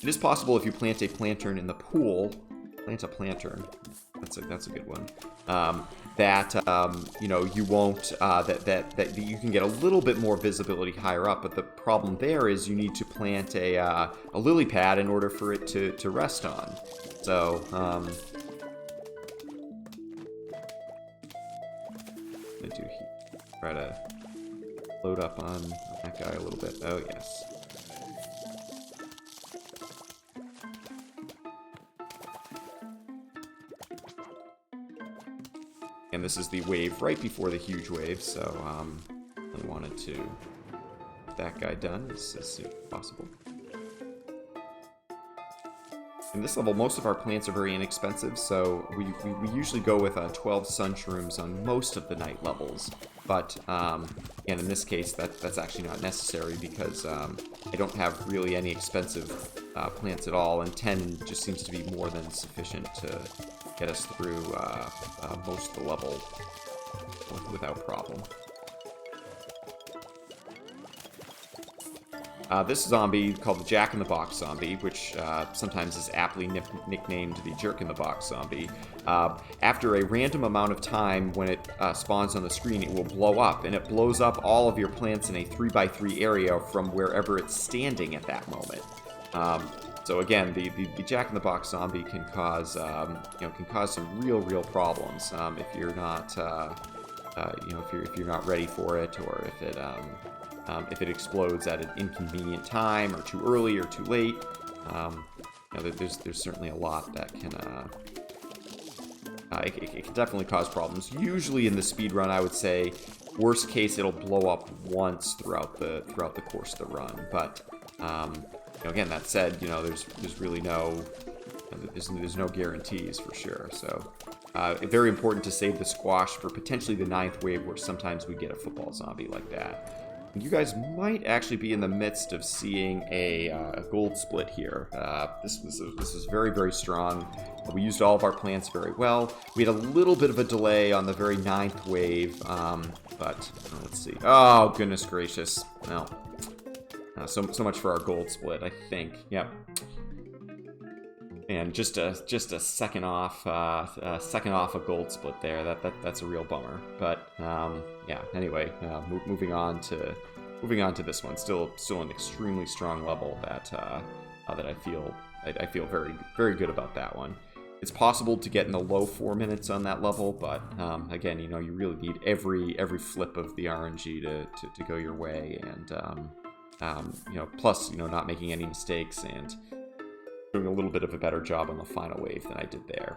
It is possible if you plant a Plantern in the pool, plant a Plantern, that's a good one, that you know, you won't, that you can get a little bit more visibility higher up, but the problem there is you need to plant a lily pad in order for it to rest on. So, gonna do here? Try to load up on that guy a little bit. Oh, yes. And this is the wave right before the huge wave, so I wanted to get that guy done as soon as possible. In this level, most of our plants are very inexpensive, so we usually go with 12 sun shrooms on most of the night levels. But, and in this case, that's actually not necessary because I don't have really any expensive plants at all, and 10 just seems to be more than sufficient to get us through most of the level without problem. This zombie, called the Jack-in-the-Box zombie, which sometimes is aptly nicknamed the Jerk-in-the-Box zombie, after a random amount of time when it spawns on the screen, it will blow up, and it blows up all of your plants in a 3x3 area from wherever it's standing at that moment. So again, the Jack-in-the-Box zombie can cause some real problems if you're not if you're not ready for it, or if it explodes at an inconvenient time, or too early, or too late. There's certainly a lot that can it can definitely cause problems. Usually in the speedrun, I would say worst case it'll blow up once throughout the course of the run. But again, that said, there's really there's no guarantees for sure. So very important to save the squash for potentially the 9th wave, where sometimes we get a football zombie like that. You guys might actually be in the midst of seeing a gold split here. This was very, very strong. We used all of our plants very well. We had a little bit of a delay on the very 9th wave, but let's see. Oh, goodness gracious. Well, so much for our gold split, I think. Yep. And just a second off a gold split there. That's a real bummer. But yeah. Anyway, moving on to this one. Still an extremely strong level that I feel very, very good about that one. It's possible to get in the low 4 minutes on that level, but again, you really need every flip of the RNG to go your way, and plus not making any mistakes and doing a little bit of a better job on the final wave than I did there.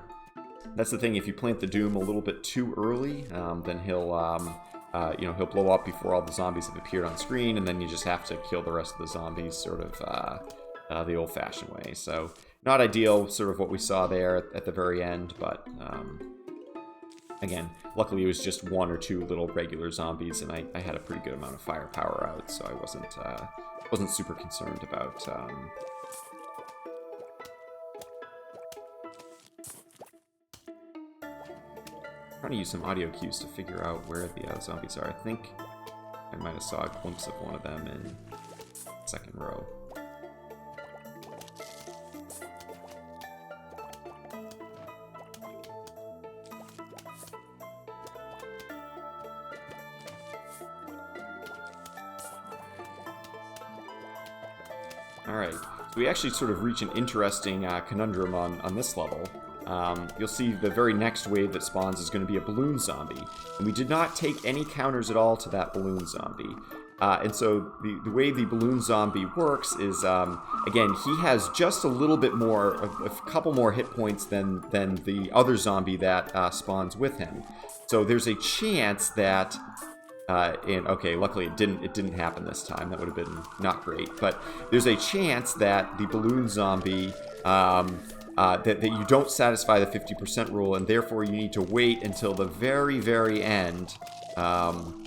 That's the thing, if you plant the Doom a little bit too early, then he'll blow up before all the zombies have appeared on screen, and then you just have to kill the rest of the zombies sort of the old-fashioned way. So not ideal, sort of what we saw there at the very end, but again, luckily it was just 1 or 2 little regular zombies, and I had a pretty good amount of firepower out, so I wasn't super concerned about trying to use some audio cues to figure out where the zombies are. I think I might have saw a glimpse of one of them in the second row. Alright, so we actually sort of reach an interesting conundrum on this level. You'll see the very next wave that spawns is going to be a balloon zombie. And we did not take any counters at all to that balloon zombie. And so the way the balloon zombie works is, again, he has just a little bit more, a couple more hit points than the other zombie that spawns with him. So there's a chance that... and okay, luckily it didn't happen this time. That would have been not great. But there's a chance that the balloon zombie... that you don't satisfy the 50% rule, and therefore you need to wait until the very, very end you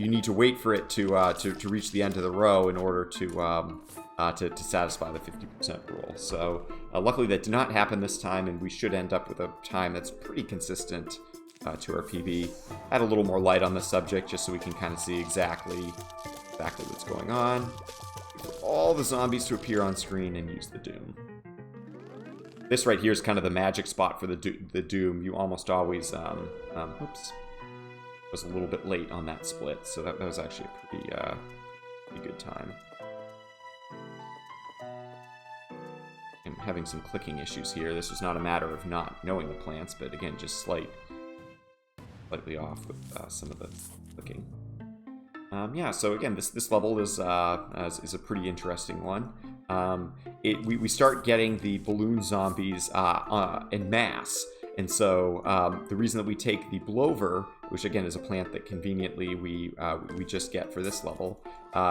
need to wait for it to reach the end of the row in order to satisfy the 50% rule. So luckily that did not happen this time, and we should end up with a time that's pretty consistent to our PB. Add a little more light on the subject just so we can kind of see exactly what's going on. For all the zombies to appear on screen and use the Doom. This right here is kind of the magic spot for the Doom. You almost always, oops, was a little bit late on that split, so that was actually a pretty good time. And having some clicking issues here. This was not a matter of not knowing the plants, but again, just slightly off with some of the clicking. Yeah, so again, this level is a pretty interesting one. We start getting the balloon zombies en masse, and so the reason that we take the blover, which again is a plant that conveniently we just get for this level,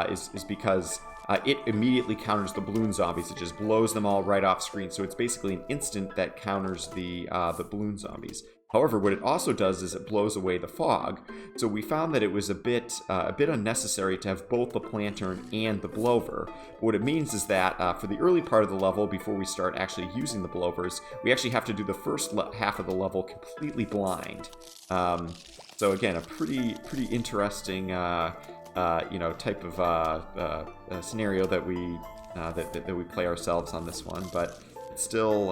is because it immediately counters the balloon zombies. It just blows them all right off screen. So it's basically an instant that counters the balloon zombies. However, what it also does is it blows away the fog. So we found that it was a bit unnecessary to have both the plantern and the blower. What it means is that for the early part of the level, before we start actually using the blowers, we actually have to do the first half of the level completely blind. So again, a pretty interesting type of scenario that we play ourselves on this one. But it's still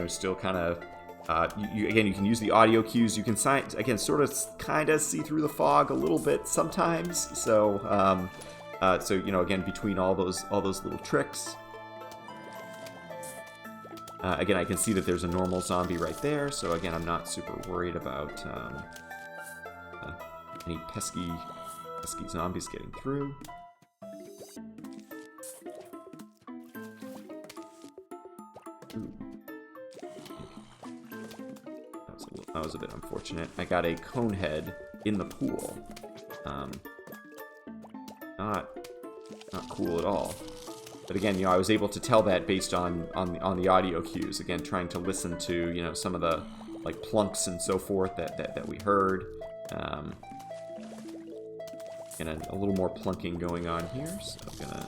still kind of. You can use the audio cues. You can sort of kind of see through the fog a little bit sometimes. So, again, between all those little tricks. Again, I can see that there's a normal zombie right there. So again, I'm not super worried about any pesky zombies getting through. Ooh. That was a bit unfortunate. I got a cone head in the pool. Not cool at all. But again, I was able to tell that based on the audio cues. Again, trying to listen to some of the plunks and so forth that we heard. And a little more plunking going on here. So I'm gonna.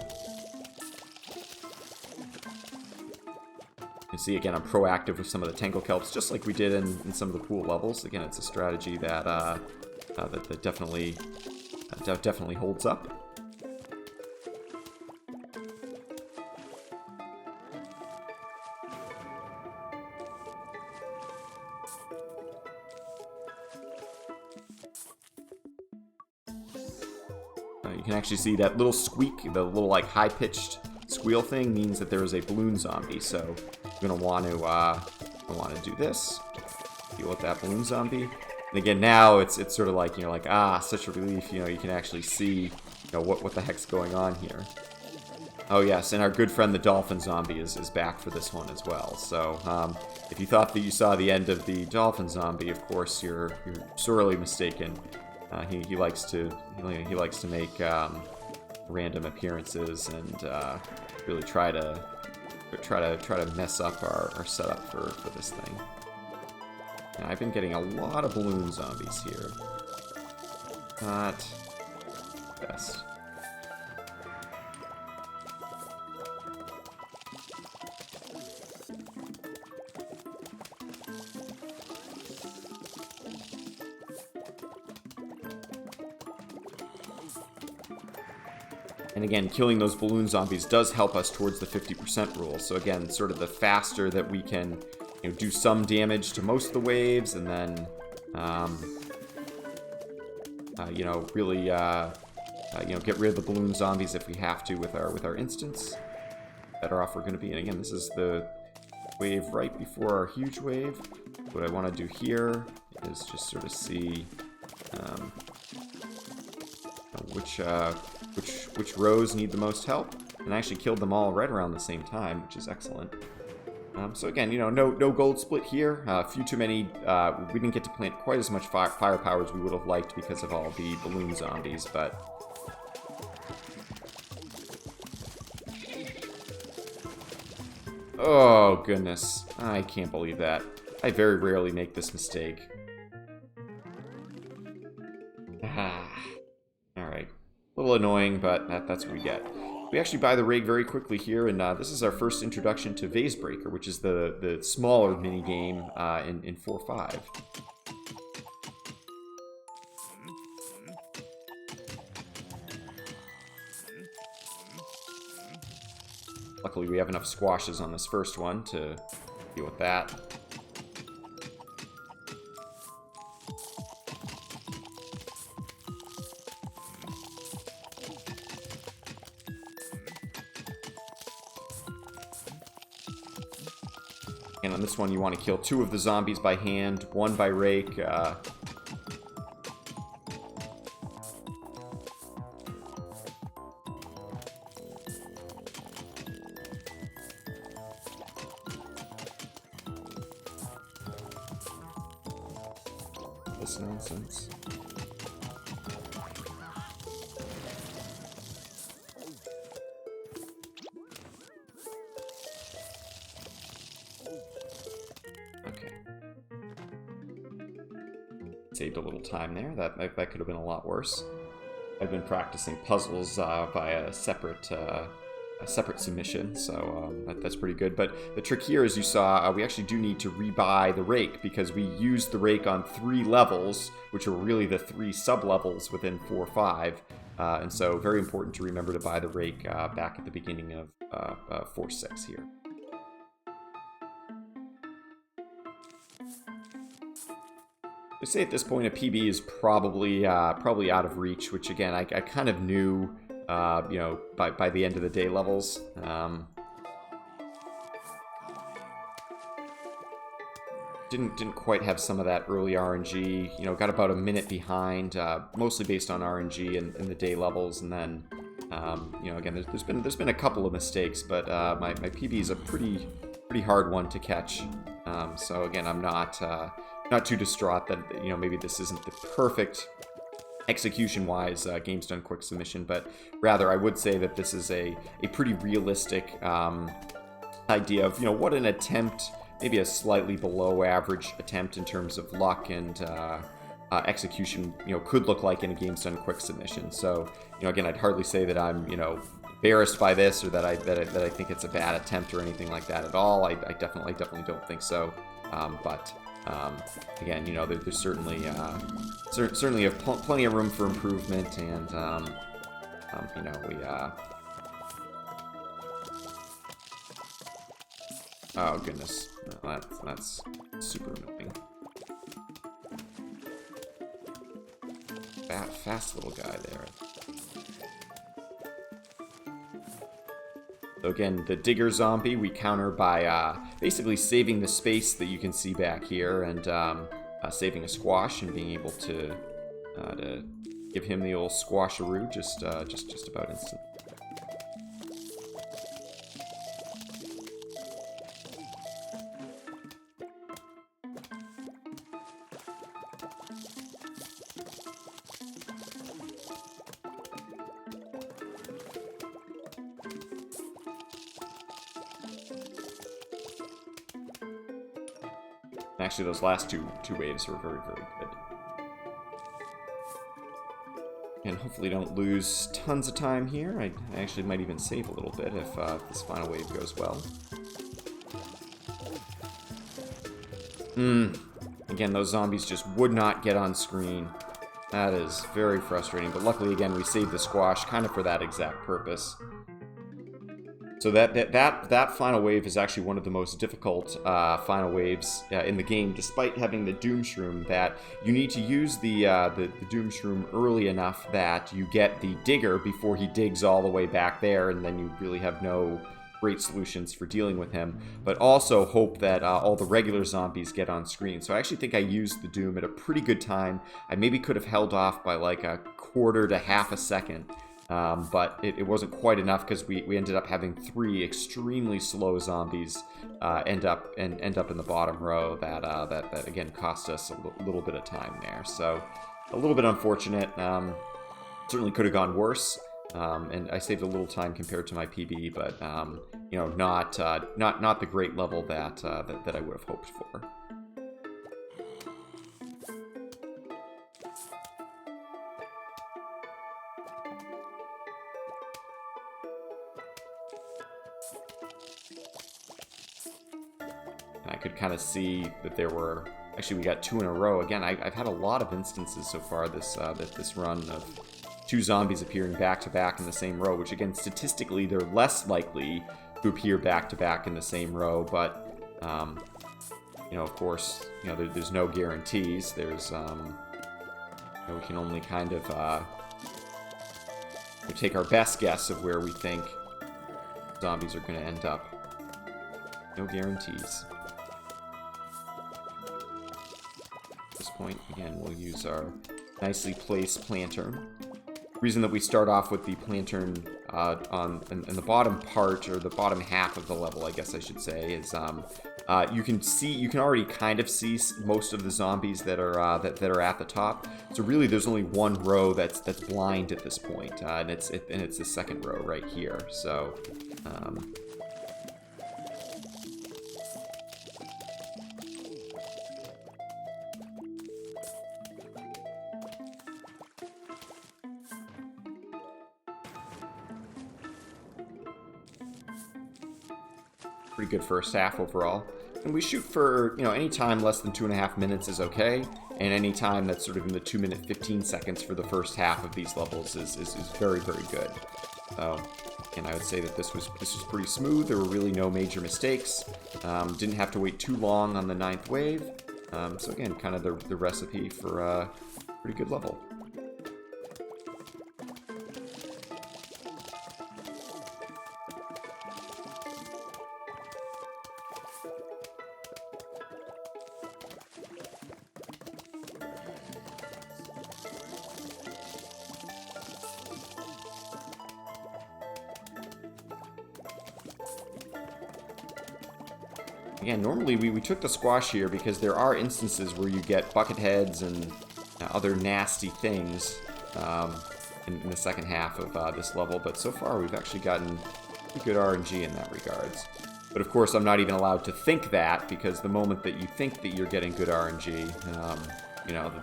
You see, again, I'm proactive with some of the Tangle Kelps, just like we did in some of the pool levels. Again, it's a strategy that that definitely holds up. You can actually see that little squeak, the little high-pitched squeal thing means that there is a balloon zombie. So we're gonna want to do this, deal with that balloon zombie. And again, now it's sort of such a relief. You can actually see what the heck's going on here. Oh yes, and our good friend the dolphin zombie is back for this one as well. So if you thought that you saw the end of the dolphin zombie, of course you're sorely mistaken. He likes to make random appearances and really try to mess up our setup for this thing. Now, I've been getting a lot of balloon zombies here. Not best. And again, killing those balloon zombies does help us towards the 50% rule. So again, sort of the faster that we can do some damage to most of the waves, and then really get rid of the balloon zombies if we have to with our instance, better off we're going to be. And again, this is the wave right before our huge wave. What I want to do here is just sort of see which rows need the most help, and I actually killed them all right around the same time, which is excellent. So again, no gold split here. A few too many. We didn't get to plant quite as much firepower as we would have liked because of all the balloon zombies, but. Oh goodness, I can't believe that. I very rarely make this mistake. Alright. A little annoying, but that's what we get. We actually buy the rig very quickly here, and this is our first introduction to Vase Breaker, which is the smaller mini-game in 4.5. Luckily, we have enough squashes on this first one to deal with that. And on this one, you want to kill 2 of the zombies by hand, 1 by rake. This nonsense. Okay. Saved a little time there. That could have been a lot worse. I've been practicing puzzles by a separate submission, so that's pretty good. But the trick here, as you saw, we actually do need to rebuy the rake because we used the rake on 3 levels, which are really the 3 sub-levels within 4-5. And so very important to remember to buy the rake back at the beginning of 4-6 here. I say at this point a PB is probably out of reach, which again I kind of knew, you know, by the end of the day levels. Didn't quite have some of that early RNG. You know, got about a minute behind, mostly based on RNG and the day levels, and then you know, again there's been a couple of mistakes, but my PB is a pretty hard one to catch. So again, I'm not too distraught that, you know, maybe this isn't the perfect execution-wise games done quick submission, but rather I would say that this is a pretty realistic idea of, you know, what an attempt, maybe a slightly below average attempt in terms of luck and execution, you know, could look like in a games done quick submission. So, you know, again, I'd hardly say that I'm, you know, embarrassed by this or that I think it's a bad attempt or anything like that at all. I definitely don't think so. But again, you know, there's certainly certainly plenty of room for improvement, and you know, we oh goodness, that's super annoying. Fast little guy there. So again, the digger zombie we counter by basically saving the space that you can see back here, and saving a squash and being able to give him the old squasharoo just about instant. Actually, those last two waves were very good. And hopefully don't lose tons of time here. I actually might even save a little bit if this final wave goes well. Again, those zombies just would not get on screen. That is very frustrating, but luckily, again, we saved the squash kind of for that exact purpose. So that final wave is actually one of the most difficult final waves in the game, despite having the Doom Shroom. That you need to use the Doom Shroom early enough that you get the digger before he digs all the way back there, and then you really have no great solutions for dealing with him. But also hope that all the regular zombies get on screen. So I actually think I used the Doom at a pretty good time. I maybe could have held off by like a quarter to half a second. But it wasn't quite enough because we ended up having 3 extremely slow zombies end up in the bottom row that again cost us a little bit of time there. So a little bit unfortunate. Certainly could have gone worse. And I saved a little time compared to my PB, but you know, not the great level that I would have hoped for. And I could kind of see that there were, actually we got 2 in a row. Again, I've had a lot of instances so far this run of 2 zombies appearing back to back in the same row, which again, statistically, they're less likely to appear back to back in the same row, but you know, of course, you know, there's no guarantees. There's you know, we can only kind of we take our best guess of where we think zombies are going to end up. No guarantees. point. Again, we'll use our nicely placed lantern. The reason that we start off with the lantern in the bottom part, or the bottom half of the level, I guess I should say, is you can already kind of see most of the zombies that are at the top. So really, there's only one row that's blind at this point, and it's the second row right here. So. Pretty good first half overall. And we shoot for, any time less than 2.5 minutes is okay, and any time that's sort of in the 2 minute 15 seconds for the first half of these levels is very, very good. So, and I would say that this was pretty smooth. There were really no major mistakes. Didn't have to wait too long on the 9th wave. So again, kind of the recipe for a pretty good level. Again, normally we took the squash here because there are instances where you get bucket heads and other nasty things in the second half of this level, but so far we've actually gotten good RNG in that regards. But of course, I'm not even allowed to think that, because the moment that you think that you're getting good RNG,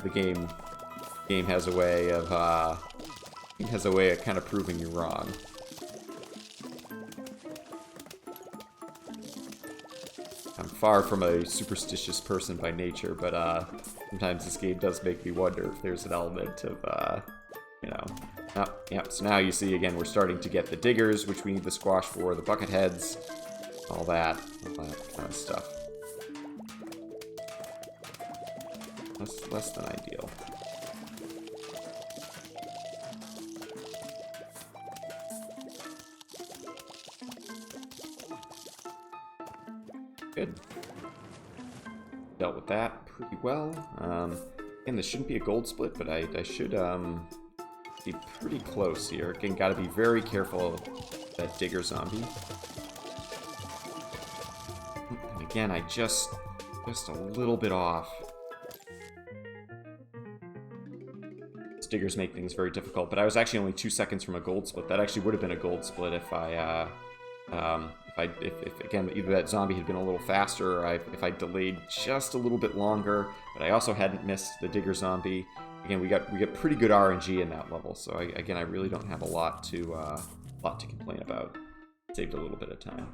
the game has a way of kind of proving you wrong. I'm far from a superstitious person by nature, but sometimes this game does make me wonder if there's an element of, Yep, so now you see, again, we're starting to get the diggers, which we need the squash for, the bucket heads, all that kind of stuff. Less than ideal. Good. Dealt with that pretty well. Again, this shouldn't be a gold split, but I should be pretty close here. Again, gotta be very careful of that digger zombie. And again, I just a little bit off. These diggers make things very difficult, but I was actually only 2 seconds from a gold split. That actually would have been a gold split if again, either that zombie had been a little faster, or if I delayed just a little bit longer, but I also hadn't missed the digger zombie. Again, we get pretty good RNG in that level, so I really don't have a lot to complain about. Saved a little bit of time.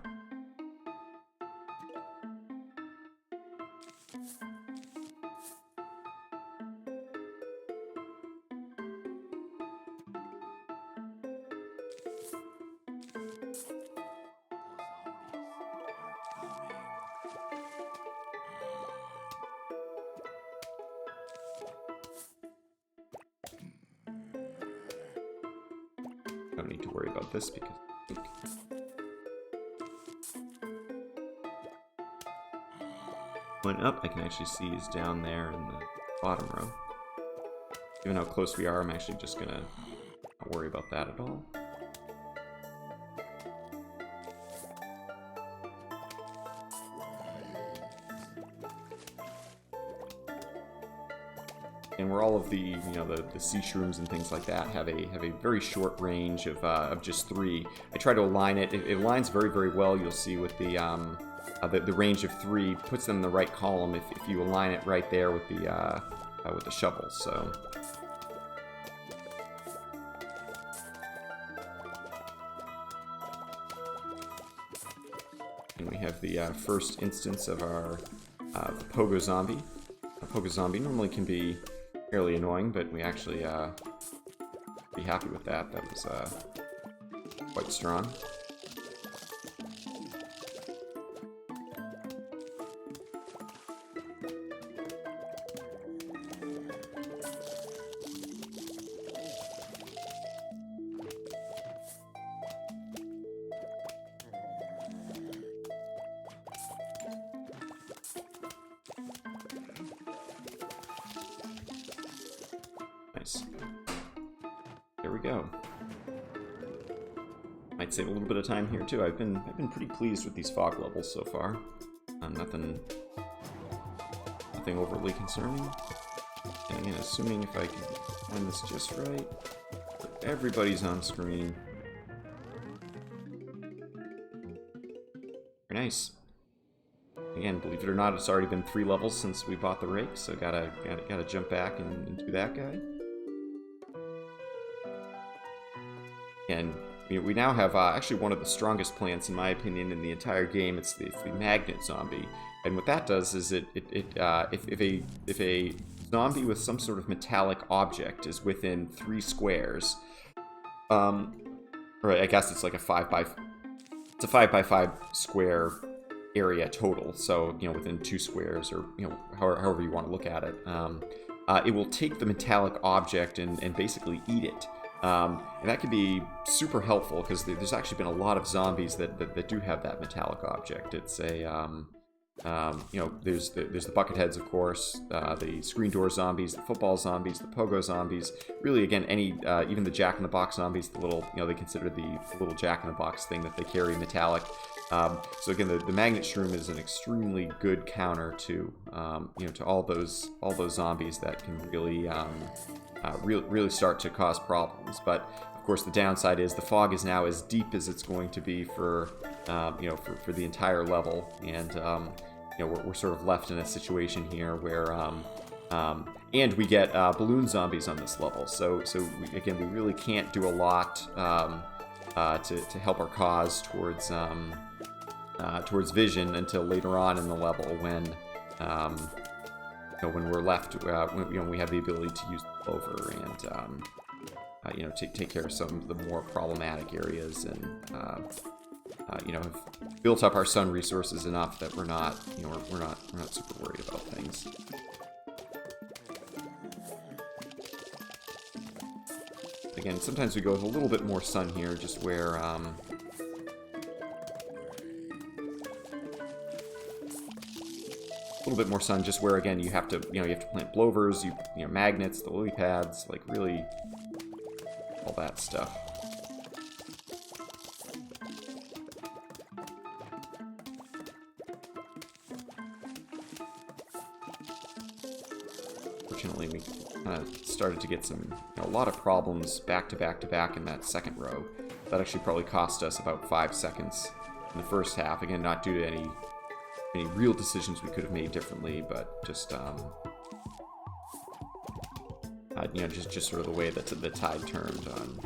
Don't need to worry about this because going up, I can actually see he's down there in the bottom row. Given how close we are, I'm actually just gonna not worry about that at all. And where all of the the sea shrooms and things like that have a very short range of just 3. I try to align it. It aligns very, very well. You'll see with the range of 3 puts them in the right column if you align it right there with the shovel. So. And we have the first instance of our pogo zombie. A pogo zombie normally can be fairly annoying, but we actually be happy with that. That was quite strong. nice. There we go. Might save a little bit of time here too. I've been pretty pleased with these fog levels so far. Nothing overly concerning. And again, assuming if I can find this just right, everybody's on screen. Very nice. Again, believe it or not, it's already been 3 levels since we bought the rake, so gotta jump back and do that guy. And we now have actually one of the strongest plants, in my opinion, in the entire game. It's the magnet zombie, and what that does is if a zombie with some sort of metallic object is within 3 squares, or I guess it's like a 5 by 5 square area total, so within 2 squares, or however you want to look at it, it will take the metallic object and basically eat it. And that can be super helpful because there's actually been a lot of zombies that do have that metallic object. It's a there's the bucket heads, of course, the screen door zombies, the football zombies, the pogo zombies. Really, again, any even the Jack in the Box zombies, the little they consider the little Jack in the Box thing that they carry metallic. So again, the magnet shroom is an extremely good counter to to all those zombies that can really really start to cause problems. But of course, the downside is the fog is now as deep as it's going to be for for the entire level, and we're sort of left in a situation here where and we get balloon zombies on this level. So we really can't do a lot to help our cause towards vision until later on in the level when we're left when we have the ability to use the clover and take care of some of the more problematic areas, and have built up our sun resources enough that we're not super worried about things. Again, sometimes we go with a little bit more sun here, just where a little bit more sun, just where again you have to plant blowers, magnets, the lily pads, like really all that stuff. Fortunately, we kind of started to get a lot of problems back to back in that second row. That actually probably cost us about 5 seconds in the first half. Again, not due to any real decisions we could have made differently, but just just sort of the way that the tide turned on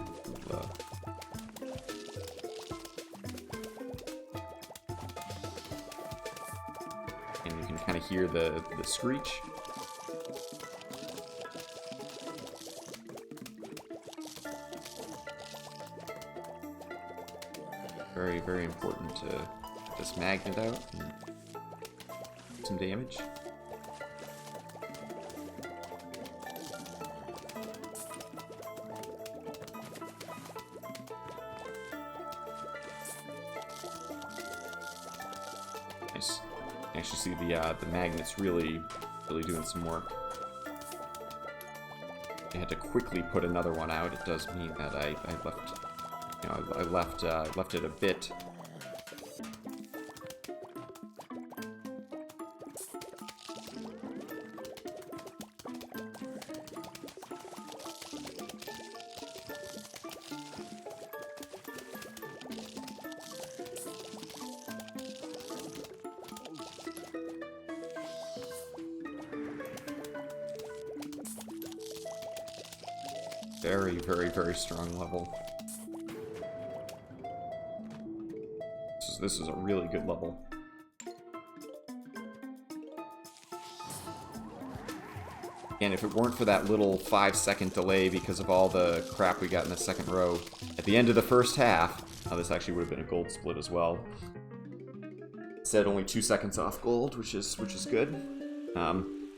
and you can kind of hear the screech. Very, very important to get this magnet out and do some damage. Nice. You actually see the magnets really doing some work. I had to quickly put another one out. It does mean that I left it a bit. Very, very, very strong level. This is a really good level. And if it weren't for that little 5-second delay because of all the crap we got in the second row at the end of the first half, this actually would have been a gold split as well. It said only 2 seconds off gold, which is good.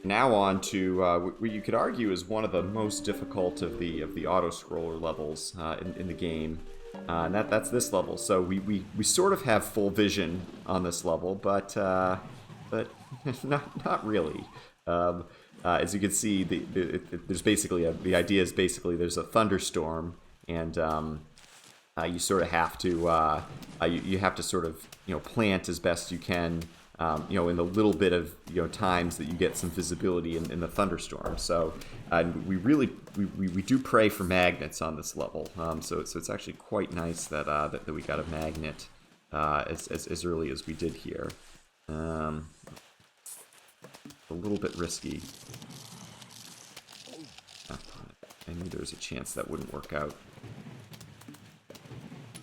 Now on to what you could argue is one of the most difficult of the auto scroller levels in the game. And that's this level. So we sort of have full vision on this level, but not really. as you can see, there's basically the idea is basically there's a thunderstorm, and you sort of have to you have to sort of plant as best you can. In the little bit of times that you get some visibility in the thunderstorm. So we do pray for magnets on this level. So it's actually quite nice that that we got a magnet as early as we did here. A little bit risky. I knew there was a chance that wouldn't work out.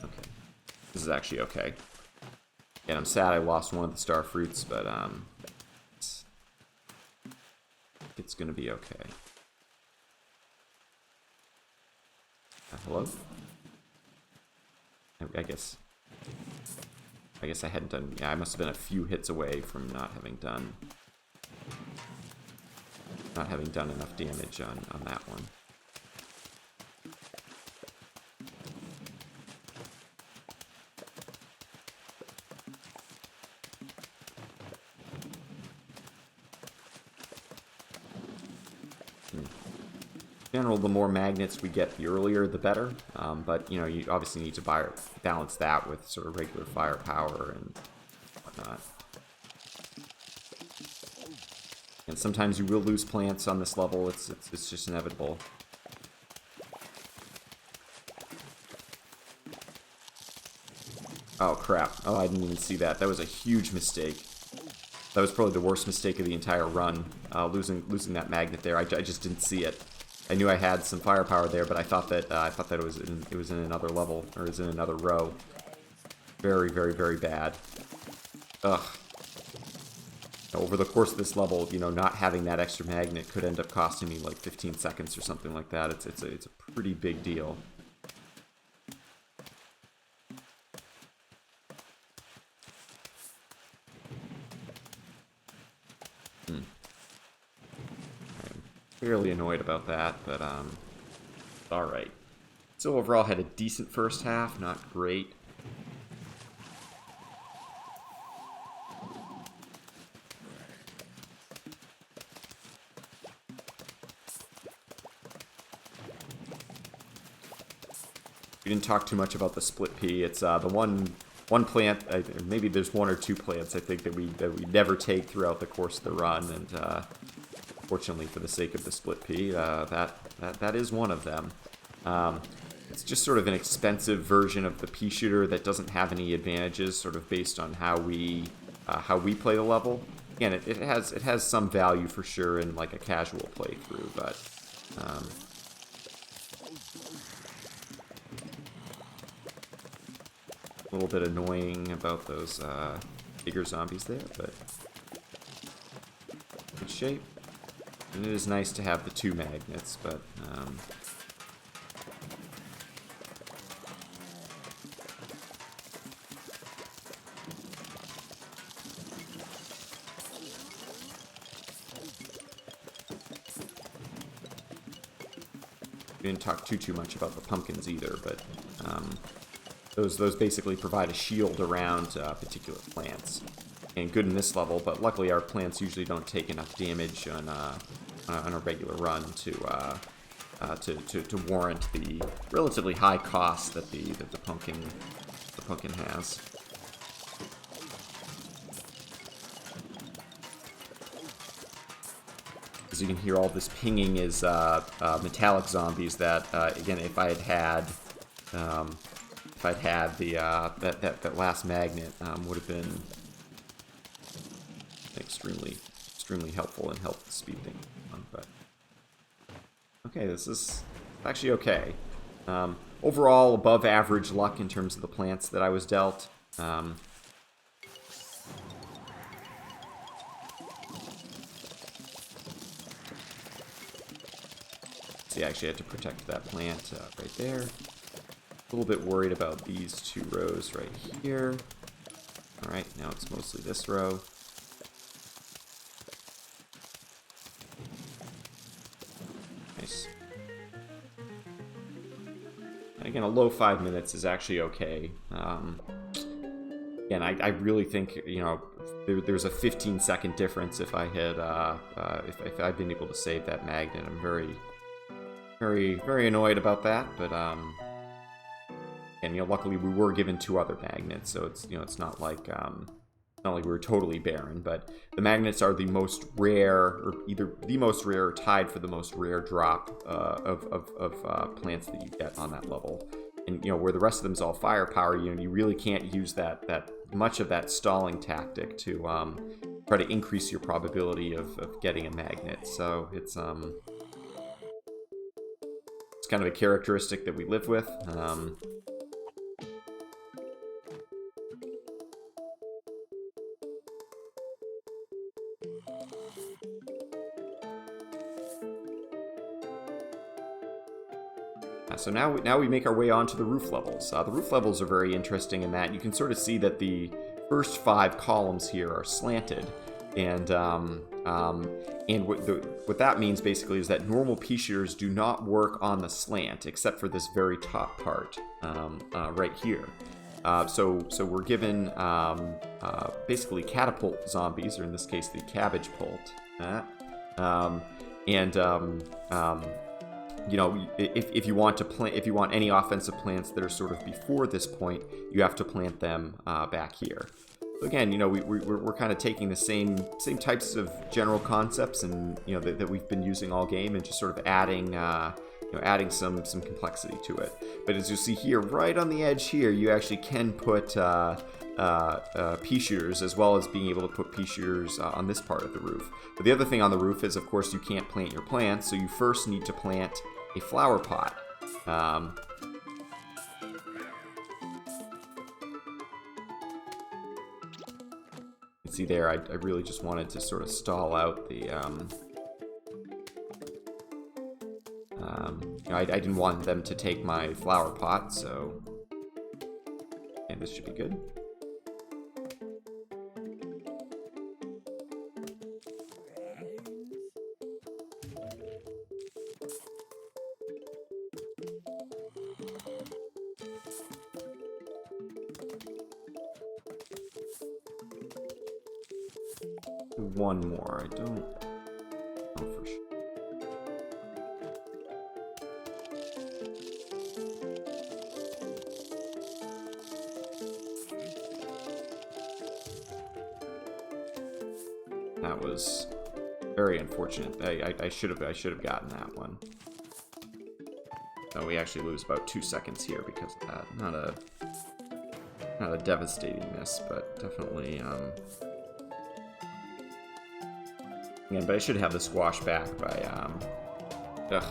Okay, this is actually okay. And I'm sad I lost one of the star fruits, but it's gonna be okay. Hello? I guess I hadn't done. Yeah, I must have been a few hits away from not having done enough damage on that one. In general, the more magnets we get, the earlier, the better. But you obviously need to balance that with sort of regular firepower and whatnot. And sometimes you will lose plants on this level. It's just inevitable. Oh crap! Oh, I didn't even see that. That was a huge mistake. That was probably the worst mistake of the entire run. Losing that magnet there. I just didn't see it. I knew I had some firepower there, but I thought that it was in another level, or it was in another row. Very, very, very bad. Ugh. Over the course of this level, not having that extra magnet could end up costing me like 15 seconds or something like that. It's a pretty big deal. Fairly annoyed about that, but alright. So overall had a decent first half, not great. We didn't talk too much about the split pea. It's the one plant, maybe there's one or two plants I think that we never take throughout the course of the run, and fortunately, for the sake of the split pea, that is one of them. It's just sort of an expensive version of the pea shooter that doesn't have any advantages, sort of based on how we play the level. Again, it has some value for sure in like a casual playthrough, but a little bit annoying about those bigger zombies there, but good shape. And it is nice to have the two magnets, but we didn't talk too much about the pumpkins either, but those basically provide a shield around particular plants. And good in this level, but luckily our plants usually don't take enough damage on a regular run to warrant the relatively high cost that the pumpkin has. As you can hear, all this pinging is metallic zombies that again, if I had the that last magnet, would have been extremely helpful and helped the speed thing on, but okay, this is actually okay. Overall, above average luck in terms of the plants that I was dealt. See, I actually had to protect that plant right there. A little bit worried about these two rows right here. Alright, now it's mostly this row. Nice. And again, a low 5 minutes is actually okay. Again, I really think, there's a 15-second difference if I had if I'd been able to save that magnet. I'm very annoyed about that, but and luckily we were given 2 other magnets, so it's not like we were totally barren. But the magnets are the most rare, or either the most rare or tied for the most rare drop of plants that you get on that level. And where the rest of them is all firepower, you really can't use that much of that stalling tactic to try to increase your probability of getting a magnet. So it's kind of a characteristic that we live with. So now we make our way onto the roof levels. The roof levels are very interesting in that you can sort of see that the first 5 columns here are slanted, and what that means basically is that normal pea shooters do not work on the slant except for this very top part right here. So we're given basically catapult zombies, or in this case the cabbage pult, if you want to plant, if you want any offensive plants that are sort of before this point, you have to plant them back here. So again, we're kind of taking the same types of general concepts and that we've been using all game, and just sort of adding adding some complexity to it. But as you see here, right on the edge here, you actually can put pea shooters, as well as being able to put pea shooters on this part of the roof. But the other thing on the roof is, of course, you can't plant your plants, so you first need to plant a flower pot. You can see there, I really just wanted to sort of stall out the I didn't want them to take my flower pot, so and this should be good. One more. I don't know for sure. That was very unfortunate. I should have gotten that one. So we actually lose about 2 seconds here because of that. Not a devastating miss, but definitely yeah, but I should have the squash back by ugh.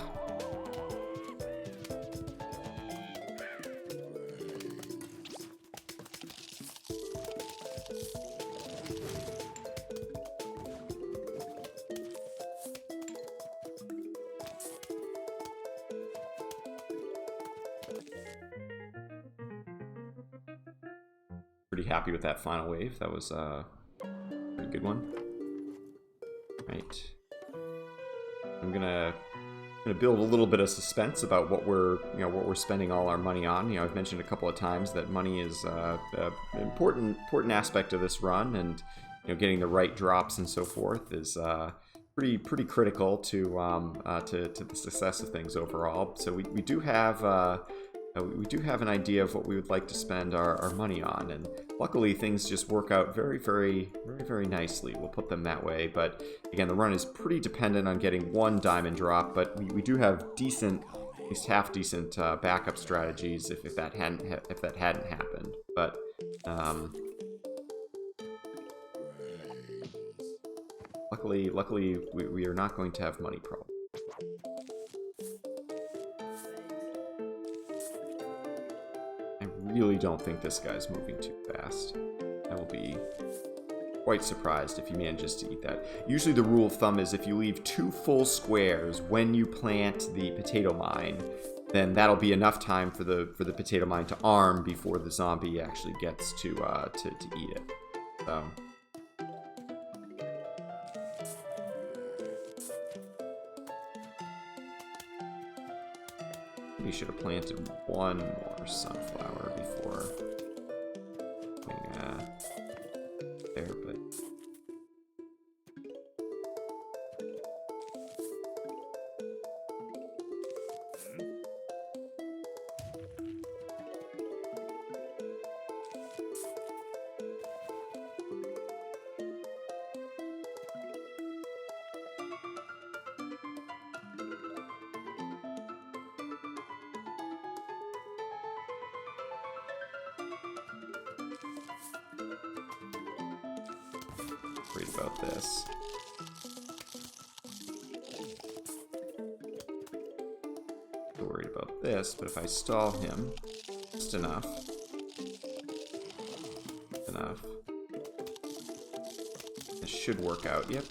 Pretty happy with that final wave. That was a pretty good one. Right. I'm gonna build a little bit of suspense about what we're spending all our money on. I've mentioned a couple of times that money is an important aspect of this run, and getting the right drops and so forth is pretty critical to the success of things overall. So we do have an idea of what we would like to spend our money on, and luckily things just work out very nicely. We'll put them that way, but again, the run is pretty dependent on getting one diamond drop, but we do have decent, at least half decent backup strategies if that hadn't happened. But luckily we are not going to have money problems. I really don't think this guy's moving too fast. I will be quite surprised if he manages to eat that. Usually the rule of thumb is if you leave 2 full squares when you plant the potato mine, then that'll be enough time for the potato mine to arm before the zombie actually gets to eat it. So we should have planted one more sunflower before there, but worried about this. Not worried about this, but if I stall him just enough, it should work out. Yep.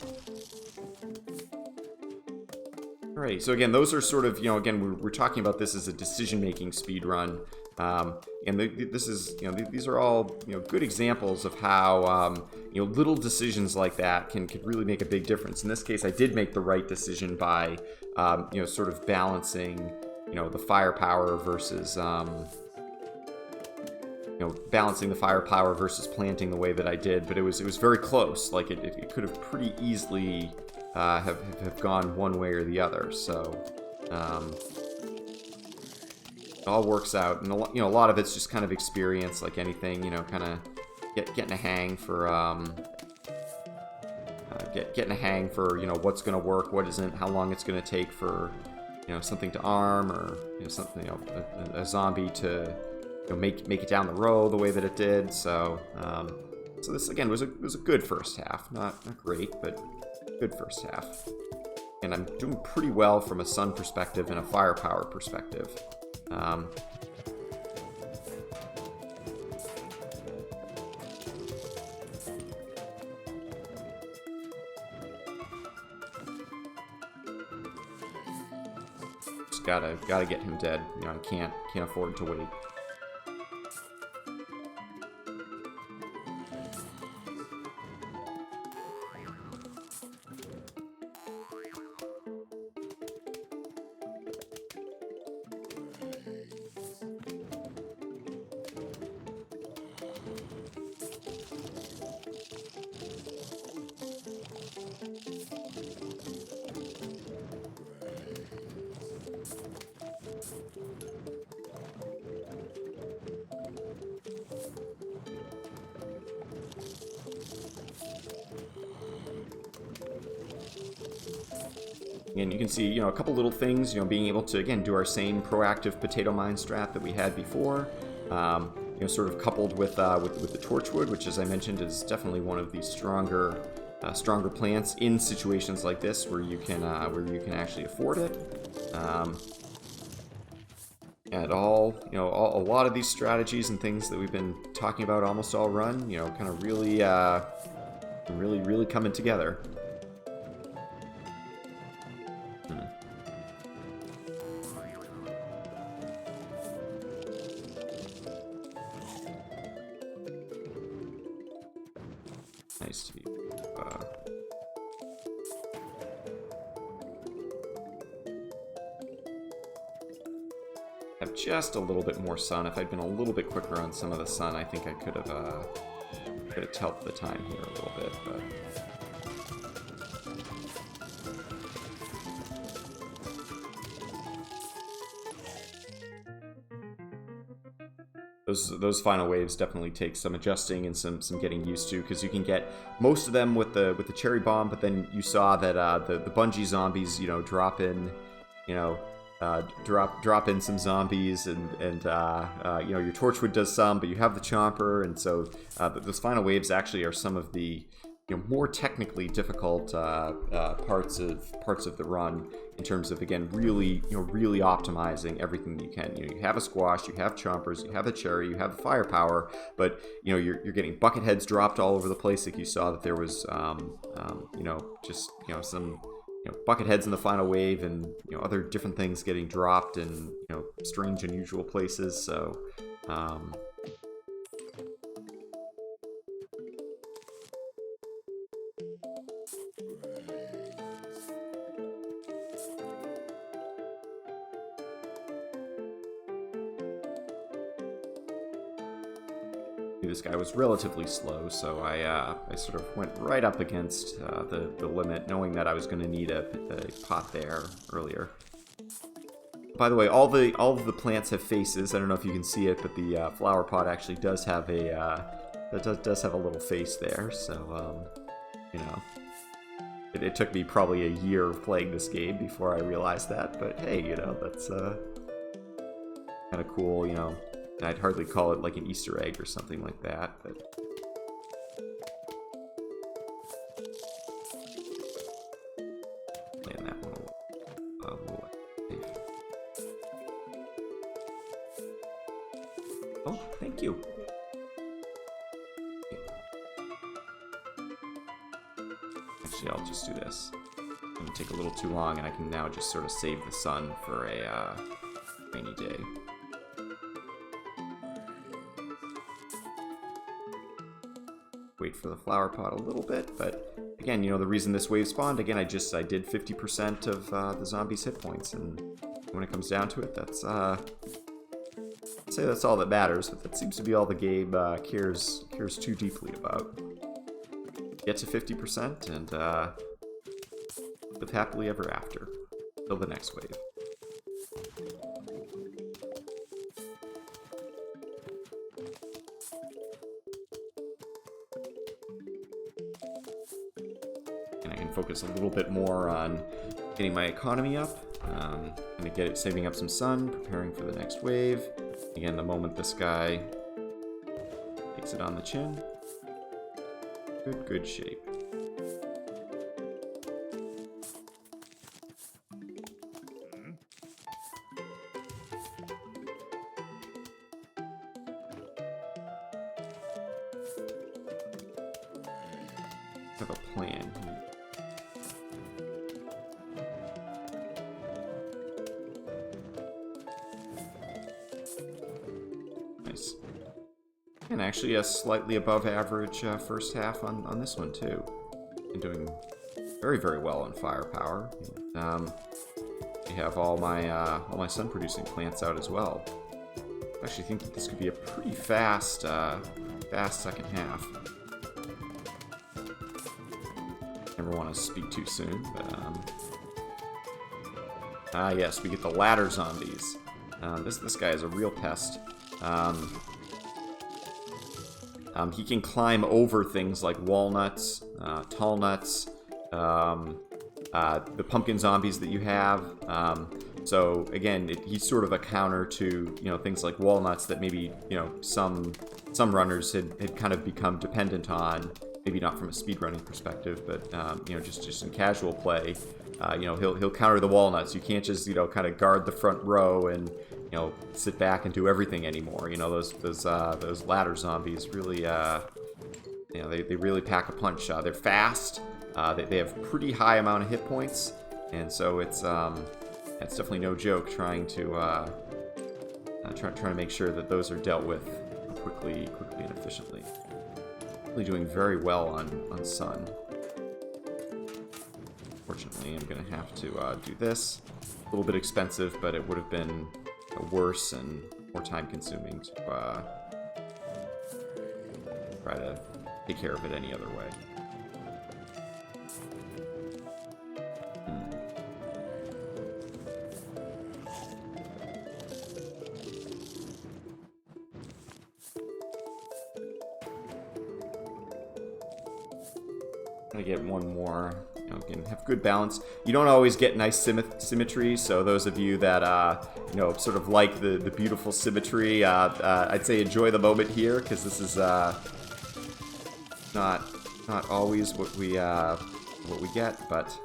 Alright, so again, those are sort of, again, we're talking about this as a decision-making speed run. And this is, these are all, good examples of how, little decisions like that can really make a big difference. In this case, I did make the right decision by, sort of balancing, the firepower versus, balancing the firepower versus planting the way that I did. But it was very close. Like, it could have pretty easily have gone one way or the other. So, it all works out, and a lot of it's just kind of experience, like anything, kind of getting a hang for getting a hang for what's going to work, what isn't, how long it's going to take for something to arm, or something, a zombie to make it down the row the way that it did. So so this again was a good first half, not great, but good first half, and I'm doing pretty well from a sun perspective and a firepower perspective. Just gotta get him dead. I can't afford to wait. And you can see, a couple little things, being able to, again, do our same proactive potato mine strat that we had before, sort of coupled with the Torchwood, which, as I mentioned, is definitely one of the stronger plants in situations like this where you can actually afford it. And a lot of these strategies and things that we've been talking about almost all run, kind of really coming together. Nice to be. Have just a little bit more sun. If I'd been a little bit quicker on some of the sun, I think I could have helped the time here a little bit. But those final waves definitely take some adjusting and some getting used to, because you can get most of them with the cherry bomb, but then you saw that the bungee zombies drop in drop in some zombies, and your Torchwood does some, but you have the chomper, and so those final waves actually are some of the more technically difficult parts of the run, in terms of, again, really optimizing everything that you can. You have a squash, you have chompers, you have a cherry, you have the firepower, but you're getting bucket heads dropped all over the place. Like you saw that there was some bucket heads in the final wave, and other different things getting dropped in strange, unusual places. So this guy was relatively slow, so I sort of went right up against the limit, knowing that I was going to need a pot there earlier. By the way, all of the plants have faces. I don't know if you can see it, but the flower pot actually does have does have a little face there. So it took me probably a year of playing this game before I realized that. But hey, that's kind of cool. I'd hardly call it like an Easter egg or something like that, but Oh, thank you. Actually, I'll just do this. It's gonna take a little too long, and I can now just sort of save the sun for a rainy day. Wait for the flower pot a little bit, but again, you know, the reason this wave spawned, again, I did 50% of the zombies' hit points, and when it comes down to it, that's, I'd say that's all that matters, but that seems to be all the game cares too deeply about. Get to 50%, and live happily ever after, till the next wave. And I can focus a little bit more on getting my economy up. Gonna get it, saving up some sun, preparing for the next wave. Again, the moment this guy takes it on the chin, good shape. I have a plan here. Nice. And actually a slightly above average first half on this one too. I'm doing very, very well on firepower. We have all my sun producing plants out as well. I actually think that this could be a pretty fast second half. Never want to speak too soon, but yes, we get the ladder zombies. This guy is a real pest. He can climb over things like walnuts, tall nuts, the pumpkin zombies that you have. So again, he's sort of a counter to, you know, things like walnuts that maybe, you know, some runners had kind of become dependent on. Maybe not from a speedrunning perspective, but you know, just in casual play, you know, he'll counter the walnuts. You can't just, you know, kind of guard the front row and, you know, sit back and do everything anymore. You know, those ladder zombies really, you know, they really pack a punch. They're fast. They have pretty high amount of hit points, and so it's definitely no joke trying to make sure that those are dealt with quickly and efficiently. Really doing very well on sun. Fortunately, I'm gonna have to do this. A little bit expensive, but it would have been worse and more time consuming to try to take care of it any other way. I get one more. You know, again, have good balance. You don't always get nice symmetry, so those of you that you know, sort of like the beautiful symmetry, I'd say enjoy the moment here, because this is not always what we get, but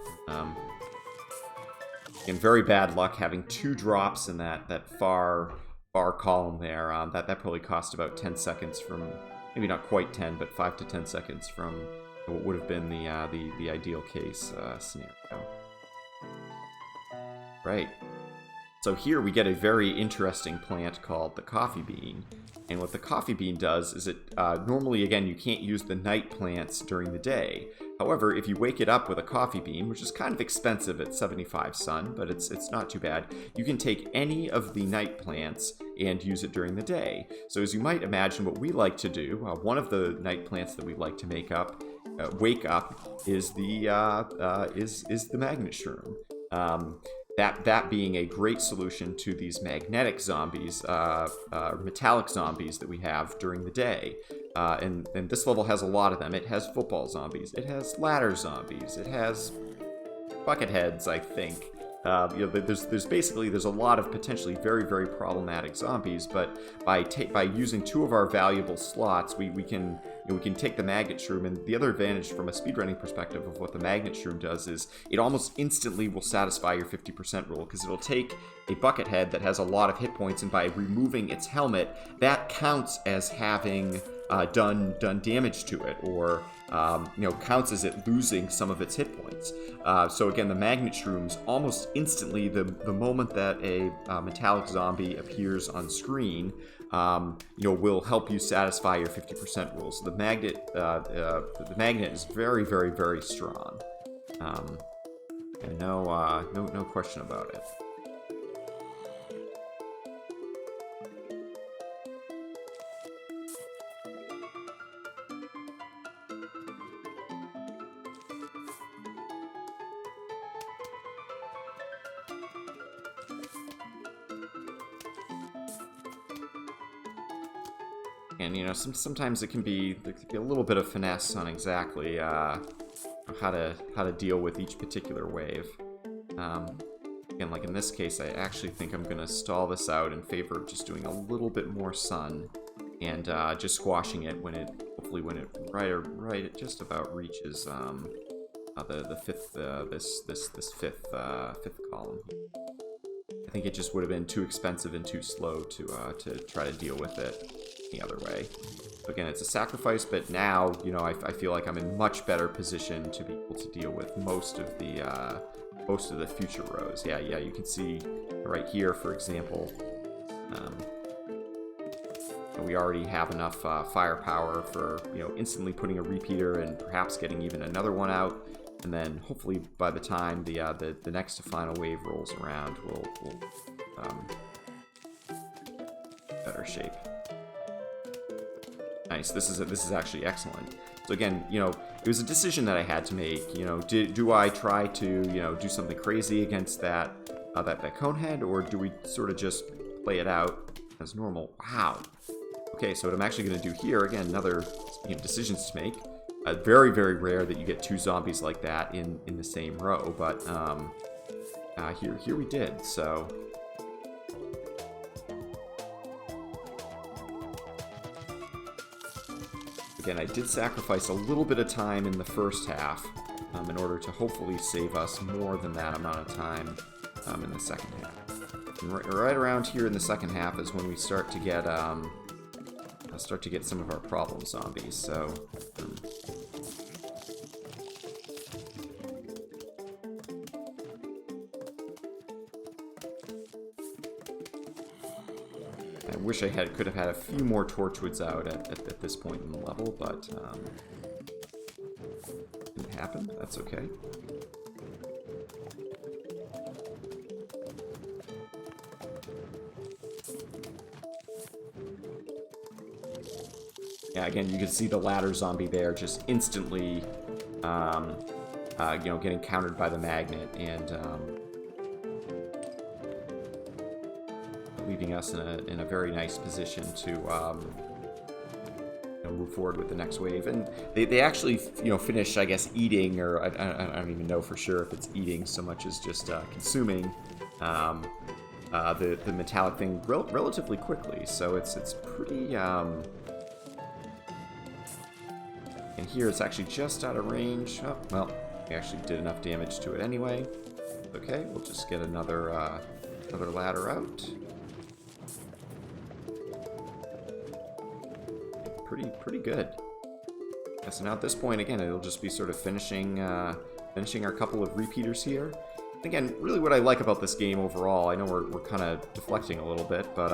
again, very bad luck having 2 drops in that far column there. That probably cost about 10 seconds from, maybe not quite 10, but 5 to 10 seconds from what would have been the ideal case scenario. Right. So here we get a very interesting plant called the coffee bean. And what the coffee bean does is it, normally, again, you can't use the night plants during the day. However, if you wake it up with a coffee bean, which is kind of expensive at 75 sun, but it's not too bad, you can take any of the night plants and use it during the day. So as you might imagine, what we like to do, one of the night plants that we like to wake up is the magnet shroom. That being a great solution to these magnetic zombies, metallic zombies that we have during the day. And this level has a lot of them. It has football zombies. It has ladder zombies. It has bucket heads, I think. You know, there's a lot of potentially very, very problematic zombies, but by using 2 of our valuable slots, we can we can take the magnet shroom, and the other advantage from a speedrunning perspective of what the magnet shroom does is it almost instantly will satisfy your 50% rule, because it'll take a bucket head that has a lot of hit points, and by removing its helmet, that counts as having done damage to it, or counts as it losing some of its hit points. So again, the magnet shrooms almost instantly, the moment that a metallic zombie appears on screen, will help you satisfy your 50% rule. So the magnet is very, very, very strong, and no question about it. And sometimes there can be a little bit of finesse on exactly how to deal with each particular wave. Again, like in this case, I actually think I'm gonna stall this out in favor of just doing a little bit more sun and just squashing it hopefully when it right just about reaches the fifth this fifth column. I think it just would have been too expensive and too slow to try to deal with it the other way. So again, it's a sacrifice, but now, I feel like I'm in much better position to be able to deal with most of the future rows. Yeah, you can see right here, for example, we already have enough firepower for, instantly putting a repeater and perhaps getting even another one out. And then hopefully by the time the next to final wave rolls around, we'll better shape. Nice. This is actually excellent. So again, it was a decision that I had to make. Do I try to do something crazy against that cone head, or do we sort of just play it out as normal? Wow. Okay, so what I'm actually going to do here, again, another decisions to make. Very, very rare that you get two zombies like that in the same row, but here we did. So again, I did sacrifice a little bit of time in the first half in order to hopefully save us more than that amount of time in the second half. And right around here in the second half is when we start to get some of our problem zombies. So I wish I could have had a few more Torchwoods out at this point in the level, but didn't happen. That's okay. Yeah, again, you can see the ladder zombie there just instantly, getting countered by the magnet and leaving us in a very nice position to move forward with the next wave. And they actually finish, I guess, eating, or I don't even know for sure if it's eating so much as just consuming the metallic thing relatively quickly. So it's pretty. And here it's actually just out of range. Oh, well, we actually did enough damage to it anyway. Okay, we'll just get another ladder out. Pretty good. Yeah, so now at this point, again, it'll just be sort of finishing our couple of repeaters here. Again, really what I like about this game overall, I know we're kind of deflecting a little bit, but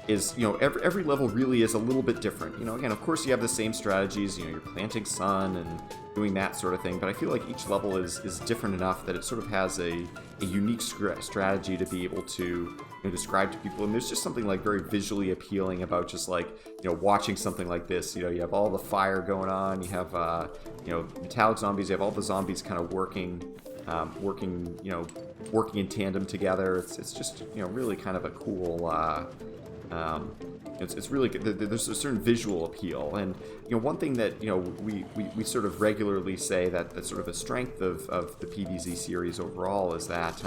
is every level really is a little bit different. Again, of course you have the same strategies. You're planting sun and doing that sort of thing, but I feel like each level is different enough that it sort of has a unique strategy to be able to describe to people. And there's just something like very visually appealing about just like watching something like this. You have all the fire going on. You have metallic zombies. You have all the zombies kind of working working in tandem together. It's just really kind of a cool It's really good. There's a certain visual appeal, and one thing that we sort of regularly say that's sort of a strength of the PvZ series overall is that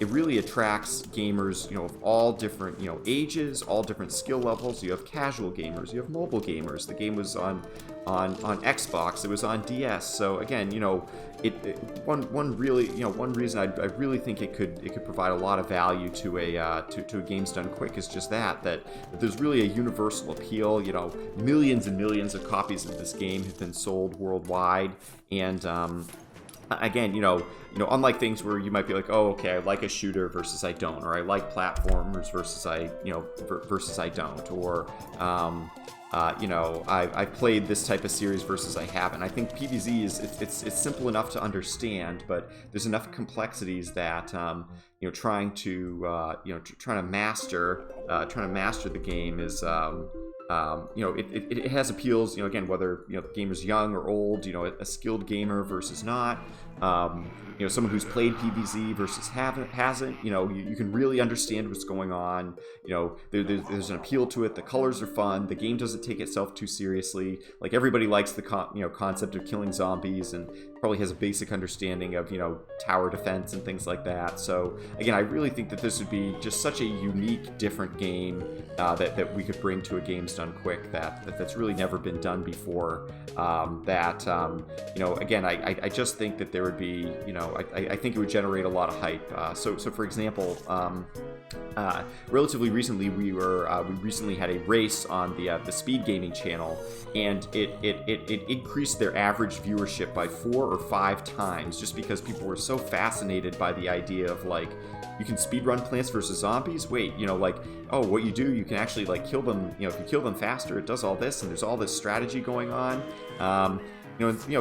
it really attracts gamers of all different ages, all different skill levels. You have casual gamers, you have mobile gamers. The game was on Xbox, it was on DS. So again, one reason I really think it could provide a lot of value to a games done quick is just that there's really a universal appeal. Millions and millions of copies of this game have been sold worldwide, and again, unlike things where you might be like, oh, okay, I like a shooter versus I don't, or I like platformers versus I don't, or I played this type of series versus I haven't. I think PvZ it's simple enough to understand, but there's enough complexities that trying to master the game is it has appeals, again, whether the gamer's young or old, a skilled gamer versus not, someone who's played PvZ versus hasn't, you can really understand what's going on. There's an appeal to it. The colors are fun. The game doesn't take itself too seriously. Like, everybody likes the concept of killing zombies, and probably has a basic understanding of tower defense and things like that. So again, I really think that this would be just such a unique, different game that we could bring to a games done quick that's really never been done before. Again, I just think that there would be I think it would generate a lot of hype. So for example, relatively recently we recently had a race on the Speed Gaming channel, and it increased their average viewership by 4 or 5 times, just because people were so fascinated by the idea of, like, you can speedrun Plants vs. Zombies? Wait, oh, what you do, you can actually, like, kill them, if you kill them faster, it does all this, and there's all this strategy going on.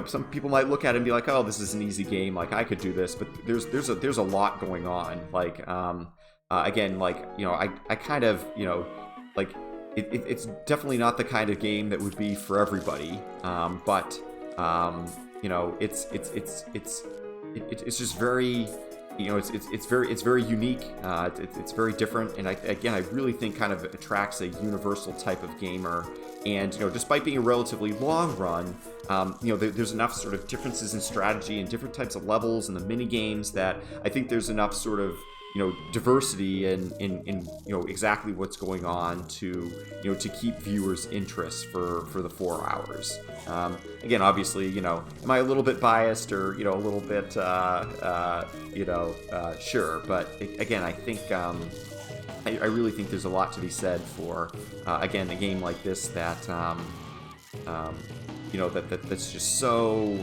Some people might look at it and be like, oh, this is an easy game, like, I could do this, but there's a lot going on. Like, again, like, I kind of, like, it's definitely not the kind of game that would be for everybody, but it's just very, it's very unique. It's very different, and I really think kind of attracts a universal type of gamer. And despite being a relatively long run, there's enough sort of differences in strategy and different types of levels and the mini games that I think there's enough sort of diversity in exactly what's going on to to keep viewers' interest for the 4 hours. Again, obviously, am I a little bit biased or a little bit sure, but again, I think I really think there's a lot to be said for again, a game like this that that's just so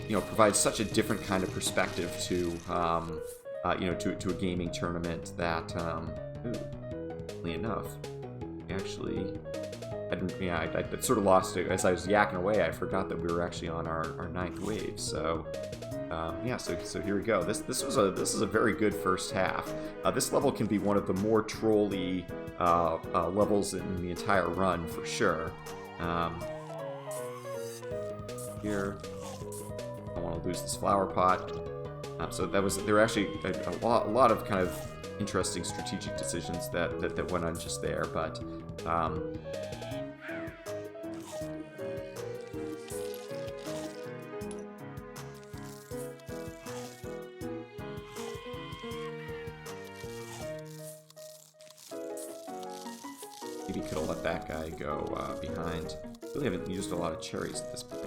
provides such a different kind of perspective to to a gaming tournament that, oddly enough, actually, I sort of lost it as I was yakking away. I forgot that we were actually on our 9th wave. So, so here we go. This is a very good first half. This level can be one of the more trolly levels in the entire run for sure. Here, I don't want to lose this flower pot. So there were actually a lot of kind of interesting strategic decisions that went on just there, but maybe could have let that guy go behind. Really haven't used a lot of cherries at this point.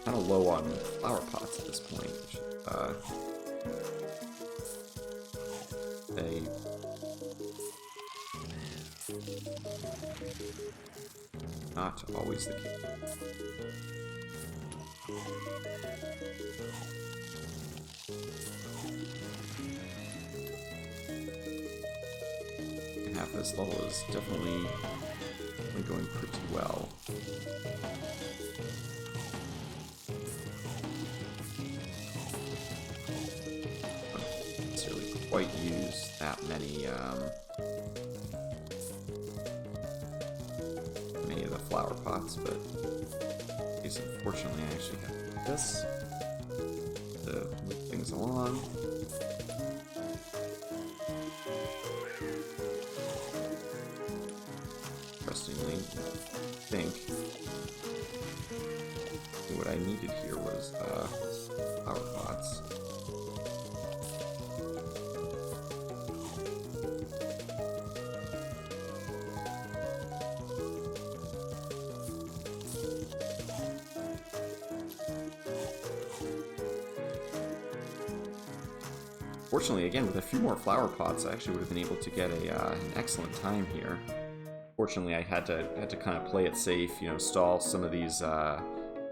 Kind of low on flower pots at this point. Not always the case. And half this level is definitely going pretty well. Quite use that many flower pots, but unfortunately I actually have to do this to move things along. Interestingly, I think what I needed here was flower pots. Fortunately, again, with a few more flower pots, I actually would have been able to get an excellent time here. Fortunately, I had to kind of play it safe, you know, stall some of these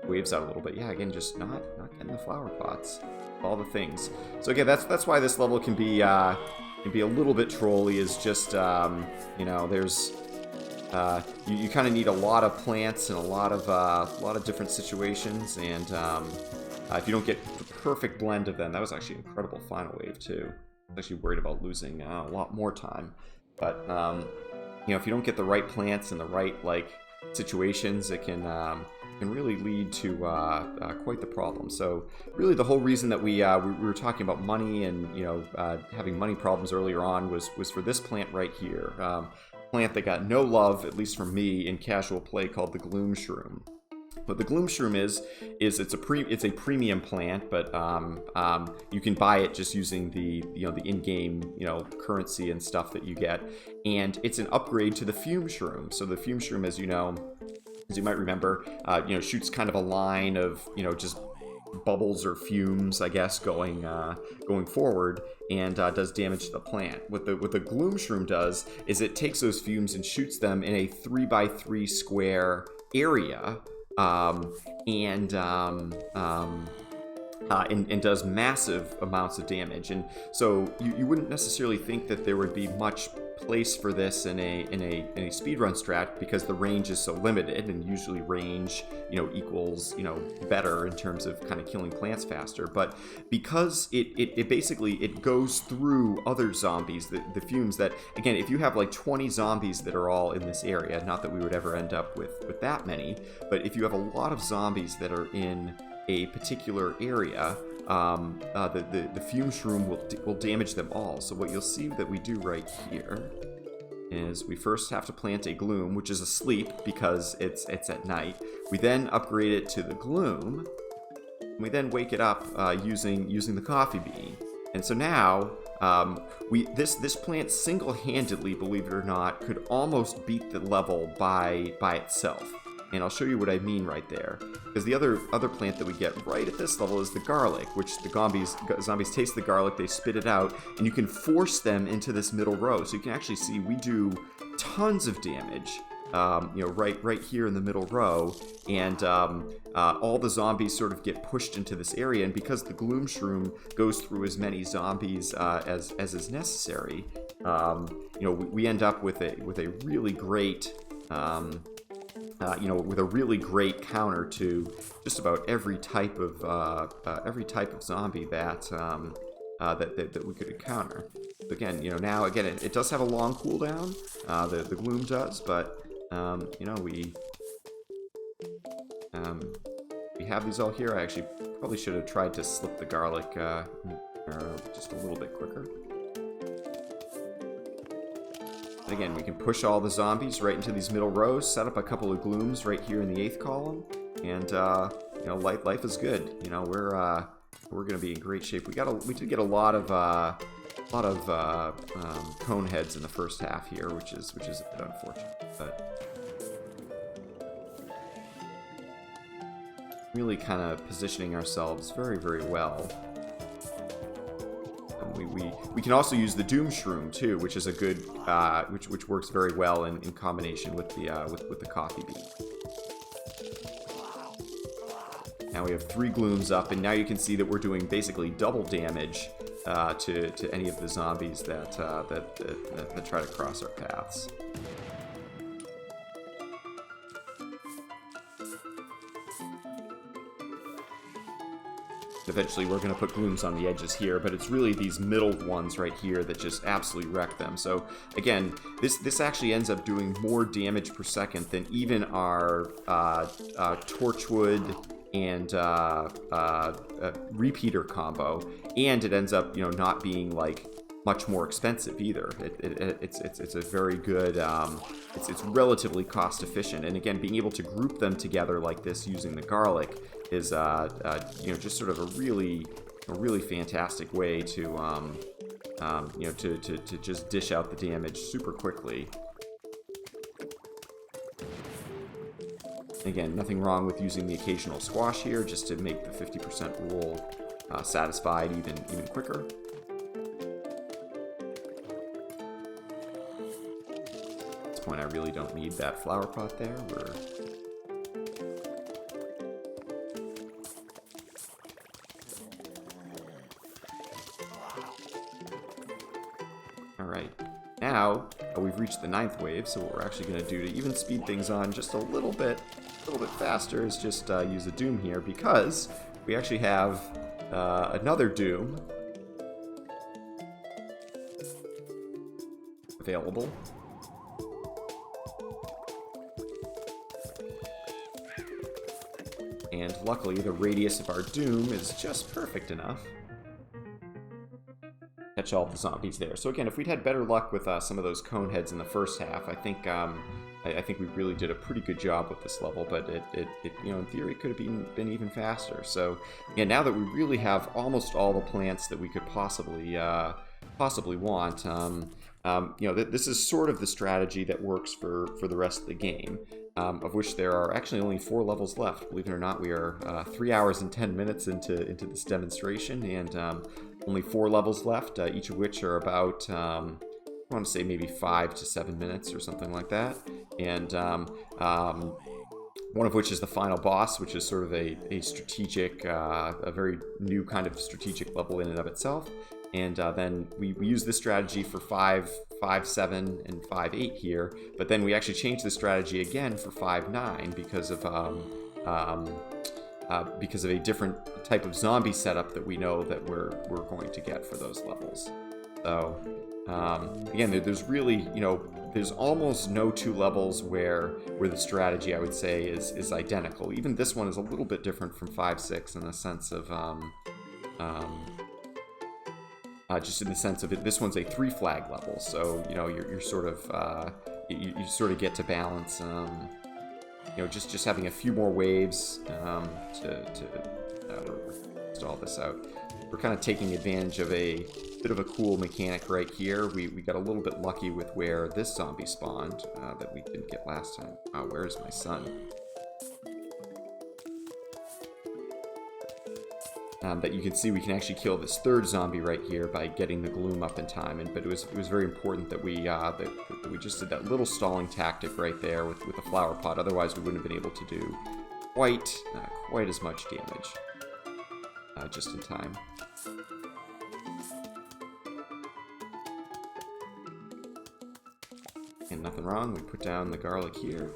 waves out a little bit. Yeah, again, just not getting the flower pots, all the things. So again, that's why this level can be a little bit trolly. Is just you know, there's you kind of need a lot of plants and a lot of different situations, and if you don't get the perfect blend of them, that was actually an incredible final wave too. I was actually worried about losing a lot more time, but you know, if you don't get the right plants and the right situations, it can really lead to quite the problem. So really, the whole reason that we were talking about money and, you know, having money problems earlier on was for this plant right here, plant that got no love, at least from me, in casual play, called the Gloom Shroom. What the Gloom Shroom is it's a premium plant, but you can buy it just using the in-game, you know, currency and stuff that you get, and it's an upgrade to the Fume Shroom. So the Fume Shroom, as you know, as you might remember, you know, shoots kind of a line of, you know, just bubbles or fumes, I guess, going forward, and does damage to the plant. What the Gloom Shroom does is it takes those fumes and shoots them in a 3x3 square area. And does massive amounts of damage, and so you wouldn't necessarily think that there would be much place for this in a speedrun strat, because the range is so limited, and usually range, you know, equals, you know, better in terms of kind of killing plants faster. But because it basically goes through other zombies, the fumes, that again, if you have like 20 zombies that are all in this area, not that we would ever end up with that many, but if you have a lot of zombies that are in a particular area, the Fume Shroom will damage them all. So what you'll see that we do right here is we first have to plant a Gloom, which is asleep because it's at night. We then upgrade it to the Gloom, and we then wake it up using the coffee bean. And so now this plant single-handedly, believe it or not, could almost beat the level by itself. And I'll show you what I mean right there. Because the other plant that we get right at this level is the garlic, which the zombies taste the garlic, they spit it out, and you can force them into this middle row. So you can actually see we do tons of damage, you know, right here in the middle row, and all the zombies sort of get pushed into this area. And because the Gloom Shroom goes through as many zombies as is necessary, you know, we end up with a really great. You know, with a really great counter to just about every type of zombie that we could encounter. Again, you know, now again it does have a long cooldown. The Gloom does, but you know, we have these all here. I actually probably should have tried to slip the garlic just a little bit quicker. And again, we can push all the zombies right into these middle rows, set up a couple of Glooms right here in the 8th column, and you know, life is good. You know, we're gonna be in great shape. We did get a lot of cone heads in the first half here, which is a bit unfortunate, but really kind of positioning ourselves very, very well. We can also use the Doom Shroom too, which is a good, which works very well in combination with the coffee bean. Now we have 3 Glooms up, and now you can see that we're doing basically double damage to any of the zombies that try to cross our paths. Eventually we're going to put glooms on the edges here, but it's really these middle ones right here that just absolutely wreck them. So again, this actually ends up doing more damage per second than even our Torchwood and repeater combo, and it ends up, you know, not being like much more expensive either. It's a very good, it's relatively cost efficient, and again, being able to group them together like this using the garlic is you know, just sort of a really fantastic way to you know, to just dish out the damage super quickly. Again, nothing wrong with using the occasional squash here, just to make the 50% rule satisfied even quicker. At this point, I really don't need that flower pot there. Alright, now we've reached the 9th wave, so what we're actually going to do to even speed things on just a little bit faster is just use a doom here, because we actually have another doom available. And luckily, the radius of our doom is just perfect enough to catch all the zombies there. So again, if we'd had better luck with some of those cone heads in the first half, I think we really did a pretty good job with this level. But it you know, in theory, could have been even faster. So yeah, now that we really have almost all the plants that we could possibly want, you know, this is sort of the strategy that works for the rest of the game. Of which there are actually only 4 levels left. Believe it or not, we are 3 hours and 10 minutes into this demonstration, and only 4 levels left, each of which are about, I want to say maybe 5 to 7 minutes or something like that. And one of which is the final boss, which is sort of a strategic, a very new kind of strategic level in and of itself. And then we use this strategy for 5, 7, and 5, 8 here, but then we actually change the strategy again for 5, 9 because of a different type of zombie setup that we know that we're going to get for those levels. So again, there's really, you know, there's almost no 2 levels where the strategy, I would say, is identical. Even this one is a little bit different from 5, 6 in the sense of just in the sense of it, this one's a 3 flag level, so you know you're sort of you sort of get to balance, you know, just having a few more waves to install this out. We're kind of taking advantage of a bit of a cool mechanic right here. We got a little bit lucky with where this zombie spawned that we didn't get last time. Where's my son? That you can see we can actually kill this 3rd zombie right here by getting the gloom up in time. But it was very important that we just did that little stalling tactic right there with the flower pot. Otherwise, we wouldn't have been able to do quite as much damage just in time. And nothing wrong. We put down the garlic here.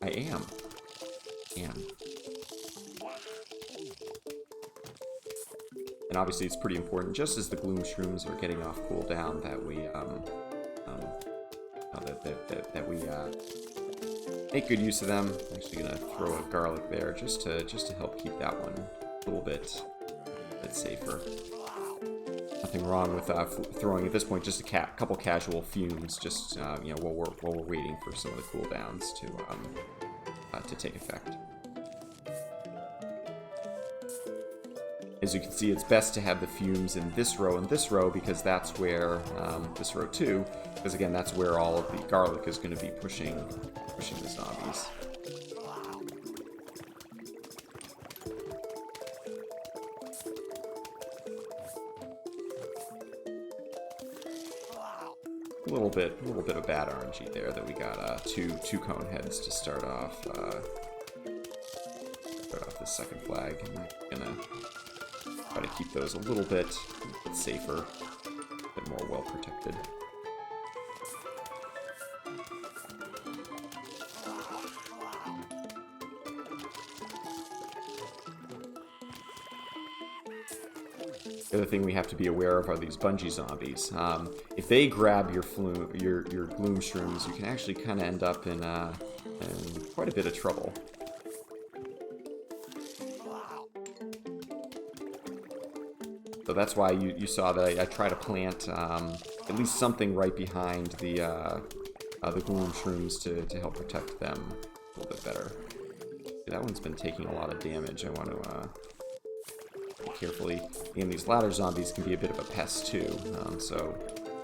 I am. And obviously it's pretty important, just as the gloom shrooms are getting off cooldown, that we that we make good use of them. I'm actually gonna throw a garlic there just to help keep that one a little bit safer. Nothing wrong with throwing at this point just a couple casual fumes, just you know, while we're waiting for some of the cooldowns to take effect. As you can see, it's best to have the fumes in this row and this row, because that's where this row too, because again, that's where all of the garlic is going to be pushing the zombies. a little bit of bad RNG there that we got two cone heads to start off. Start off the second flag. I'm gonna try to keep those a little bit safer, a bit more well protected. The other thing we have to be aware of are these bungee zombies. If they grab your gloom shrooms, you can actually kind of end up in quite a bit of trouble. So that's why you saw that I try to plant at least something right behind the gloom shrooms to help protect them a little bit better. That one's been taking a lot of damage. I want to carefully. And these ladder zombies can be a bit of a pest too, so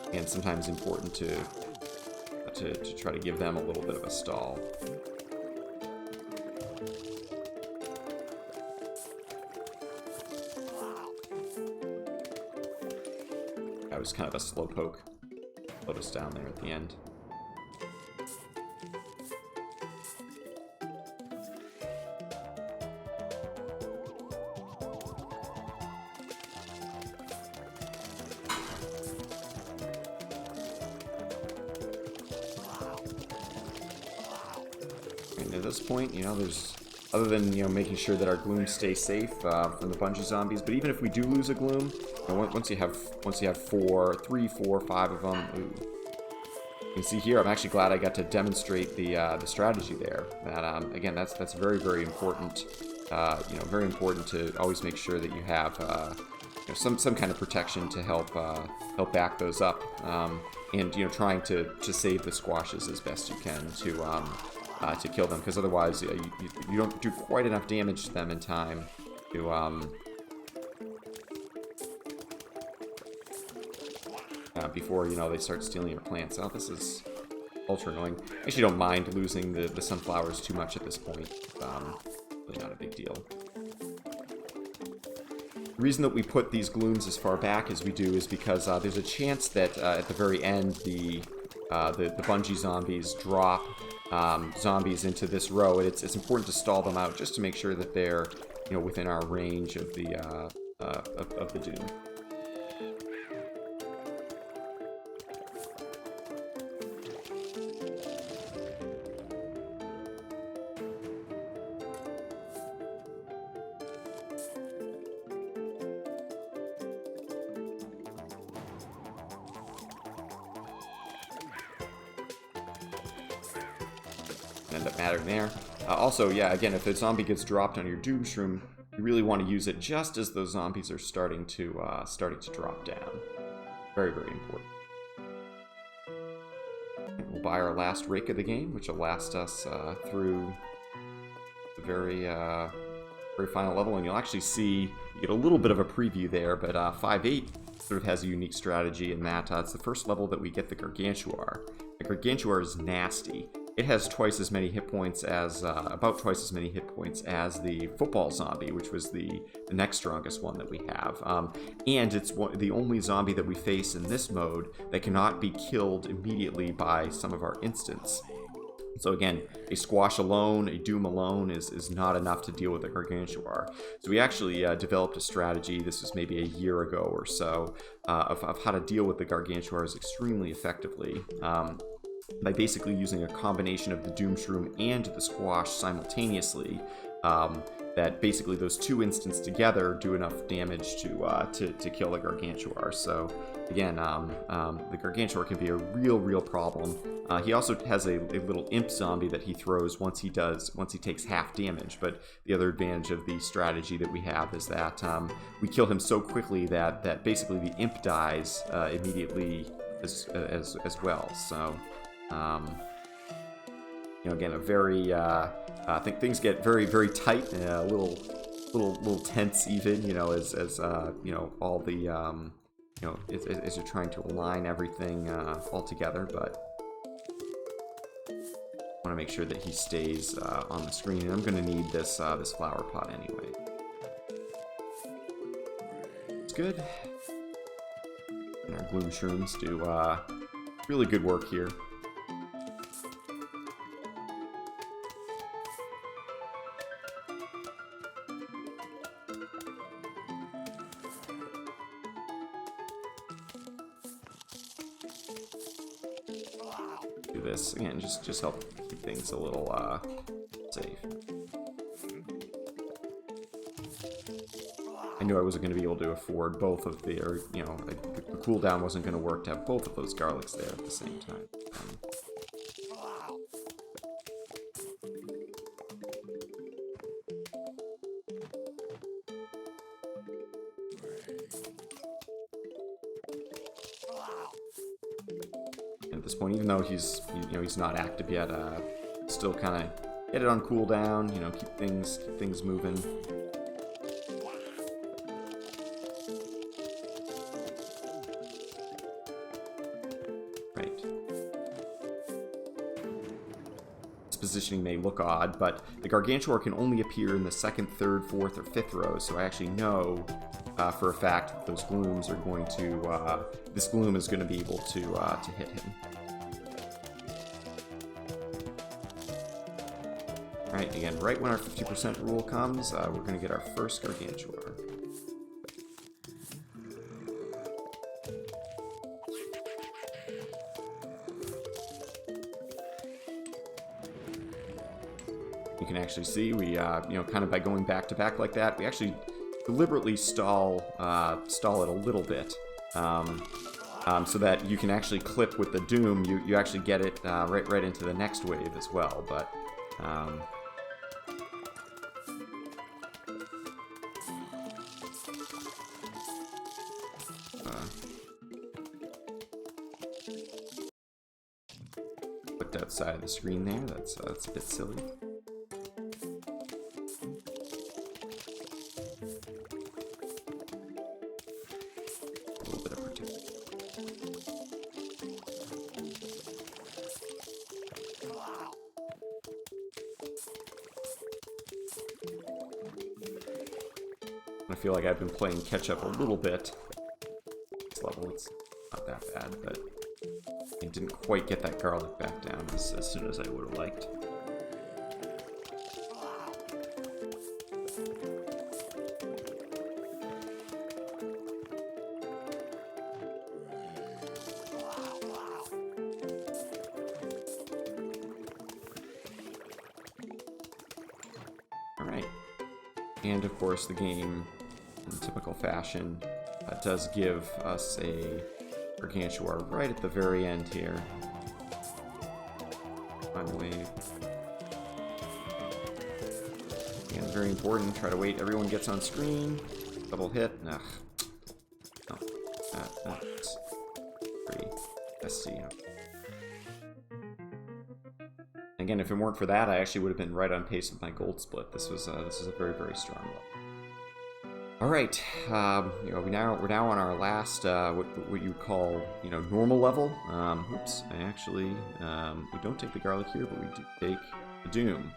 again, sometimes important to try to give them a little bit of a stall. That was kind of a slow poke. Slowed us down there at the end. At this point, there's, other than, making sure that our glooms stay safe from the bungee zombies, but even if we do lose a gloom, once you have 3, 4, 5 of them, ooh. You can see here, I'm actually glad I got to demonstrate the strategy there. That again, that's very, very important. Very important to always make sure that you have some kind of protection to help back those up, and trying to save the squashes as best you can to kill them, because otherwise you don't do quite enough damage to them in time to before they start stealing your plants. Oh, this is ultra annoying. I actually don't mind losing the sunflowers too much at this point. Really not a big deal. The reason that we put these glooms as far back as we do is because there's a chance that at the very end the bungee zombies drop zombies into this row, and it's important to stall them out just to make sure that they're within our range of the doom. End up mattering there. Also, yeah, again, if a zombie gets dropped on your doom shroom, you really want to use it just as those zombies are starting to drop down. Very, very important. And we'll buy our last rake of the game, which will last us through the very final level, and you'll actually see, you get a little bit of a preview there, but 5.8 sort of has a unique strategy in that it's the first level that we get the Gargantuar. The Gargantuar is nasty. It has twice as many hit points as, about twice as many hit points as the football zombie, which was the next strongest one that we have. And it's the only zombie that we face in this mode that cannot be killed immediately by some of our instants. So again, a squash alone, a doom alone is not enough to deal with a Gargantuar. So we actually developed a strategy, this was maybe a year ago or so, of how to deal with the Gargantuars extremely effectively. By basically using a combination of the Doom Shroom and the Squash simultaneously, that basically those two instants together do enough damage to kill the Gargantuar. So again, the Gargantuar can be a real problem. He also has a little imp zombie that he throws once he takes half damage. But the other advantage of the strategy that we have is that we kill him so quickly that basically the imp dies immediately as well. So. Again, a very, I think things get very, very tight and a little tense even, as all the, as you're trying to align everything all together, but I want to make sure that he stays on the screen, and I'm going to need this flower pot anyway. It's good. And our gloom shrooms do Really good work here. Do this again, just help keep things a little safe. I knew I wasn't going to be able to afford both of the, or you know, the cooldown wasn't going to work to have both of those garlics there at the same time. At this point, even though he's not active yet, still kind of get it on cooldown. You know, keep things moving. Right. This positioning may look odd, but the Gargantuar can only appear in the second, third, fourth, or fifth rows. So I actually know for a fact that those glooms are going to. This gloom is going to be able to hit him. Alright, again, right when our 50% rule comes, we're going to get our first Gargantuar. You can actually see we, kind of by going back to back like that, we actually deliberately stall it a little bit. So that you can actually clip with the Doom, you actually get it right into the next wave as well. But put outside of the screen there. That's a bit silly. I feel like I've been playing catch up a little bit. This level, it's not that bad, but I didn't quite get that garlic back down as soon as I would have liked. Alright. And of course the game, in typical fashion, does give us a Gargantuar right at the very end here. Final wave. Again, very important. Try to wait. Everyone gets on screen. Double hit. Ugh. No. That's pretty messy. Again, if it weren't for that, I actually would have been right on pace with my gold split. This is a very, very strong level. All right, we're now on our last what you call normal level. Oops, we don't take the garlic here, but we do take the Doom.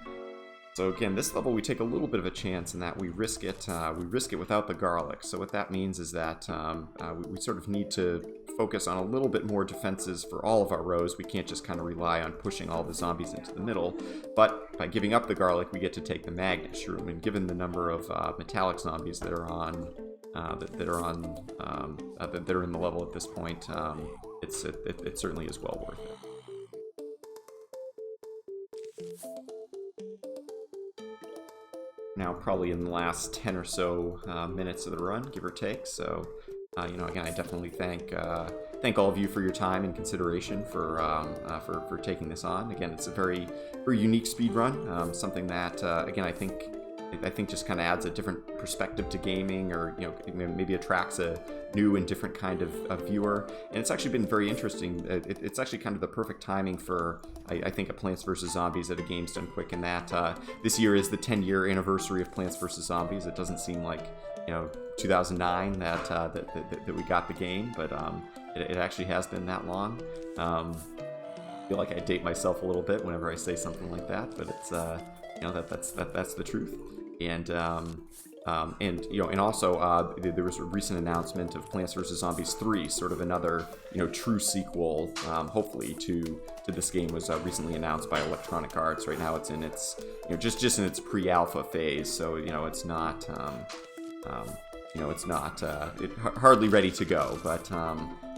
So again, this level we take a little bit of a chance in that we risk it. We risk it without the garlic. So what that means is that we sort of need to focus on a little bit more defenses for all of our rows. We can't just kind of rely on pushing all the zombies into the middle. But by giving up the garlic, we get to take the magnet shroom. And given the number of metallic zombies that are on that are in the level at this point, it certainly is well worth it. Now, probably in the last 10 or so minutes of the run, give or take. So, again, I definitely thank all of you for your time and consideration for taking this on. Again, it's a very, very unique speed run. Something that, again, I think just kind of adds a different perspective to gaming, or maybe attracts a new and different kind of viewer. And it's actually been very interesting. It's actually kind of the perfect timing for, I think, a Plants vs. Zombies at a Games Done Quick, in that this year is the 10-year anniversary of Plants vs. Zombies. It doesn't seem like 2009 that we got the game, but it actually has been that long. I feel like I date myself a little bit whenever I say something like that, but it's that's the truth. And And and also there was a recent announcement of Plants vs Zombies 3, sort of another true sequel, hopefully to this game, was recently announced by Electronic Arts. Right now, it's in its just in its pre-alpha phase, so it's not hardly ready to go. But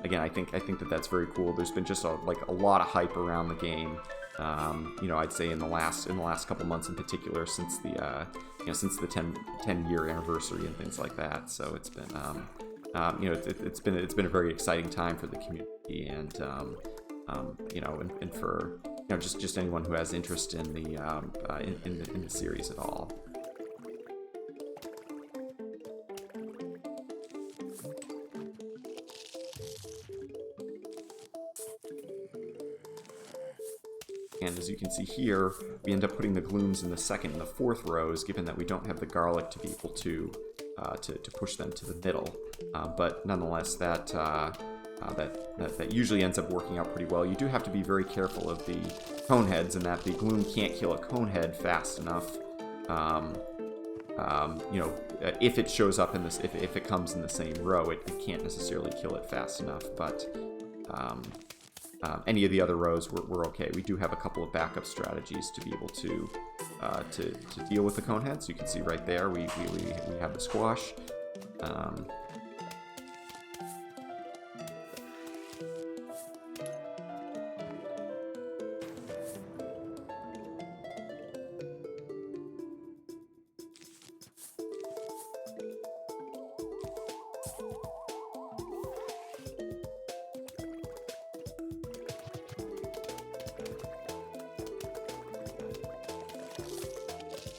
again, I think that's very cool. There's been just a lot of hype around the game. I'd say in the last couple months in particular, since the 10-year anniversary and things like that. So it's been it's been a very exciting time for the community, and and for just anyone who has interest in the series at all. And as you can see here, we end up putting the glooms in the second and the fourth rows, given that we don't have the garlic to be able to push them to the middle. But nonetheless, that usually ends up working out pretty well. You do have to be very careful of the cone heads, and that the gloom can't kill a cone head fast enough. If it shows up in this, if it comes in the same row, it can't necessarily kill it fast enough. But any of the other rows, we're okay. We do have a couple of backup strategies to be able to deal with the cone heads. You can see right there, we have the squash.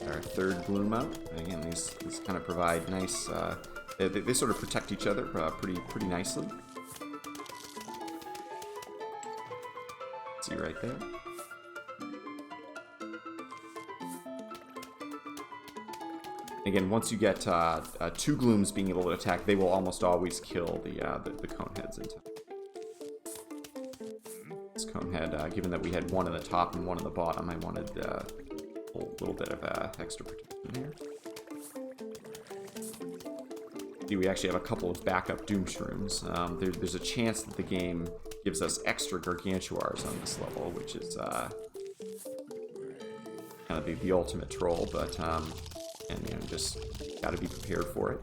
Our third gloom out. Again, these kind of provide nice. They sort of protect each other pretty nicely. See right there. Again, once you get two glooms being able to attack, they will almost always kill the cone heads in time. This cone head, given that we had one in the top and one in the bottom, I wanted a little bit of extra protection here. See, we actually have a couple of backup Doom Shrooms. There's a chance that the game gives us extra Gargantuars on this level, which is kind of the ultimate troll, but and just got to be prepared for it.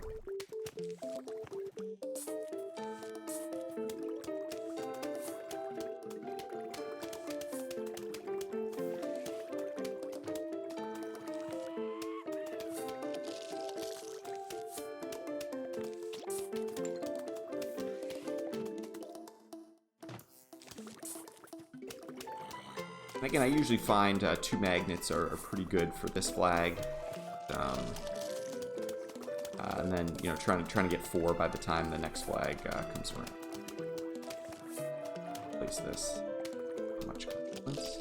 Again, I usually find two magnets are pretty good for this flag, and then trying to get four by the time the next flag comes around. Place this. Much confidence.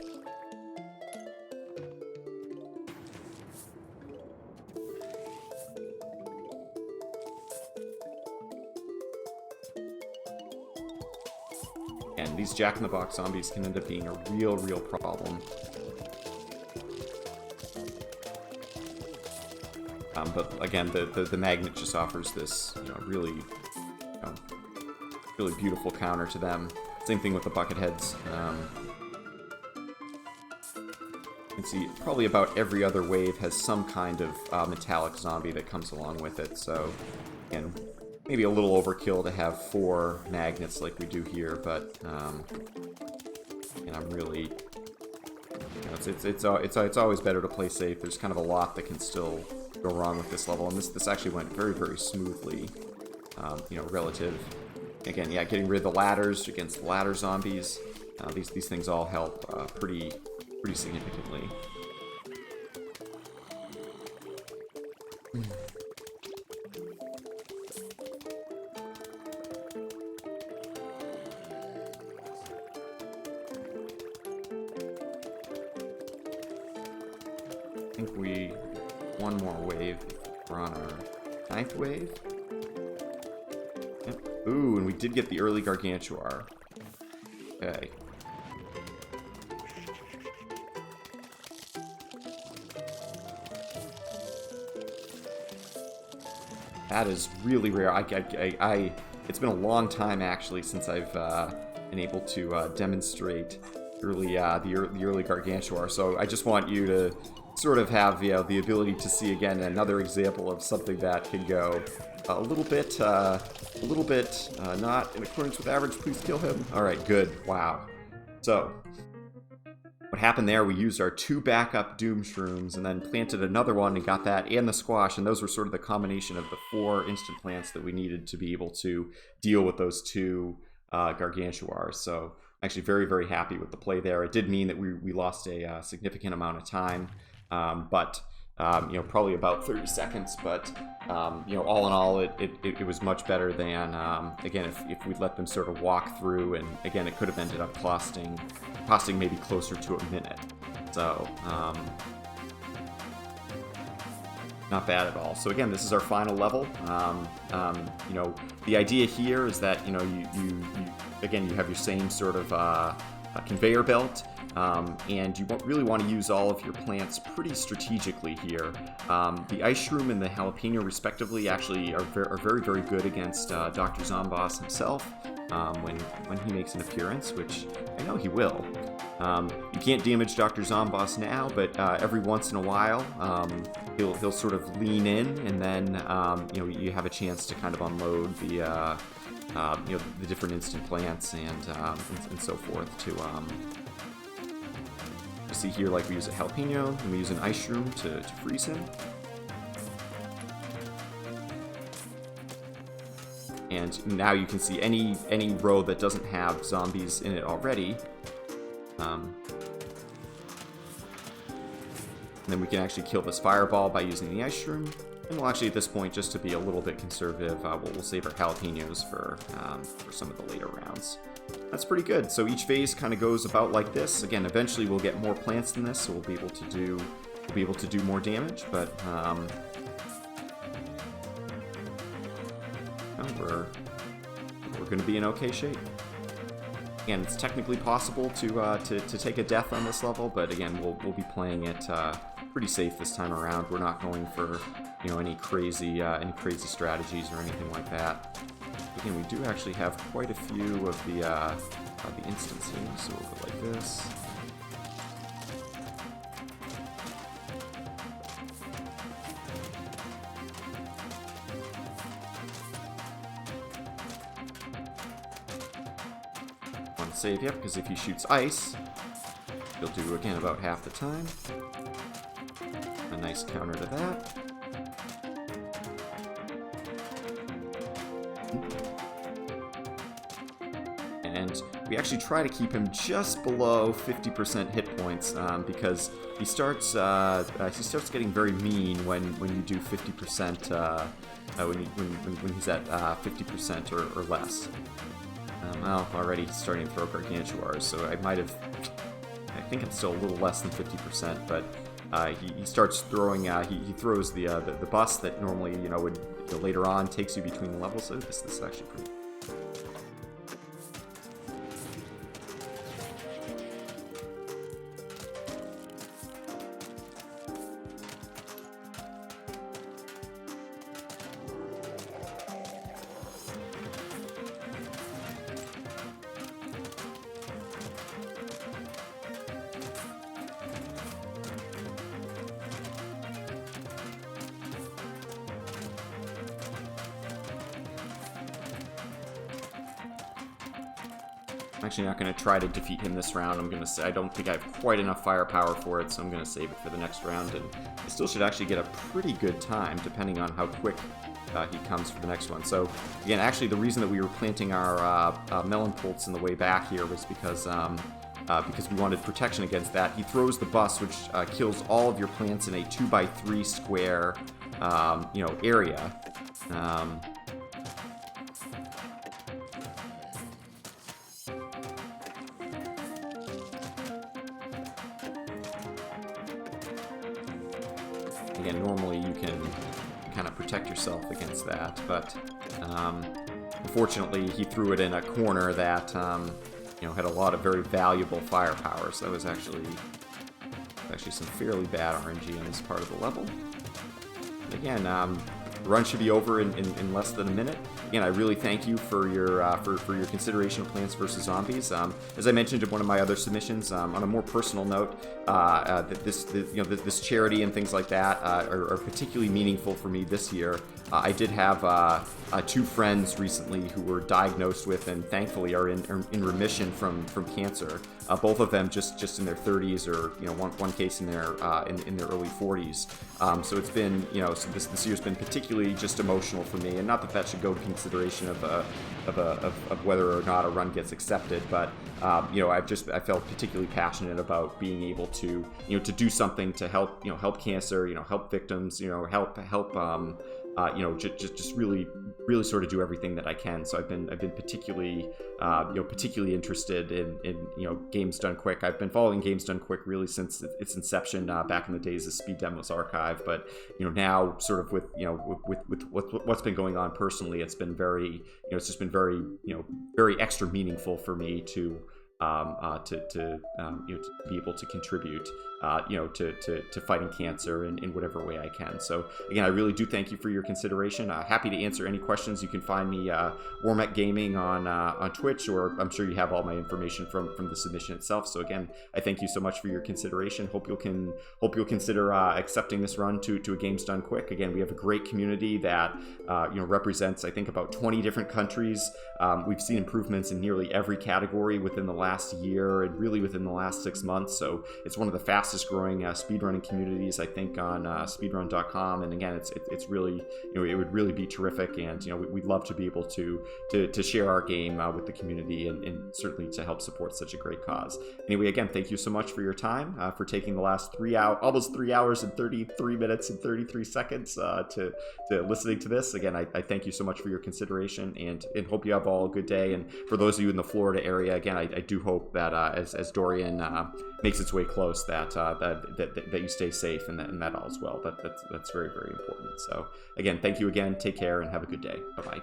And these Jack-in-the-Box zombies can end up being a real problem. But again, the magnet just offers this, really beautiful counter to them. Same thing with the bucket heads. You can see probably about every other wave has some kind of metallic zombie that comes along with it. So again, maybe a little overkill to have 4 magnets like we do here, but and I'm really, it's always better to play safe. There's kind of a lot that can still go wrong with this level, and this actually went very smoothly. Relative. Again, yeah, getting rid of the ladders against the ladder zombies. These things all help pretty significantly. I think one more wave. We're on our 9th wave. Yep. Ooh, and we did get the early Gargantuar. Okay. That is really rare. It's been a long time actually since I've been able to demonstrate the early Gargantuar. So I just want you to sort of have the ability to see again another example of something that can go a little bit not in accordance with average. Please kill him. All right, good. Wow. So what happened there, we used our 2 backup Doom Shrooms and then planted another one and got that and the Squash, and those were sort of the combination of the 4 instant plants that we needed to be able to deal with those 2 Gargantuars. So I'm actually very, very happy with the play there. It did mean that we lost a significant amount of time, but probably about 30 seconds, but all in all, it was much better than, again, if we'd let them sort of walk through, and again, it could have ended up costing maybe closer to a minute. So, not bad at all. So again, this is our final level. The idea here is that, you have your same sort of conveyor belt. And you really want to use all of your plants pretty strategically here. The Ice Shroom and the Jalapeno, respectively, actually are very, very good against Dr. Zomboss himself when he makes an appearance, which I know he will. You can't damage Dr. Zomboss now, but every once in a while, he'll sort of lean in, and then you have a chance to kind of unload the different instant plants and so forth to. You see here, like, we use a Jalapeno, and we use an Ice Shroom to freeze him. And now you can see any row that doesn't have zombies in it already. And then we can actually kill this Fireball by using the Ice Shroom. And we'll actually, at this point, just to be a little bit conservative, we'll save our Jalapenos for some of the later rounds. That's pretty good. So each phase kind of goes about like this. Again, eventually we'll get more plants than this, so we'll be able to do more damage. But we're going to be in okay shape. Again, it's technically possible to take a death on this level, but again, we'll be playing it pretty safe this time around. We're not going for any crazy strategies or anything like that. Again, we do actually have quite a few of the instants here, so we'll go like this. Want to save, yep, because if he shoots ice, he'll do again about half the time. A nice counter to that. And we actually try to keep him just below 50% hit points because he starts getting very mean when you do 50% when he's at 50% or less. Well, already he's starting to throw Gargantuars, so I think I'm still a little less than 50%, but he starts throwing. He throws the bus that normally would later on takes you between the levels. So this is actually pretty. I'm actually not going to try to defeat him this round. I'm going to say I don't think I have quite enough firepower for it, so I'm going to save it for the next round. And I still should actually get a pretty good time, depending on how quick he comes for the next one. So again, actually, the reason that we were planting our melon pults in the way back here was because we wanted protection against that. He throws the bus, which kills all of your plants in a 2x3 square, area. Again, normally you can kind of protect yourself against that, but unfortunately he threw it in a corner that had a lot of very valuable firepower, so that was actually some fairly bad RNG on this part of the level. And again, The run should be over in less than a minute. Again, I really thank you for your for your consideration of Plants vs. Zombies. As I mentioned in one of my other submissions, on a more personal note, that this charity and things like that are particularly meaningful for me this year. I did have 2 friends recently who were diagnosed with and thankfully are in remission from cancer. Both of them just in their 30s, or one case in their early 40s. So it's been so this year's been particularly just emotional for me, and not that should go to consideration of whether or not a run gets accepted, but I felt particularly passionate about being able to to do something to help cancer, help victims, help just really sort of do everything that I can. So I've been particularly interested in Games Done Quick. I've been following Games Done Quick really since its inception, back in the days of Speed Demos Archive. But now sort of with what's been going on personally, it's been very it's just been very very extra meaningful for me to be able to contribute to fighting cancer in whatever way I can. So again, I really do thank you for your consideration. Happy to answer any questions. You can find me Warmack Gaming on Twitch, or I'm sure you have all my information from the submission itself. So again, I thank you so much for your consideration. Hope you'll consider accepting this run to a Games Done Quick. Again, we have a great community that represents, I think, about 20 different countries. We've seen improvements in nearly every category within the last year and really within the last 6 months. So it's one of the fastest growing speedrunning communities, I think, on speedrun.com. And again, it's really, it would really be terrific. And, we'd love to be able to share our game with the community and certainly to help support such a great cause. Anyway, again, thank you so much for your time, for taking the last almost 3 hours and 33 minutes and 33 seconds to listening to this. Again, I thank you so much for your consideration and hope you have all a good day. And for those of you in the Florida area, again, I do hope that as Dorian makes its way close, that you stay safe and that all is well. That's very, very important. So again, thank you again. Take care and have a good day. Bye-bye.